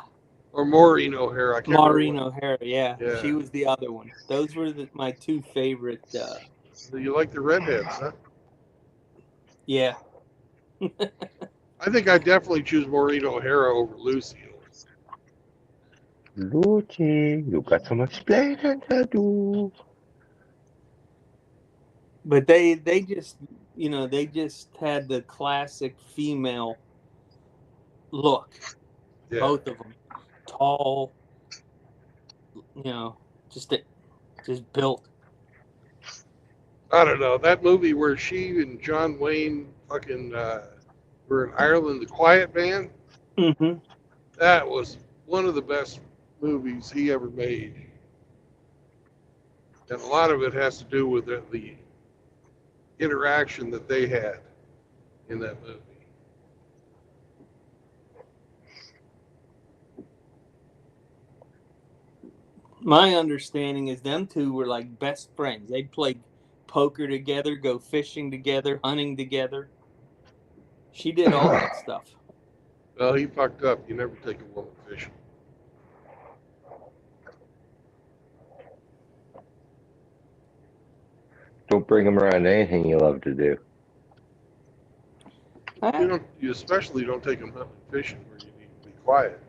Or Maureen O'Hara. I can't Maureen remember. O'Hara, yeah. Yeah. She was the other one. Those were my two favorite. So you like the redheads, huh? Yeah. I think I definitely choose Maureen O'Hara over Lucille. Lucy, you got so much explaining to do. But they just, they just had the classic female look. Yeah. Both of them. Tall, just built. I don't know. That movie where she and John Wayne fucking were in Ireland, the Quiet Man, Mm-hmm. that was one of the best movies he ever made. And a lot of it has to do with the interaction that they had in that movie. My understanding is them two were like best friends. They'd play poker together, go fishing together, hunting together. She did all that stuff. Well, he fucked up. You never take a woman fishing. Don't bring him around anything you love to do. You especially don't take them hunting and fishing where you need to be quiet.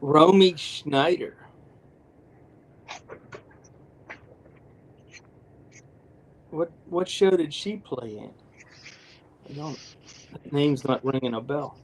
Romy Schneider. What show did she play in? I don't. That name's not ringing a bell.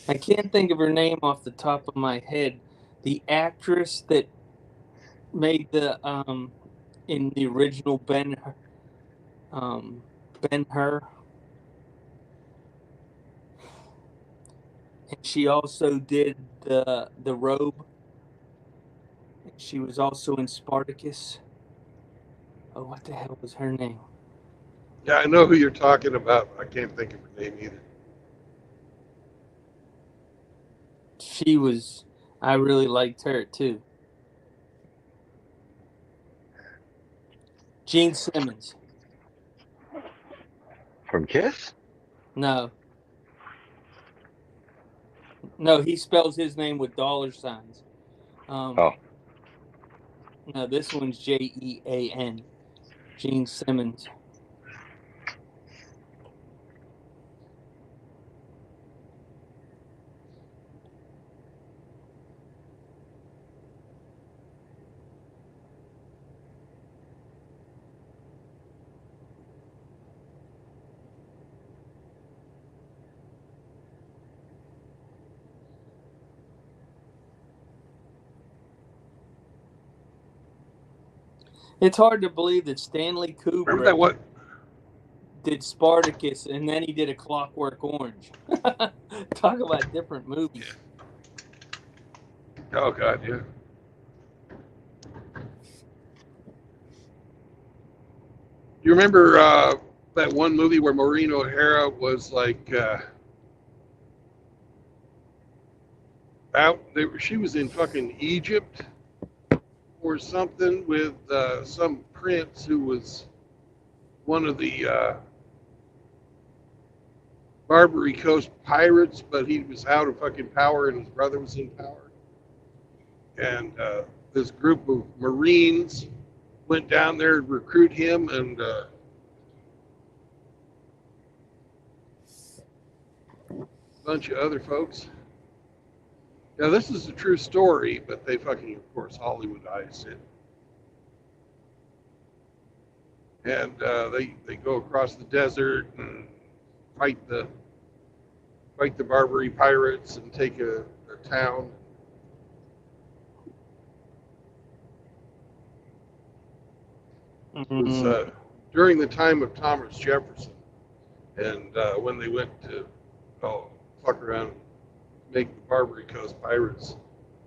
I can't think of her name off the top of my head. The actress that made the in the original Ben-Hur. And she also did the Robe. She was also in Spartacus. Oh, what the hell was her name? Yeah, I know who you're talking about. I can't think of her name either. I really liked her too. Gene Simmons. From Kiss? No. No, he spells his name with dollar signs. Oh. No, this one's Jean. Gene Simmons. It's hard to believe that Stanley Remember that Kubrick what? did Spartacus and then he did A Clockwork Orange. Talk about different movies. Oh God, yeah. You remember that one movie where Maureen O'Hara was like she was in fucking Egypt or something with some prince who was one of the Barbary Coast pirates, but he was out of fucking power and his brother was in power. And this group of Marines went down there to recruit him, and a bunch of other folks. Now, this is a true story, but they fucking, of course, Hollywoodized it. And they go across the desert and fight the Barbary pirates and take a town. It was during the time of Thomas Jefferson, and when they went to fuck around and make the Barbary Coast pirates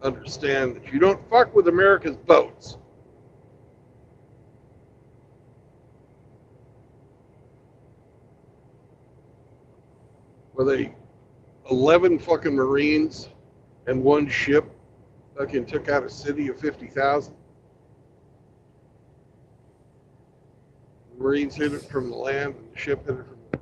understand that you don't fuck with America's boats. Were they 11 fucking Marines and one ship fucking took out a city of 50,000? The Marines hit it from the land and the ship hit it from the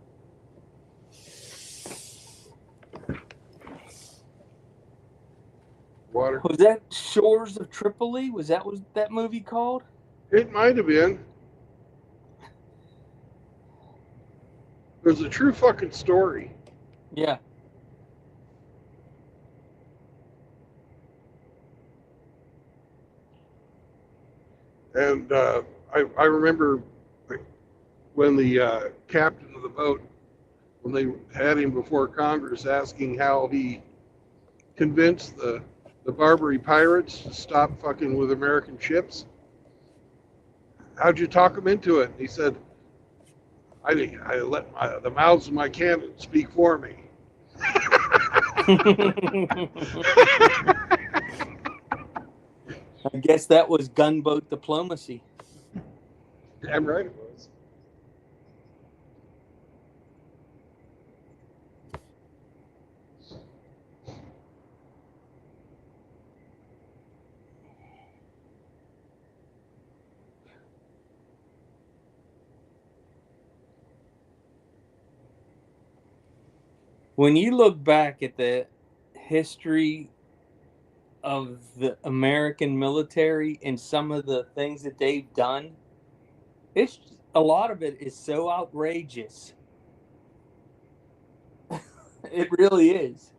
water. Was that Shores of Tripoli? Was that movie called? It might have been. There's a true fucking story. Yeah. And I remember when the captain of the boat, when they had him before Congress asking how he convinced the Barbary pirates to stop fucking with American ships. How'd you talk them into it? And he said, I let the mouths of my cannon speak for me. I guess that was gunboat diplomacy. Damn right it was. When you look back at the history of the American military and some of the things that they've done, a lot of it is so outrageous. It really is.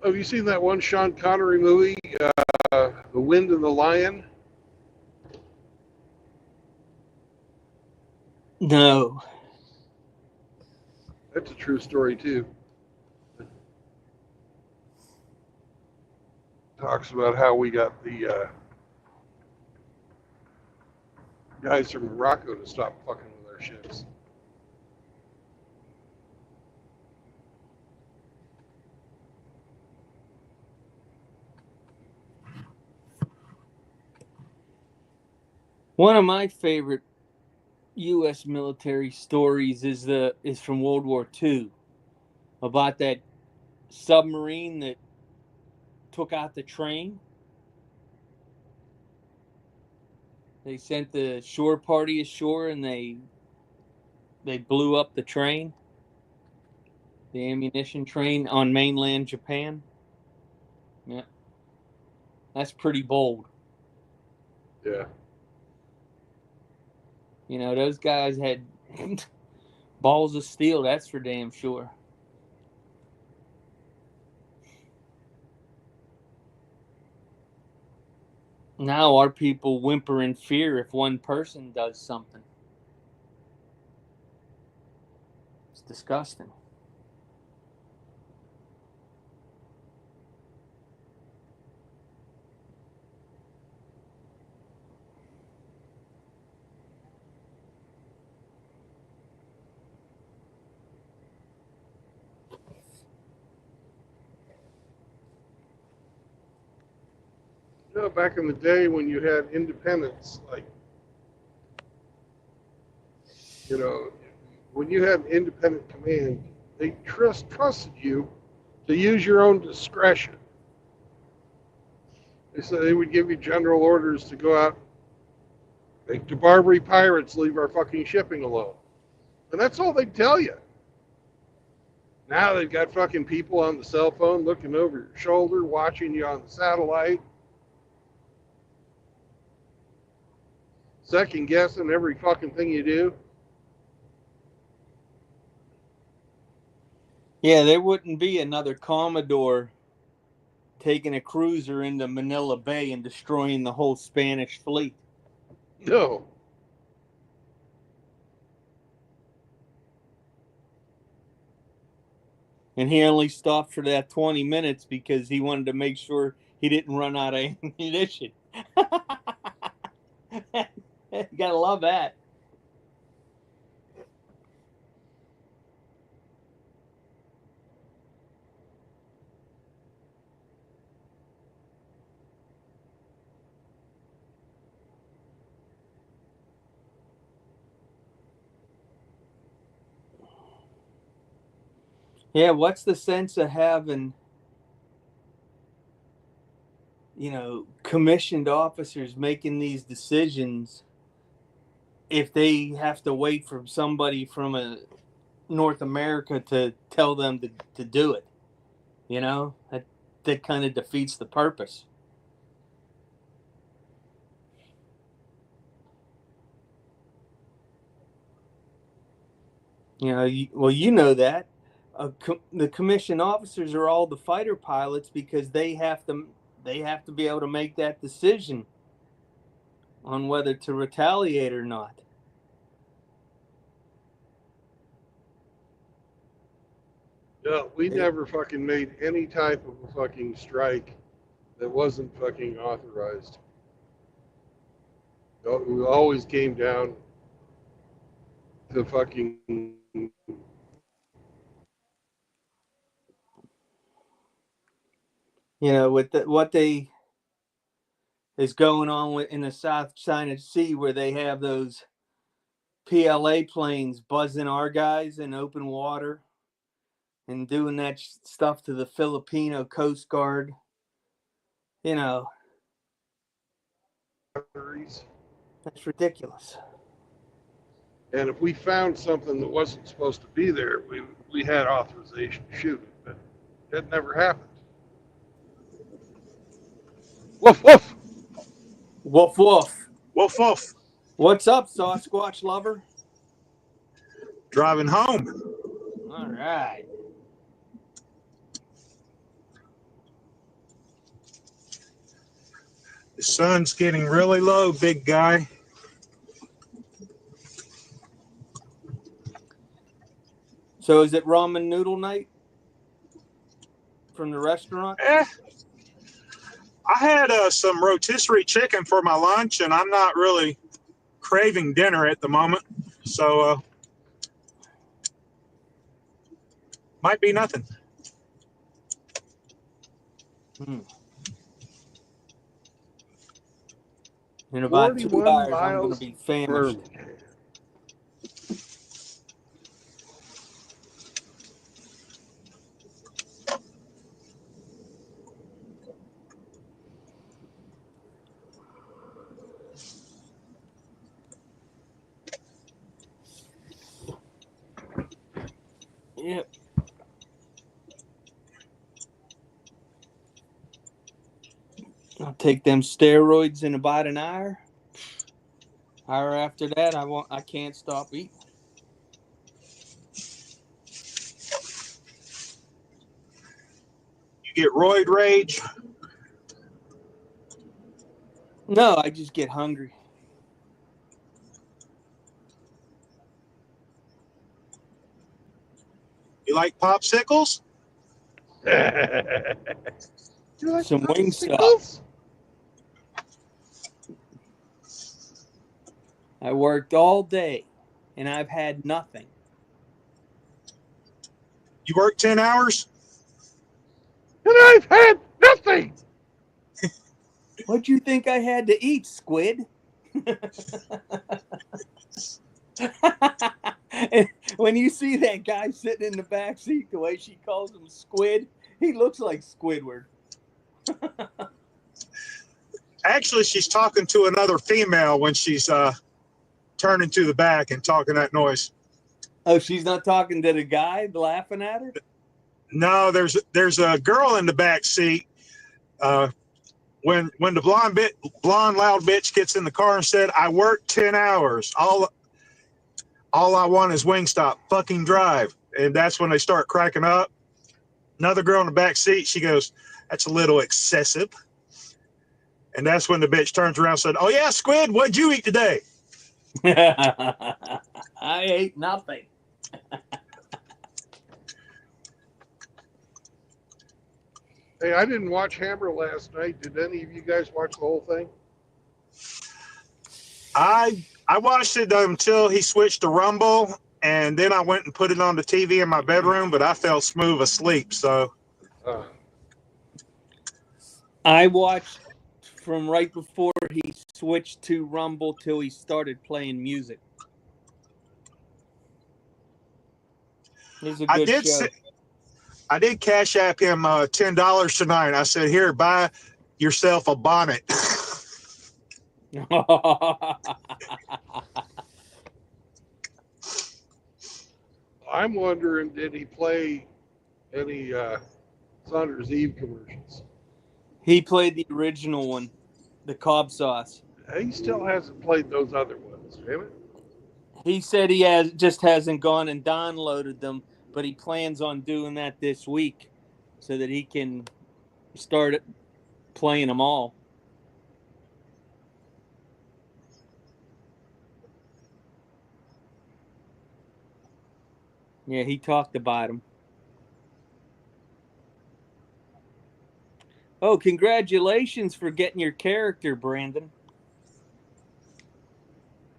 Have you seen that one Sean Connery movie, The Wind and the Lion? No. That's a true story too. Talks about how we got the guys from Morocco to stop fucking with our ships. One of my favorite U.S. military stories is from World War II about that submarine that took out the train. They sent the shore party ashore and they blew up the train, the ammunition train on mainland Japan. Yeah, that's pretty bold. Yeah. You know, those guys had balls of steel, that's for damn sure. Now our people whimper in fear if one person does something. It's disgusting. You know, back in the day when you had independence, like, you know, when you had independent command, they trusted you to use your own discretion. They said they would give you general orders to go out, make the Barbary pirates leave our fucking shipping alone. And that's all they'd tell you. Now they've got fucking people on the cell phone looking over your shoulder, watching you on the satellite, second guessing every fucking thing you do. Yeah, there wouldn't be another Commodore taking a cruiser into Manila Bay and destroying the whole Spanish fleet. No. And he only stopped for that 20 minutes because he wanted to make sure he didn't run out of ammunition. You gotta love that. Yeah, what's the sense of having, you know, commissioned officers making these decisions if they have to wait for somebody from North America to tell them to do it? You know, that kind of defeats the purpose. You know, you know that the commissioned officers are all the fighter pilots because they have to be able to make that decision on whether to retaliate or not. No, we never fucking made any type of a fucking strike that wasn't fucking authorized. We always came down to fucking. You know, with what they is going on in the South China Sea, where they have those PLA planes buzzing our guys in open water and doing that stuff to the Filipino Coast Guard. You know, that's ridiculous. And if we found something that wasn't supposed to be there, we had authorization to shoot it, but that never happened. Woof woof. Woof woof. Woof woof. What's up, Sasquatch lover? Driving home. All right. The sun's getting really low, big guy. So is it ramen noodle night from the restaurant? I had some rotisserie chicken for my lunch, and I'm not really craving dinner at the moment. So might be nothing. In about 2 41 hours, I'm going miles to be to famished. Birmingham. Yep. I'll take them steroids in about an hour. Hour after that, I can't stop eating. You get roid rage. No, I just get hungry. You like popsicles? You like Some Wingstop. popsicles? I worked all day, and I've had nothing. You work 10 hours? And I've had nothing. What'd you think I had to eat, Squid? And when you see that guy sitting in the back seat, the way she calls him Squid, he looks like Squidward. Actually, she's talking to another female when she's turning to the back and talking that noise. Oh, she's not talking to the guy laughing at her? No, there's a girl in the back seat. When the blonde loud bitch gets in the car and said, "I worked 10 hours. All I want is Wingstop. Fucking drive." And that's when they start cracking up. Another girl in the back seat, she goes, "That's a little excessive." And that's when the bitch turns around and said, "Oh yeah, Squid, what'd you eat today?" I ate nothing. Hey, I didn't watch Hammer last night. Did any of you guys watch the whole thing? I watched it until he switched to Rumble, and then I went and put it on the TV in my bedroom, but I fell smooth asleep. So I watched from right before he switched to Rumble till he started playing music. It was a good show. I did cash app him $10 tonight. I said, "Here, buy yourself a bonnet." I'm wondering, did he play any Saunders Eve commercials? He played the original one, the Cobb sauce. He still hasn't played those other ones, damn it. He said he just hasn't gone and downloaded them, but he plans on doing that this week so that he can start playing them all. Yeah, he talked about them. Oh, congratulations for getting your character, Brandon.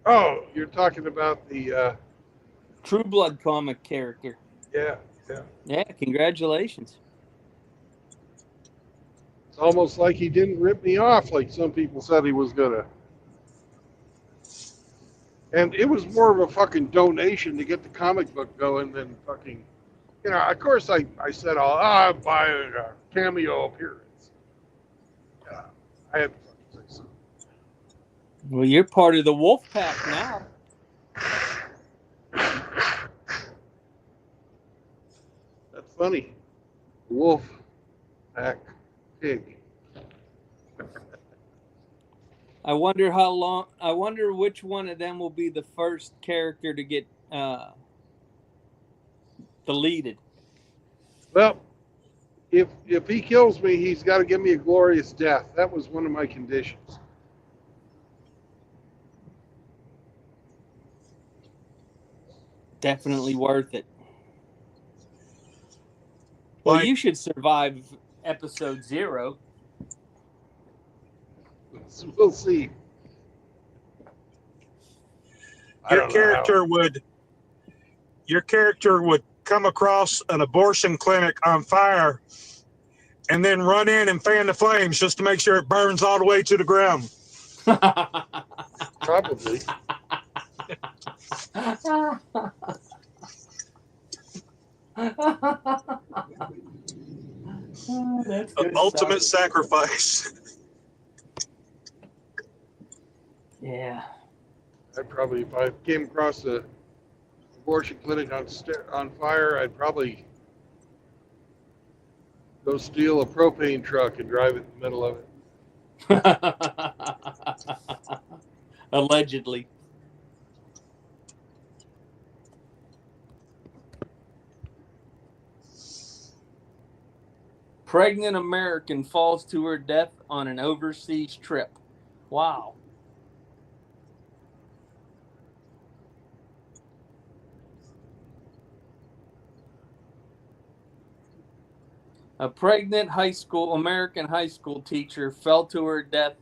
Oh, you're talking about the True Blood comic character. yeah. Yeah, congratulations. It's almost like he didn't rip me off like some people said he was gonna. And it was more of a fucking donation to get the comic book going than fucking, of course I said, I'll buy a cameo appearance. Yeah, I had to fucking say something. Well, you're part of the Wolf Pack now. That's funny. Wolf Pack Pig. I wonder which one of them will be the first character to get deleted. Well, if he kills me, he's got to give me a glorious death. That was one of my conditions. Definitely worth it. Well, you should survive episode 0. We'll see. Your character would come across an abortion clinic on fire and then run in and fan the flames just to make sure it burns all the way to the ground. Probably. That's An good ultimate stuff. sacrifice. Yeah. I'd probably, if I came across a abortion clinic on fire, I'd probably go steal a propane truck and drive it in the middle of it. Allegedly. Pregnant American falls to her death on an overseas trip. Wow. A pregnant American high school teacher fell to her death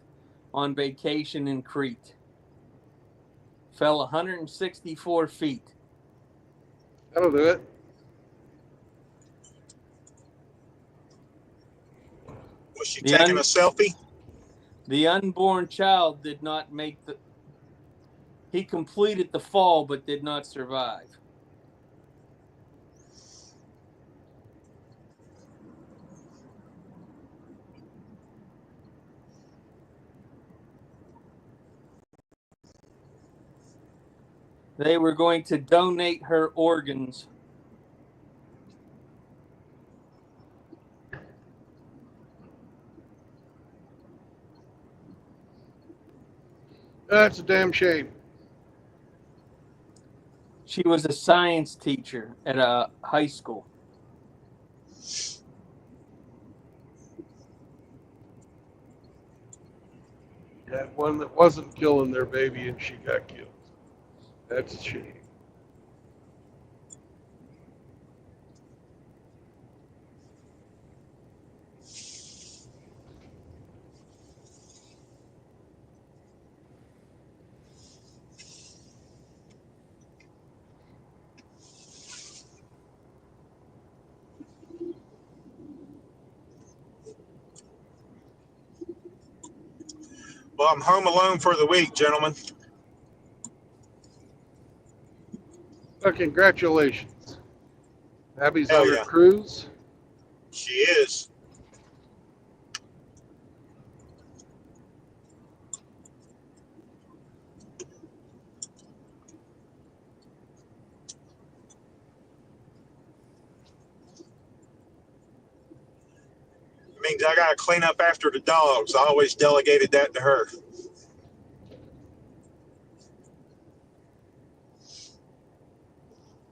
on vacation in Crete. Fell 164 feet. That'll do it. Was she The taking a selfie? The unborn child did not make the. He completed the fall but did not survive. They were going to donate her organs. That's a damn shame. She was a science teacher at a high school. That one that wasn't killing their baby and she got killed. That's a shame. Well, I'm home alone for the week, gentlemen. Well, congratulations. Abby's Hell on her yeah. cruise. She is. Means I got to clean up after the dogs. I always delegated that to her.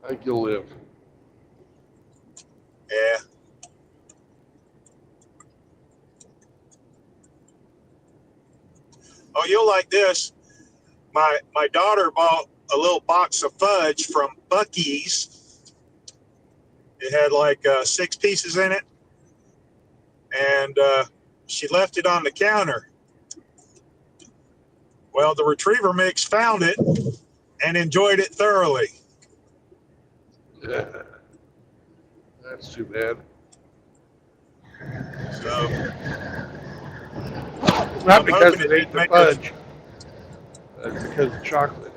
I think you'll live. Yeah. Oh, you'll like this. My daughter bought a little box of fudge from Buc-ee's. It had like 6 pieces in it. And she left it on the counter. Well, the retriever mix found it and enjoyed it thoroughly. Yeah. That's too bad. So Not I'm because hoping it it ate didn't the make her- fudge. That's because of chocolate.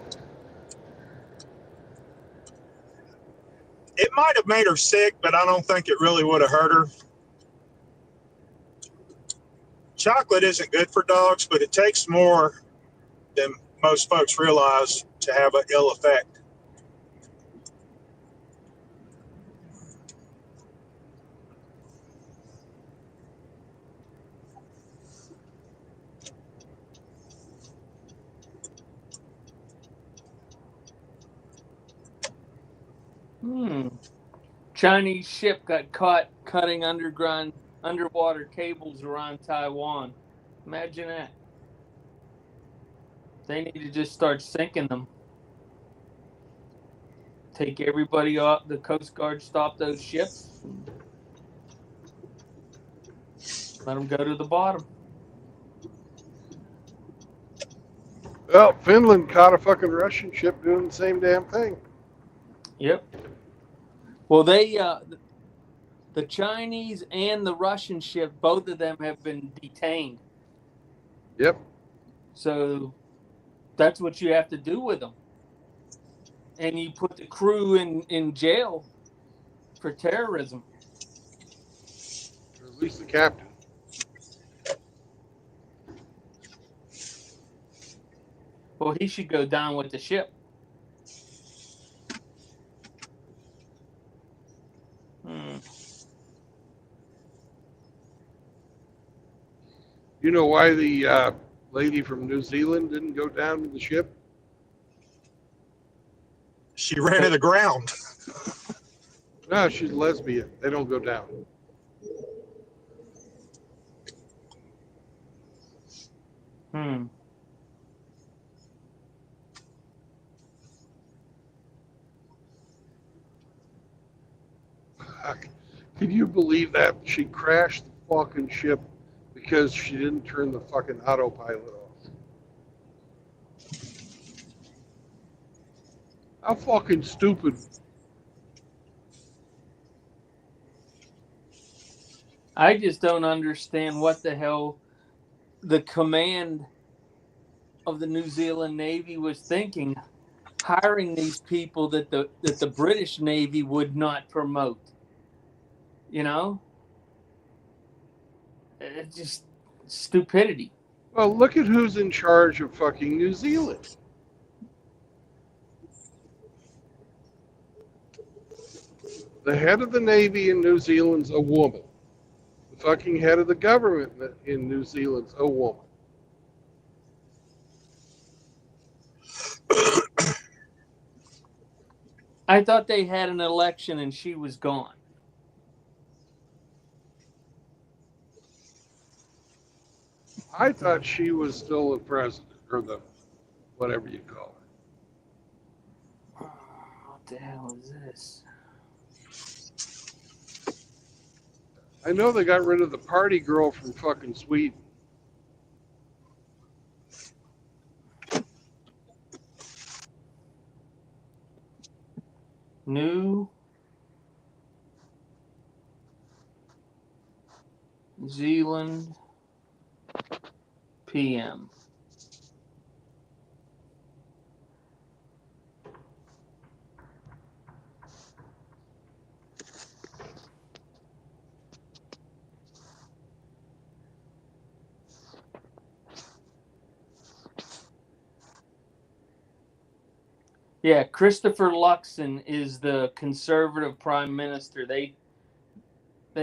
it might have made her sick, but I don't think it really would have hurt her. Chocolate isn't good for dogs, but it takes more than most folks realize to have an ill effect. Chinese ship got caught cutting underwater cables around Taiwan. Imagine that. They need to just start sinking them. Take everybody off. The Coast Guard stop those ships. Let them go to the bottom. Well, Finland caught a fucking Russian ship doing the same damn thing. Yep. Well, the Chinese and the Russian ship, both of them have been detained. Yep. So that's what you have to do with them. And you put the crew in jail for terrorism. Or at least the captain. Well, he should go down with the ship. You know why the lady from New Zealand didn't go down with the ship? She ran to the ground. No, she's a lesbian. They don't go down. Can you believe that? She crashed the fucking ship because she didn't turn the fucking autopilot off. How fucking stupid. I just don't understand what the hell the command of the New Zealand Navy was thinking, hiring these people that the British Navy would not promote. You know? It's just stupidity. Well, look at who's in charge of fucking New Zealand. The head of the Navy in New Zealand's a woman. The fucking head of the government in New Zealand's a woman. I thought they had an election and she was gone. I thought she was still the president, or the whatever you call it. What the hell is this? I know they got rid of the party girl from fucking Sweden. New Zealand PM. Yeah, Christopher Luxon is the conservative prime minister. They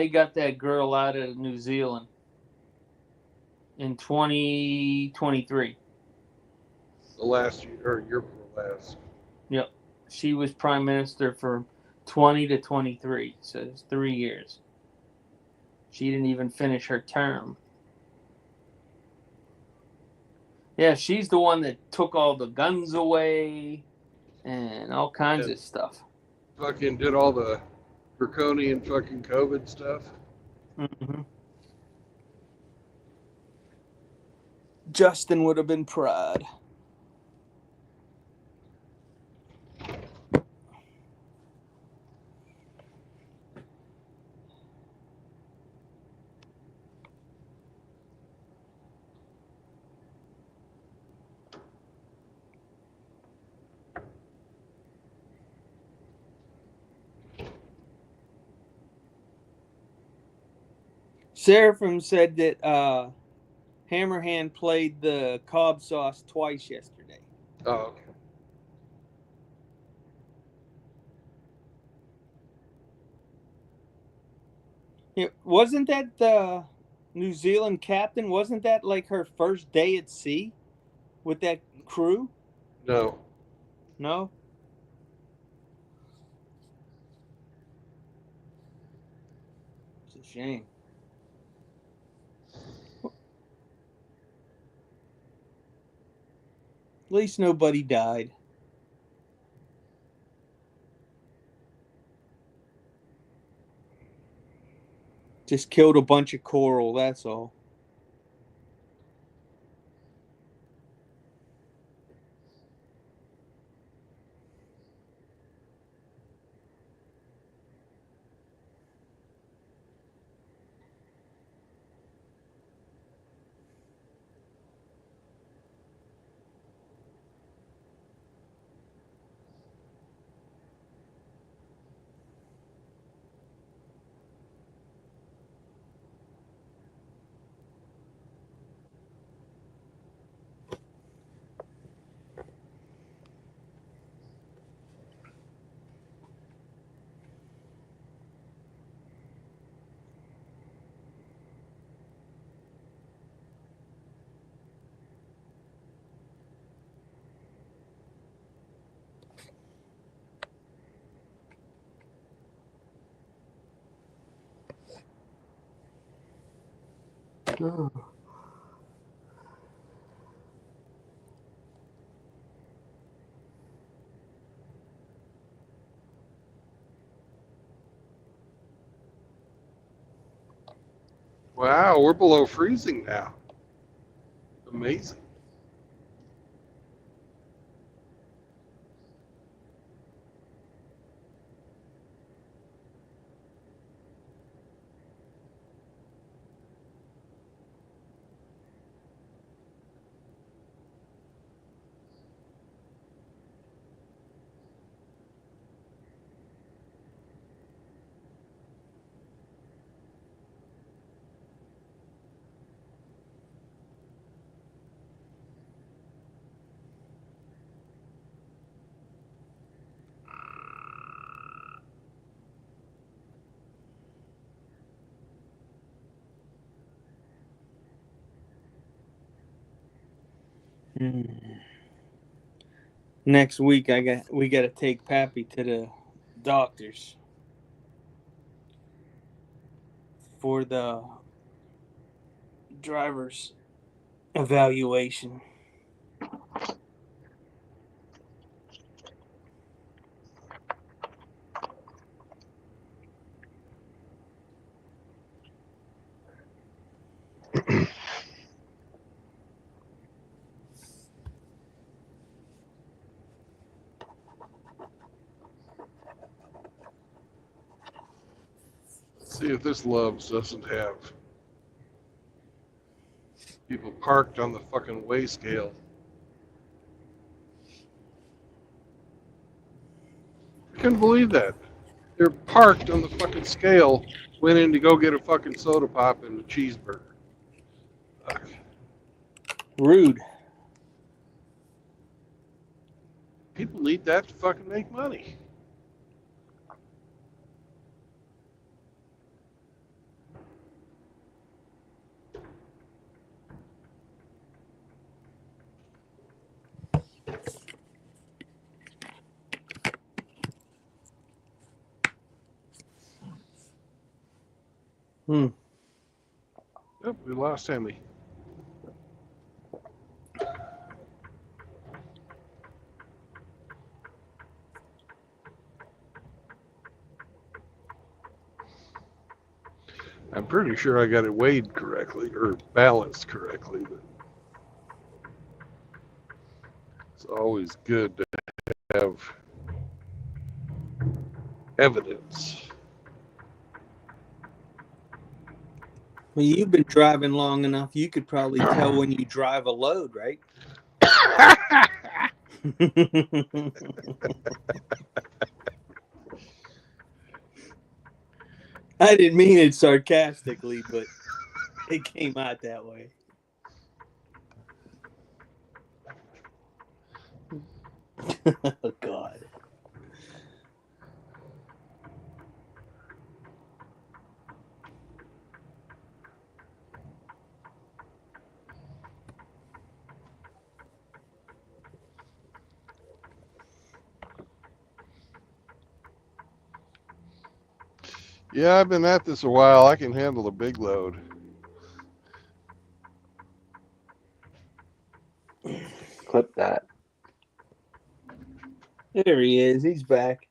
got that girl out of New Zealand in 2023. The last year, or year before last. Yep. She was prime minister from 20 to 23, so it's 3 years. She didn't even finish her term. Yeah, she's the one that took all the guns away and all kinds of stuff. Fucking did all the draconian fucking COVID stuff. Mm-hmm. Justin would have been proud. Seraphim said that Hammerhand played the Cobb sauce twice yesterday. Oh, okay. Yeah, wasn't that the New Zealand captain? Wasn't that like her first day at sea with that crew? No. No? It's a shame. At least nobody died. Just killed a bunch of coral, that's all. Oh. Wow, we're below freezing now. Amazing. Hmm. Next week, we got to take Pappy to the doctors for the driver's evaluation. Let's see if this Love's doesn't have people parked on the fucking weigh scale. I couldn't believe that. They're parked on the fucking scale, went in to go get a fucking soda pop and a cheeseburger. Fuck. Rude. People need that to fucking make money. Hmm. Yep, we lost Emmy. I'm pretty sure I got it weighed correctly or balanced correctly, but it's always good to have evidence. Well, you've been driving long enough. You could probably tell when you drive a load, right? I didn't mean it sarcastically, but it came out that way. Oh, God. Yeah, I've been at this a while. I can handle a big load. Clip that. There he is. He's back.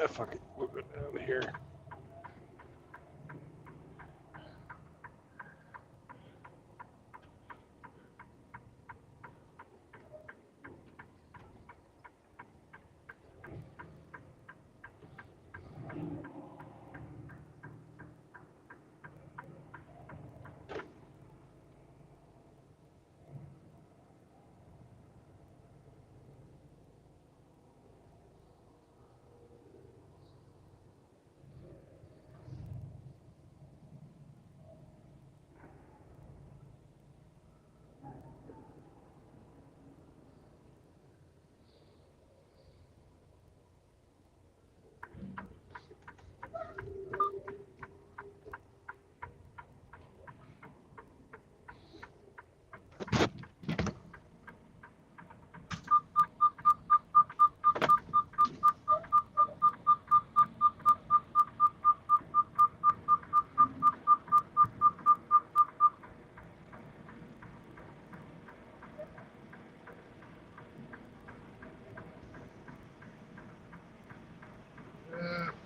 Fuck it. We'll go down here.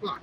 Fuck.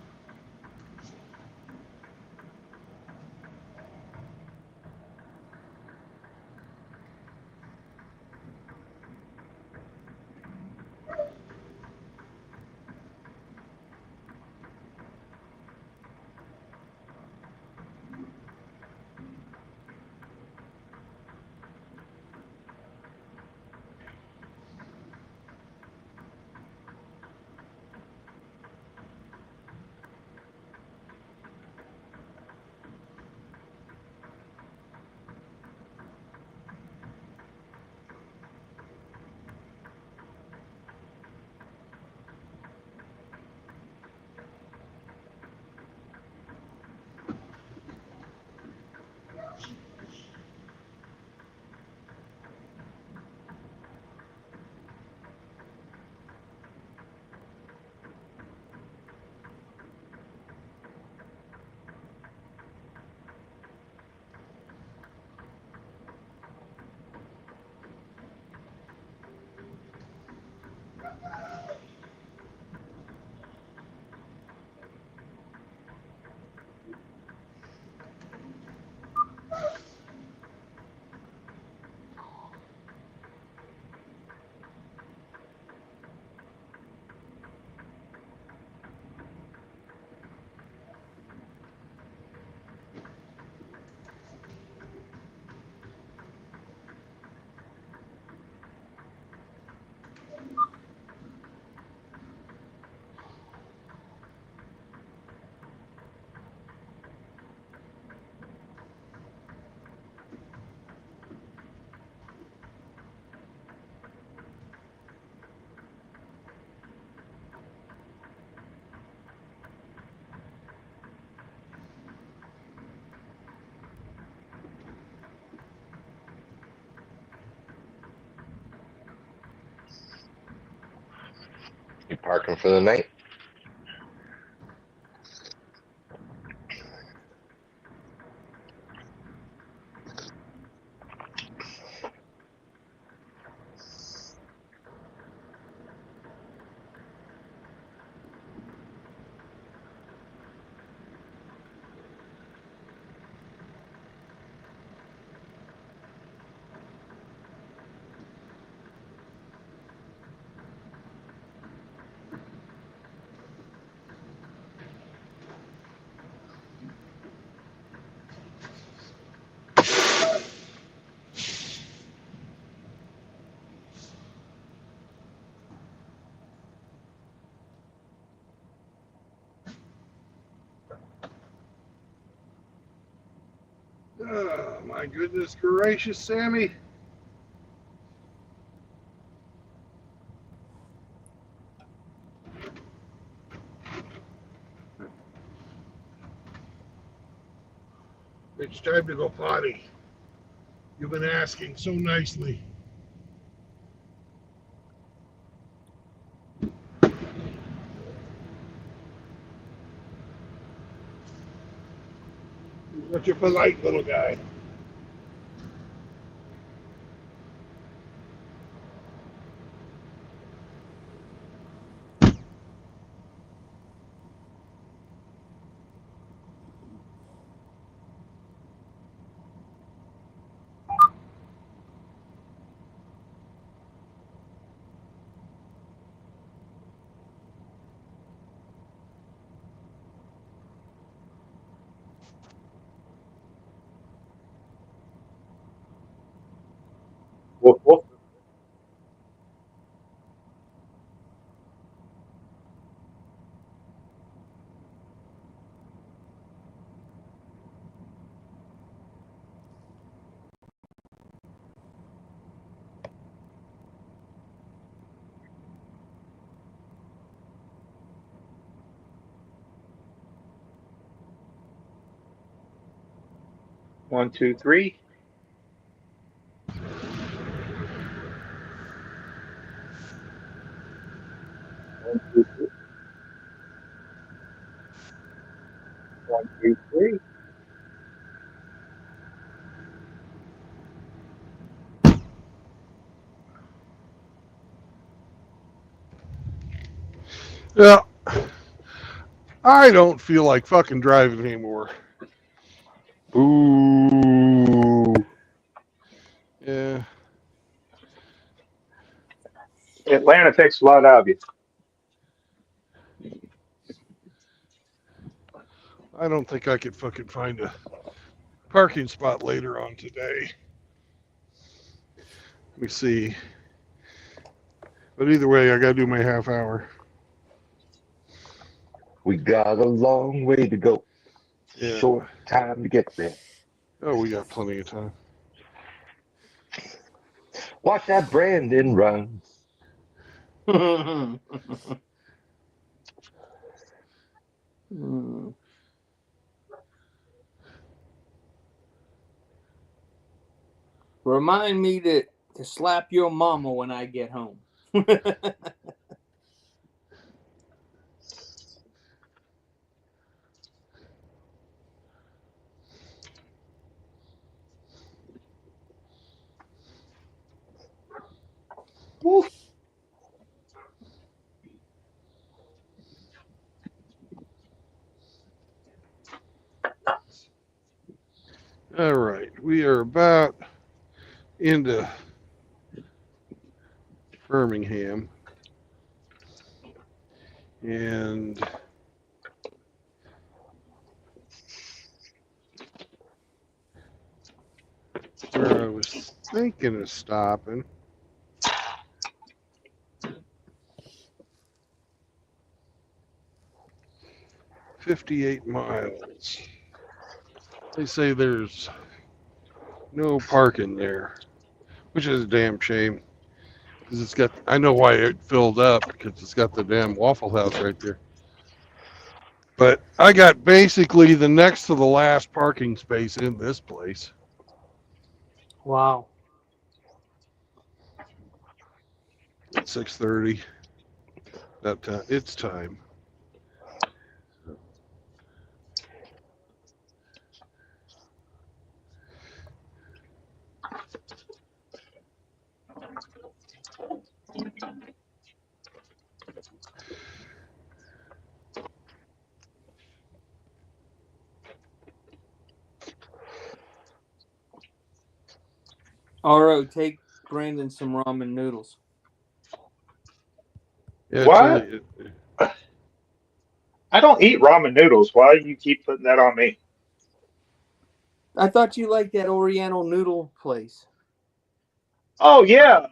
You parking for the night? Oh, my goodness gracious, Sammy. It's time to go potty. You've been asking so nicely. Such a polite little guy. Woof, woof. One, two, three. One, two, three. One, two, three. Yeah, I don't feel like fucking driving anymore. Ooh. Yeah. Atlanta takes a lot out of you. I don't think I could fucking find a parking spot later on today. Let me see. But either way, I gotta do my half hour. We got a long way to go. Yeah. Short time to get there. Oh, we got plenty of time. Watch that Brandon run. Hmm. Remind me to slap your mama when I get home. Woof. All right. We are about into Birmingham. And where I was thinking of stopping. "58 miles. They say there's no parking there, which is a damn shame. Because it's got, I know why it filled up, because it's got the damn Waffle House right there. But I got basically the next to the last parking space in this place. Wow. At 6:30. That time, it's time. RO, take Brandon some ramen noodles. Yeah, What? I don't eat ramen noodles. Why do you keep putting that on me? I thought you liked that Oriental noodle place. Oh yeah,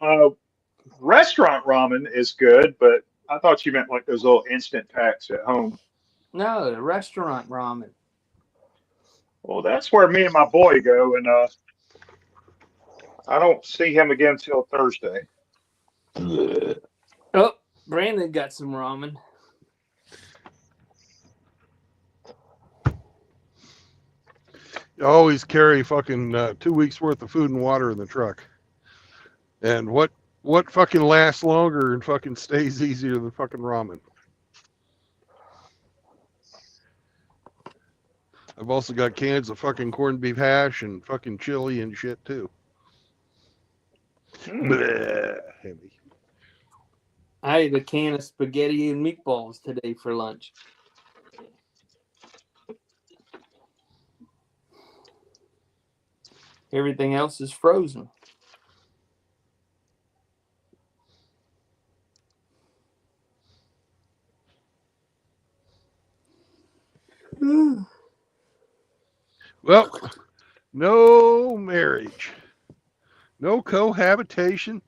restaurant ramen is good, but I thought you meant like those little instant packs at home. No, the restaurant ramen. Well, that's where me and my boy go, and I don't see him again till Thursday. Oh, Brandon got some ramen. You always carry fucking 2 weeks worth of food and water in the truck. And what fucking lasts longer and fucking stays easier than fucking ramen? I've also got cans of fucking corned beef hash and fucking chili and shit too. Bleh, heavy. I ate a can of spaghetti and meatballs today for lunch. Everything else is frozen. Well, no marriage. no cohabitation,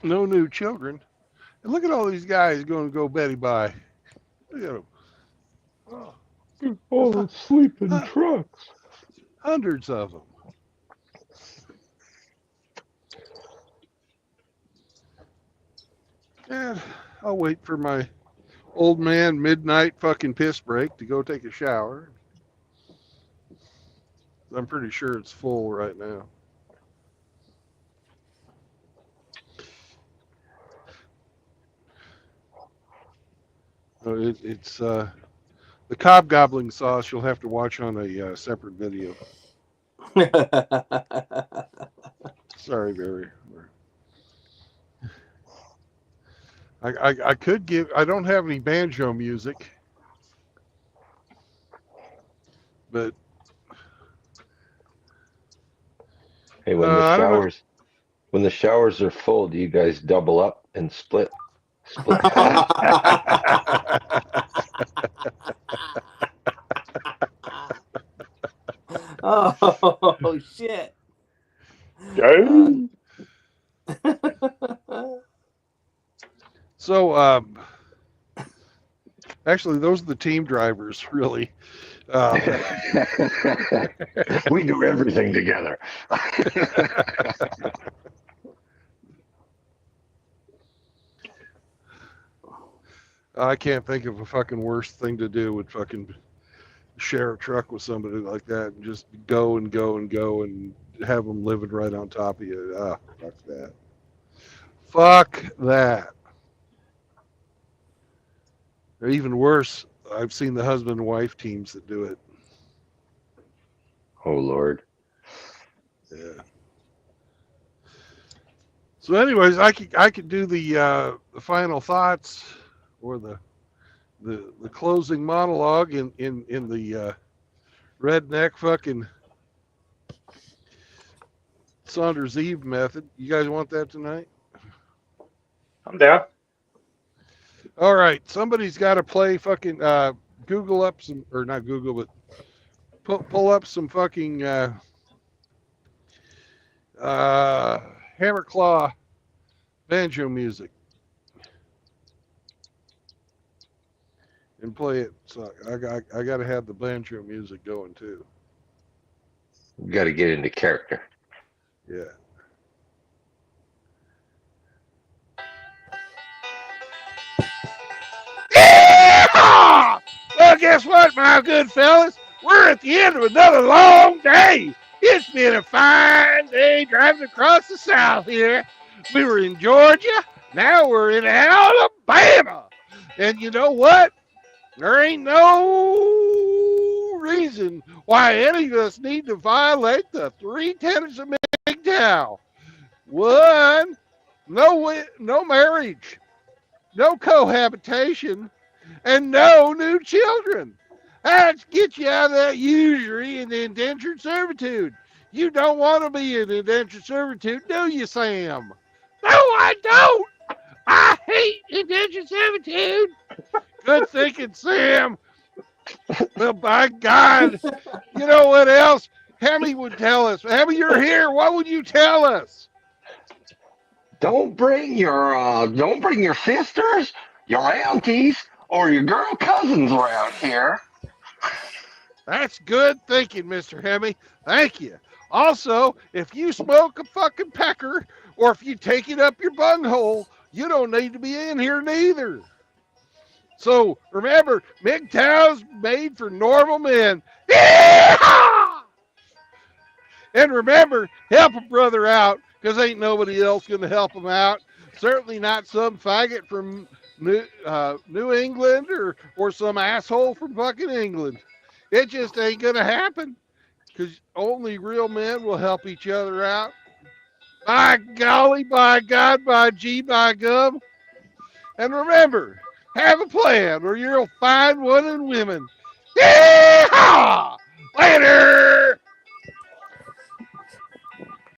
no new children. And look at all these guys going to go Betty Bye. Look at them. Oh, All the sleeping trucks. hundreds of them. And I'll wait for my old man midnight fucking piss break to go take a shower. I'm pretty sure it's full right now. It's the cob gobbling sauce. You'll have to watch on a separate video. Sorry, Barry. I could give. I don't have any banjo music, but Hey, when the showers are full, do you guys double up and split costs? Oh shit! Go. so actually, those are the team drivers, really. We do everything together. I can't think of a fucking worse thing to do with fucking share a truck with somebody like that and just go and go and go and have them living right on top of you. Ah, fuck that. Fuck that. Or even worse, I've seen the husband and wife teams that do it. Oh Lord. Yeah. So, anyways, I could do the final thoughts or the closing monologue in the redneck fucking Saunders Eve method. You guys want that tonight? I'm down. All right, somebody's got to play fucking Google up some, or not Google, but pull up some fucking Hammer Claw banjo music and play it. So I got to have the banjo music going too. We got to get into character. Yeah. Well, guess what, my good fellas? We're at the end of another long day. It's been a fine day driving across the South here. We were in Georgia. Now we're in Alabama. And you know what? There ain't no reason why any of us need to violate the 3 tenets of MGTOW. 1, no marriage, no cohabitation, and no new children. Let's get you out of that usury and indentured servitude. You don't want to be in indentured servitude, do you, Sam? No, I don't. I hate indentured servitude. Good thinking, Sam. Well, by God, you know what else? Hemi would tell us. Hemi, you're here. What would you tell us? Don't bring your sisters, your aunties, or your girl cousins around here. That's good thinking, Mr. Hemi. Thank you. Also, if you smoke a fucking pecker, or if you take it up your bunghole, you don't need to be in here neither. So remember, MGTOW's made for normal men. Yeehaw! And remember, help a brother out, because ain't nobody else going to help him out. Certainly not some faggot from New England or some asshole from fucking England. It just ain't going to happen, because only real men will help each other out. By golly, by God, by G, by gum. And remember, have a plan or you'll find one in women. Yeehaw! Later!